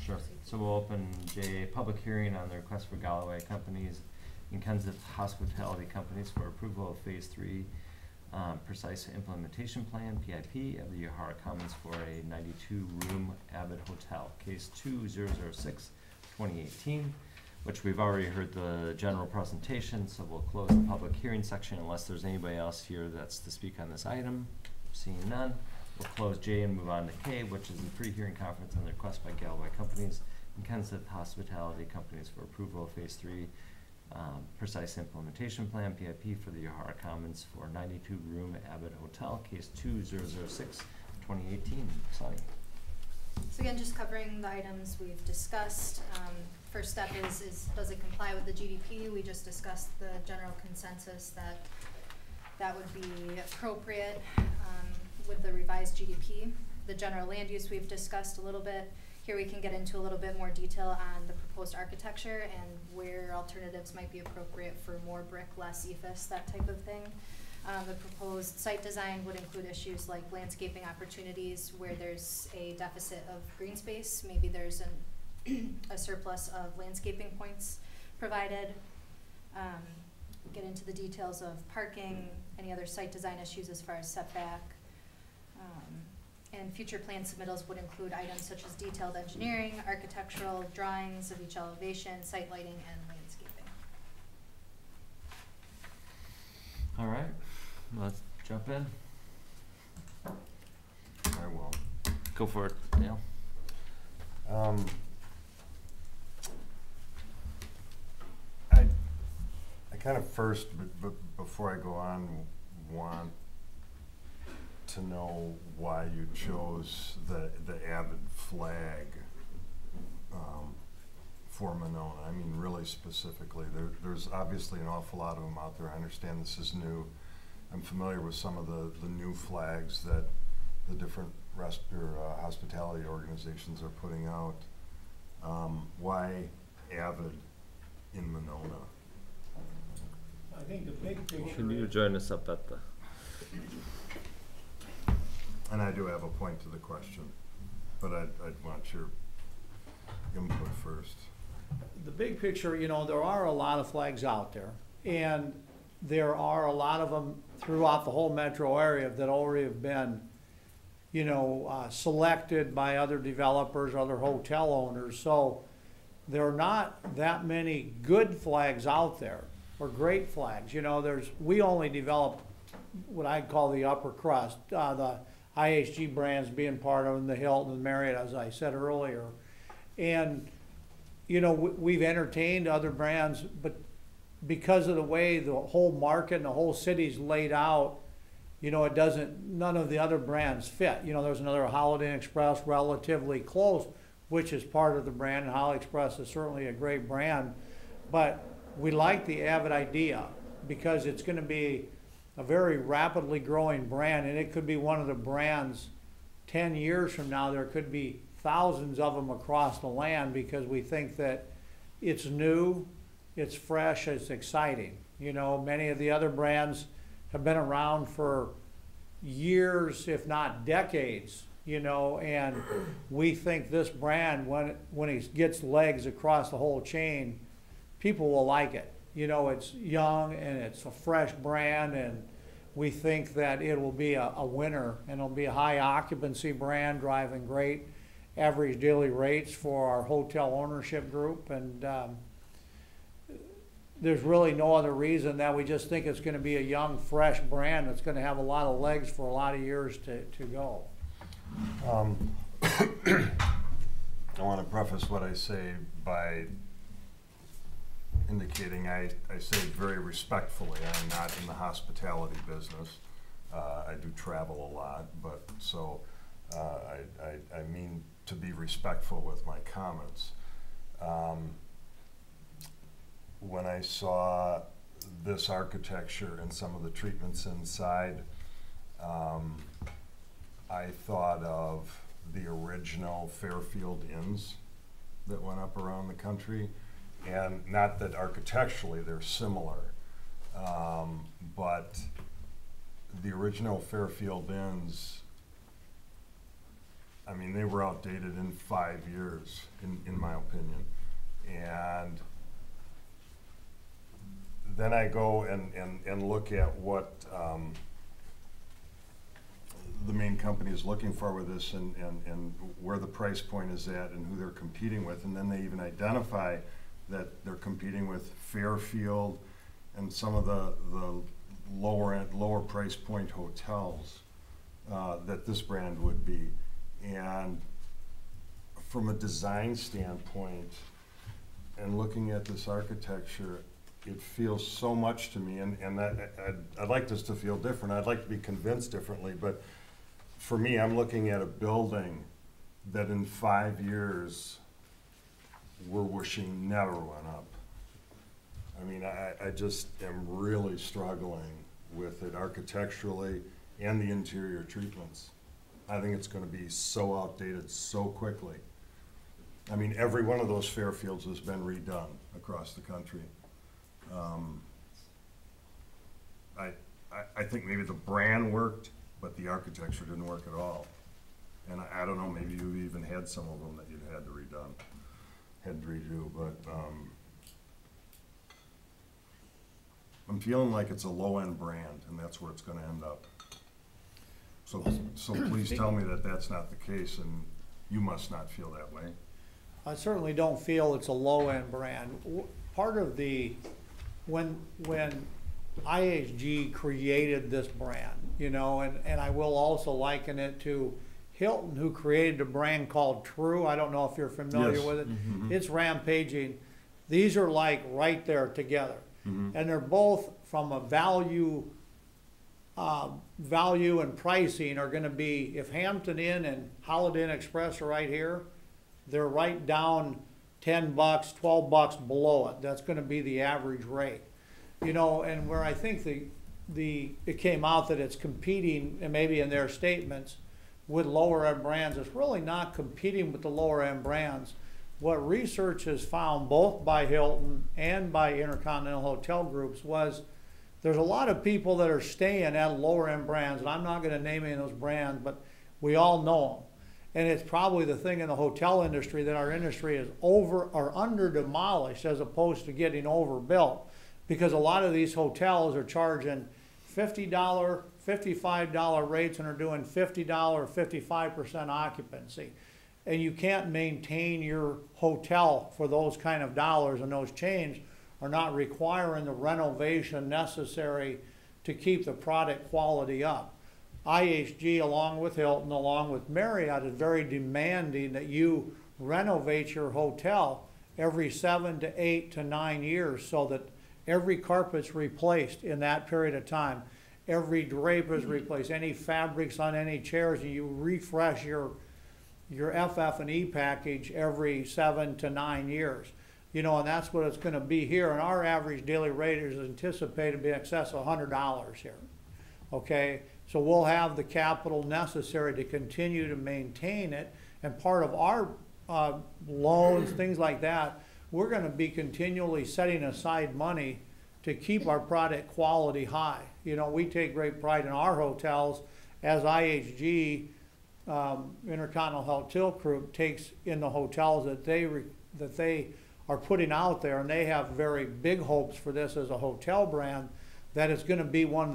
Sure. So we'll open J, public hearing on the request for Galloway Companies and Kenseth Hospitality Companies for approval of Phase 3 Precise Implementation Plan, PIP, of the Yahara Commons for a 92-room Avid Hotel, Case 2006, 2018, which we've already heard the general presentation, so we'll close the public hearing section unless there's anybody else here that's to speak on this item. Seeing none, we'll close J and move on to K, which is the pre-hearing conference on the request by Galloway Companies and Kenseth Hospitality Companies for approval of Phase 3 Precise Implementation Plan, PIP, for the Yahara Commons for 92-room Avid Hotel, Case 2006, 2018. Sonny. So again, just covering the items we've discussed. First step is does it comply with the GDP? We just discussed the general consensus that that would be appropriate with the revised GDP. The general land use we've discussed a little bit. Here we can get into a little bit more detail on the proposed architecture and where alternatives might be appropriate for more brick, less EFS, that type of thing. The proposed site design would include issues like landscaping opportunities where there's a deficit of green space. Maybe there's a surplus of landscaping points provided. Get into the details of parking, any other site design issues as far as setback. And future plan submittals would include items such as detailed engineering, architectural drawings of each elevation, site lighting, and landscaping. All right, let's jump in. I will. Go for it, Dale. I kind of first, before I go on, want to know why you chose the Avid flag for Monona. I mean, really specifically. There's obviously an awful lot of them out there. I understand this is new. I'm familiar with some of the new flags that the different hospitality organizations are putting out. Why Avid in Monona? I think the big picture. Can you join us up at the... And I do have a point to the question, but I'd want your input first. The big picture, you know, there are a lot of flags out there, and there are a lot of them throughout the whole metro area that already have been, you know, selected by other developers, other hotel owners. So there are not that many good flags out there, or great flags. You know, we only develop what I call the upper crust, the IHG brands being part of them, the Hilton and Marriott, as I said earlier. And, you know, we've entertained other brands, but because of the way the whole market and the whole city's laid out, you know, none of the other brands fit. You know, there's another Holiday Inn Express relatively close, which is part of the brand, and Holiday Express is certainly a great brand. But we like the Avid idea because it's going to be a very rapidly growing brand, and it could be one of the brands 10 years from now. There could be thousands of them across the land because we think that it's new, it's fresh, it's exciting. You know, many of the other brands have been around for years, if not decades, you know, and we think this brand, when it gets legs across the whole chain, people will like it. You know, it's young and it's a fresh brand, and we think that it will be a winner, and it'll be a high occupancy brand driving great average daily rates for our hotel ownership group. And there's really no other reason that we just think it's going to be a young, fresh brand that's going to have a lot of legs for a lot of years to go. I want to preface what I say by indicating I say very respectfully, I'm not in the hospitality business. I do travel a lot, but so I mean to be respectful with my comments. When I saw this architecture and some of the treatments inside, I thought of the original Fairfield Inns that went up around the country. And not that architecturally they're similar, but the original Fairfield Inns, I mean, they were outdated in 5 years, in my opinion. And then I go and look at what the main company is looking for with this, and where the price point is at and who they're competing with. And then they even identify that they're competing with Fairfield and some of the lower price point hotels that this brand would be. And from a design standpoint and looking at this architecture, it feels so much to me, and I'd like this to feel different. I'd like to be convinced differently, but for me, I'm looking at a building that in 5 years we're wishing never went up. I mean, I just am really struggling with it architecturally and the interior treatments. I think it's going to be so outdated so quickly. I mean, every one of those Fairfields has been redone across the country. I think maybe the brand worked, but the architecture didn't work at all. And I don't know, maybe you've even had some of them that you've had to redo, but I'm feeling like it's a low-end brand, and that's where it's going to end up. So please tell me that that's not the case, and you must not feel that way. I certainly don't feel it's a low-end brand. Part of when IHG created this brand, you know, and I will also liken it to Hilton, who created a brand called True. I don't know if you're familiar with it. Mm-hmm. It's rampaging. These are like right there together. Mm-hmm. And they're both from a value and pricing are going to be, if Hampton Inn and Holiday Inn Express are right here, they're right down $10, $12 below it. That's going to be the average rate. You know, and where I think it came out that it's competing, and maybe in their statements, with lower end brands, it's really not competing with the lower end brands. What research has found, both by Hilton and by Intercontinental Hotel Groups, was there's a lot of people that are staying at lower end brands, and I'm not going to name any of those brands, but we all know them. And it's probably the thing in the hotel industry that our industry is over or under demolished as opposed to getting overbuilt, because a lot of these hotels are charging $50, $55 rates and are doing $50, 55% occupancy. And you can't maintain your hotel for those kind of dollars, and those chains are not requiring the renovation necessary to keep the product quality up. IHG, along with Hilton, along with Marriott, is very demanding that you renovate your hotel every 7 to 8 to 9 years so that every carpet's replaced in that period of time. Every drape is replaced, any fabrics on any chairs, and you refresh your FF&E package every 7 to 9 years. You know, and that's what it's gonna be here, and our average daily rate is anticipated to be in excess of $100 here, okay? So we'll have the capital necessary to continue to maintain it, and part of our loans, things like that, we're gonna be continually setting aside money to keep our product quality high. You know, we take great pride in our hotels, as IHG, Intercontinental Hotel Group, takes in the hotels that they are putting out there, and they have very big hopes for this as a hotel brand, that it's gonna be one of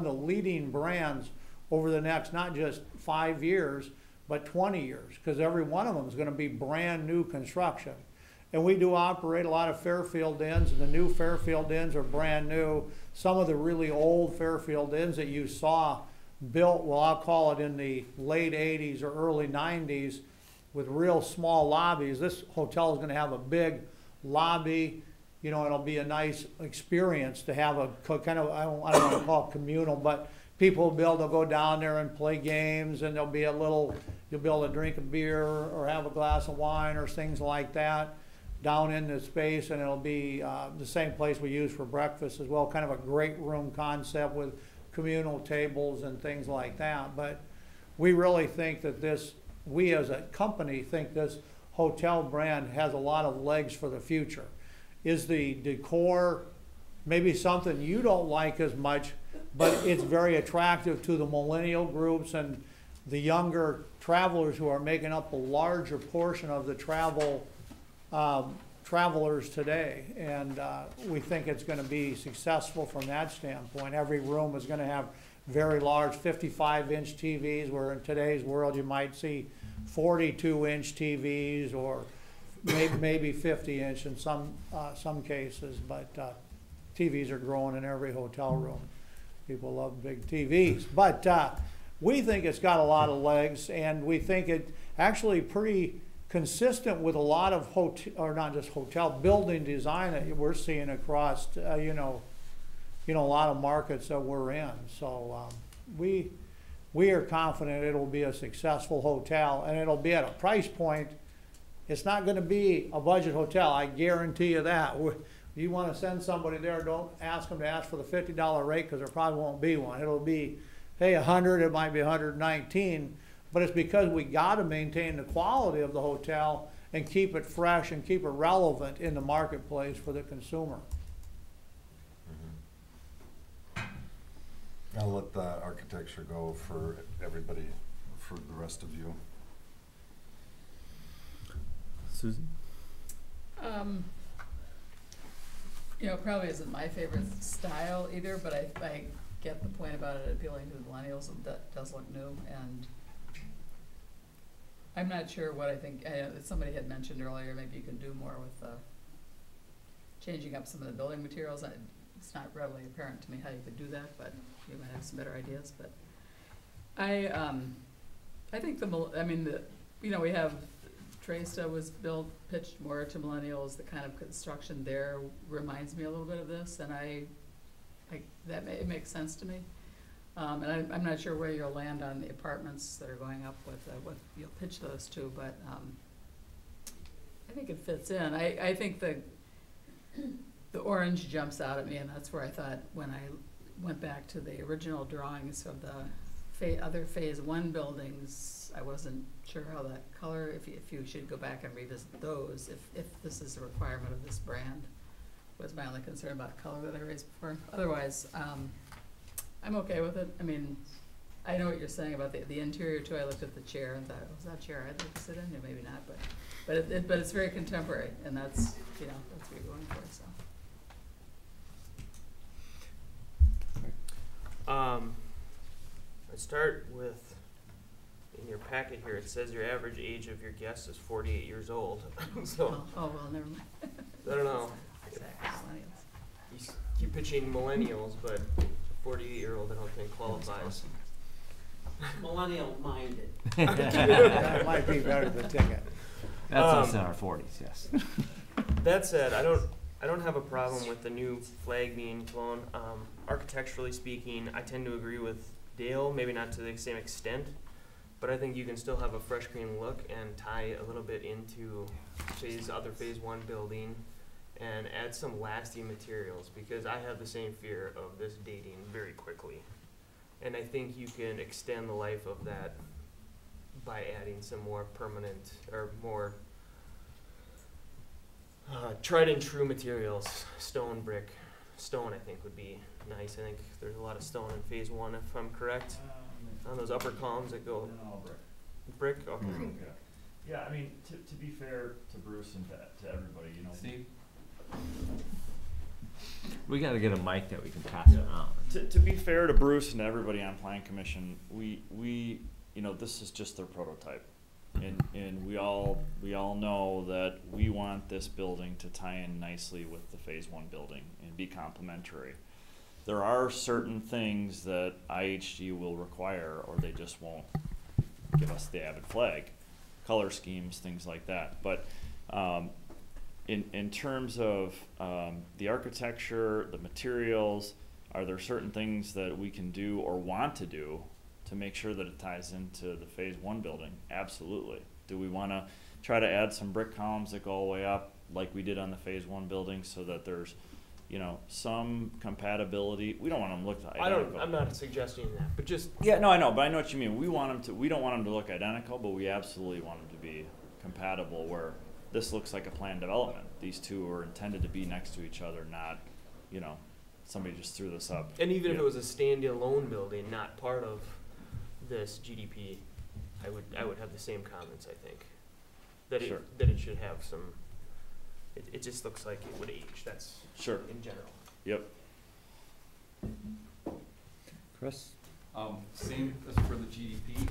the leading brands over the next, not just 5 years, but 20 years, because every one of them is gonna be brand new construction. And we do operate a lot of Fairfield Inns, and the new Fairfield Inns are brand new. Some of the really old Fairfield Inns that you saw built, well, I'll call it in the late 80s or early 90s, with real small lobbies. This hotel is going to have a big lobby. You know, it'll be a nice experience to have a kind of, I don't want to call it communal, but people will be able to go down there and play games, and there'll be you'll be able to drink a beer or have a glass of wine or things like that down in the space, and it'll be the same place we use for breakfast as well, kind of a great room concept with communal tables and things like that. But we really think that we as a company think this hotel brand has a lot of legs for the future. Is the decor maybe something you don't like as much, but it's very attractive to the millennial groups and the younger travelers who are making up a larger portion of the travelers today. And we think it's going to be successful from that standpoint. Every room is going to have very large 55-inch TVs, where in today's world you might see 42-inch TVs, or maybe 50-inch in some cases. But TVs are growing in every hotel room. People love big TVs. But we think it's got a lot of legs, and we think it actually pretty consistent with a lot of not just hotel building design that we're seeing across you know a lot of markets that we're in. So we are confident it'll be a successful hotel, and it'll be at a price point. It's not going to be a budget hotel, I guarantee you that. You want to send somebody there, don't ask them to ask for the $50 rate, because there probably won't be one. It'll be, hey, 100, it might be 119, but it's because we got to maintain the quality of the hotel and keep it fresh and keep it relevant in the marketplace for the consumer. I'll let the architecture go for everybody, for the rest of you. Susan? You know, it probably isn't my favorite style either, but I get the point about it appealing to the millennials, and that does look new. And I'm not sure what I think. Somebody had mentioned earlier, maybe you can do more with changing up some of the building materials. It's not readily apparent to me how you could do that, but you might have some better ideas. But I think we have Tresta was pitched more to millennials. The kind of construction there reminds me a little bit of this, and it makes sense to me. And I'm not sure where you'll land on the apartments that are going up with what you'll pitch those to, but I think it fits in. I think the orange jumps out at me, and that's where I thought when I went back to the original drawings of the other Phase 1 buildings, I wasn't sure how that color, if you should go back and revisit those, if this is a requirement of this brand, was my only concern about color that I raised before. Otherwise, I'm okay with it. I mean, I know what you're saying about the interior too. I looked at the chair and thought, was that chair I'd like to sit in? Yeah, maybe not, but it's very contemporary, and that's what you're going for. So. Let's start with, in your packet here, it says your average age of your guest is 48 years old. So, well, never mind. I don't know. Exactly, millennials. You keep pitching millennials, but a 48-year-old I don't think qualifies. Millennial-minded. That might be better than ticket. That's us in our 40s, yes. That said, I don't have a problem with the new flag being flown. Architecturally speaking, I tend to agree with Dale, maybe not to the same extent, but I think you can still have a fresh green look and tie a little bit into phase 1 building and add some lasting materials, because I have the same fear of this dating very quickly. And I think you can extend the life of that by adding some more permanent or more tried and true materials. Stone, brick. Stone I think would be nice. I think there's a lot of stone in phase 1 if I'm correct. On those upper columns that go. No, brick. Brick? Okay. Yeah, I mean, to be fair to Bruce and to everybody, you know. Steve? We got to get a mic that we can pass around. To be fair to Bruce and to everybody on Plan Commission, we you know, this is just their prototype, and we all know that we want this building to tie in nicely with the phase 1 building and be complementary. There are certain things that IHG will require, or they just won't give us the avid flag, color schemes, things like that. But in terms of the architecture, the materials, are there certain things that we can do or want to do to make sure that it ties into the phase 1 building? Absolutely. Do we want to try to add some brick columns that go all the way up like we did on the phase 1 building, so that there's, you know, some compatibility? We don't want them to look identical. I'm not suggesting that, but just. Yeah, no, I know, but I know what you mean. We don't want them to look identical, but we absolutely want them to be compatible, where this looks like a planned development. These two are intended to be next to each other, not, you know, somebody just threw this up. And even if it was a standalone building, not part of this GDP, I would have the same comments. I think that it should have some. It just looks like it would age. That's in general. Yep. Chris? Same as for the GDP.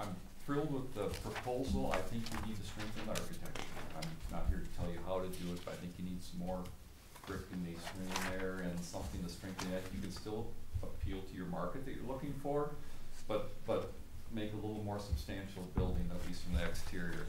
I'm thrilled with the proposal. I think we need to strengthen the architecture. I'm not here to tell you how to do it, but I think you need some more brick and masonry in there and something to strengthen it. You can still appeal to your market that you're looking for, but make a little more substantial building, at least from the exterior.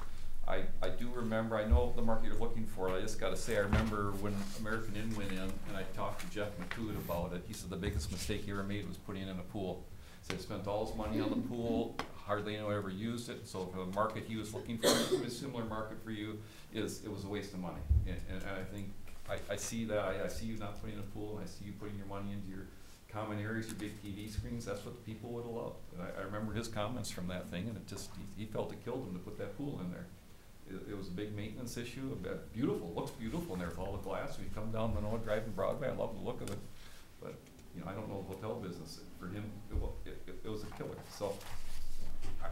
I do remember, I know the market you're looking for. I just got to say, I remember when American Inn went in, and I talked to Jeff McCood about it. He said the biggest mistake he ever made was putting in a pool. So he spent all his money on the pool, hardly anyone ever used it. So for the market he was looking for, a similar market for you, it was a waste of money. And I think I see that. I see you not putting in a pool, and I see you putting your money into your common areas, your big TV screens. That's what the people would have loved. And I remember his comments from that thing, and it just he felt it killed him to put that pool in there. It was a big maintenance issue. Beautiful, looks beautiful in there with all the glass. When you come down Monona driving Broadway, I love the look of it. But you know, I don't know the hotel business. For him, it was a killer. So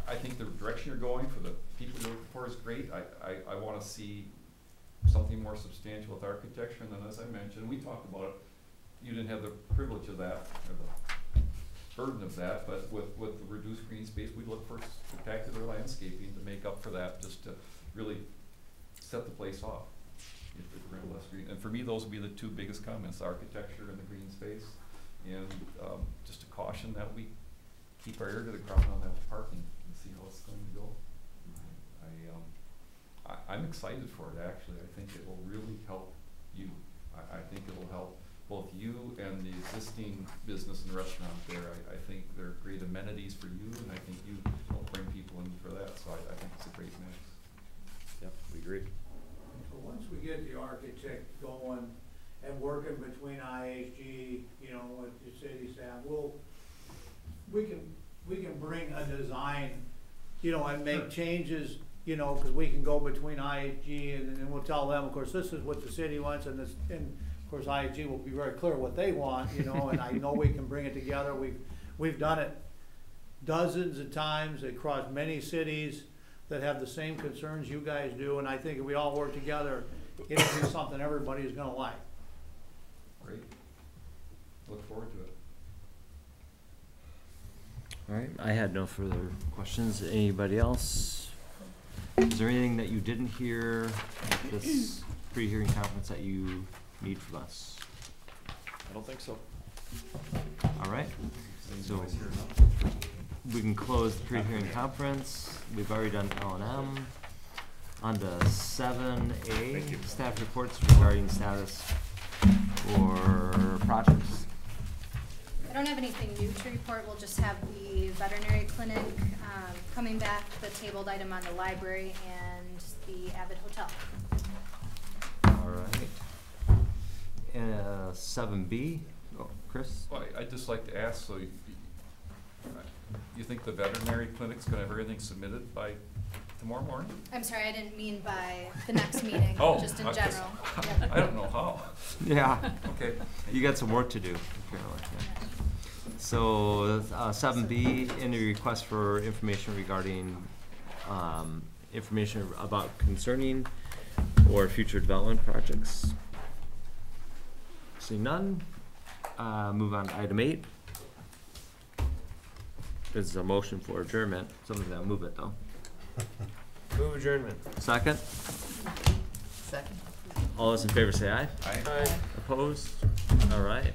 I think the direction you're going for the people you're looking for is great. I want to see something more substantial with architecture. And then, as I mentioned, we talked about it. You didn't have the privilege of that, or the burden of that, but with the reduced green space, we look for spectacular landscaping to make up for that, just to really set the place off. If we're going to less green. And for me, those would be the two biggest comments: architecture and the green space, and just a caution that we keep our ear to the ground on that parking and see how it's going to go. I'm excited for it, actually. I think it will really help you. I think it will help both you and the existing business and restaurant there. I think they're great amenities for you, and I think you will bring people in for that. So I think it's a great mix. Yep, we agree. So once we get the architect going and working between IHG, you know, with the city staff, we can bring a design, you know, and make changes, you know, because we can go between IHG and then we'll tell them, of course, this is what the city wants, and this, and of course IHG will be very clear what they want, you know, and I know we can bring it together. We've done it dozens of times across many cities that have the same concerns you guys do, and I think if we all work together, it'll be something everybody's gonna like. Great. Look forward to it. All right, I had no further questions. Anybody else? Is there anything that you didn't hear at this pre-hearing conference that you need from us? I don't think so. All right, so we can close the pre-hearing conference. We've already done L&M. On to 7A, staff reports regarding status for projects. I don't have anything new to report. We'll just have the veterinary clinic coming back, the tabled item on the library, and the Avid Hotel. All right. 7B, oh, Chris? Well, I'd just like to ask, so you think the veterinary clinic's gonna have everything submitted by tomorrow morning? I'm sorry, I didn't mean by the next meeting, Oh, just in I- general. I don't know how. Yeah. Okay. You got some work to do, apparently. Yeah. So 7B, any request for information regarding information about concerning or future development projects? See none. Move on to item 8. This is a motion for adjournment. Somebody's gotta move it though. Move adjournment. Second? Second. All those in favor say aye. Aye. Aye. Opposed? All right.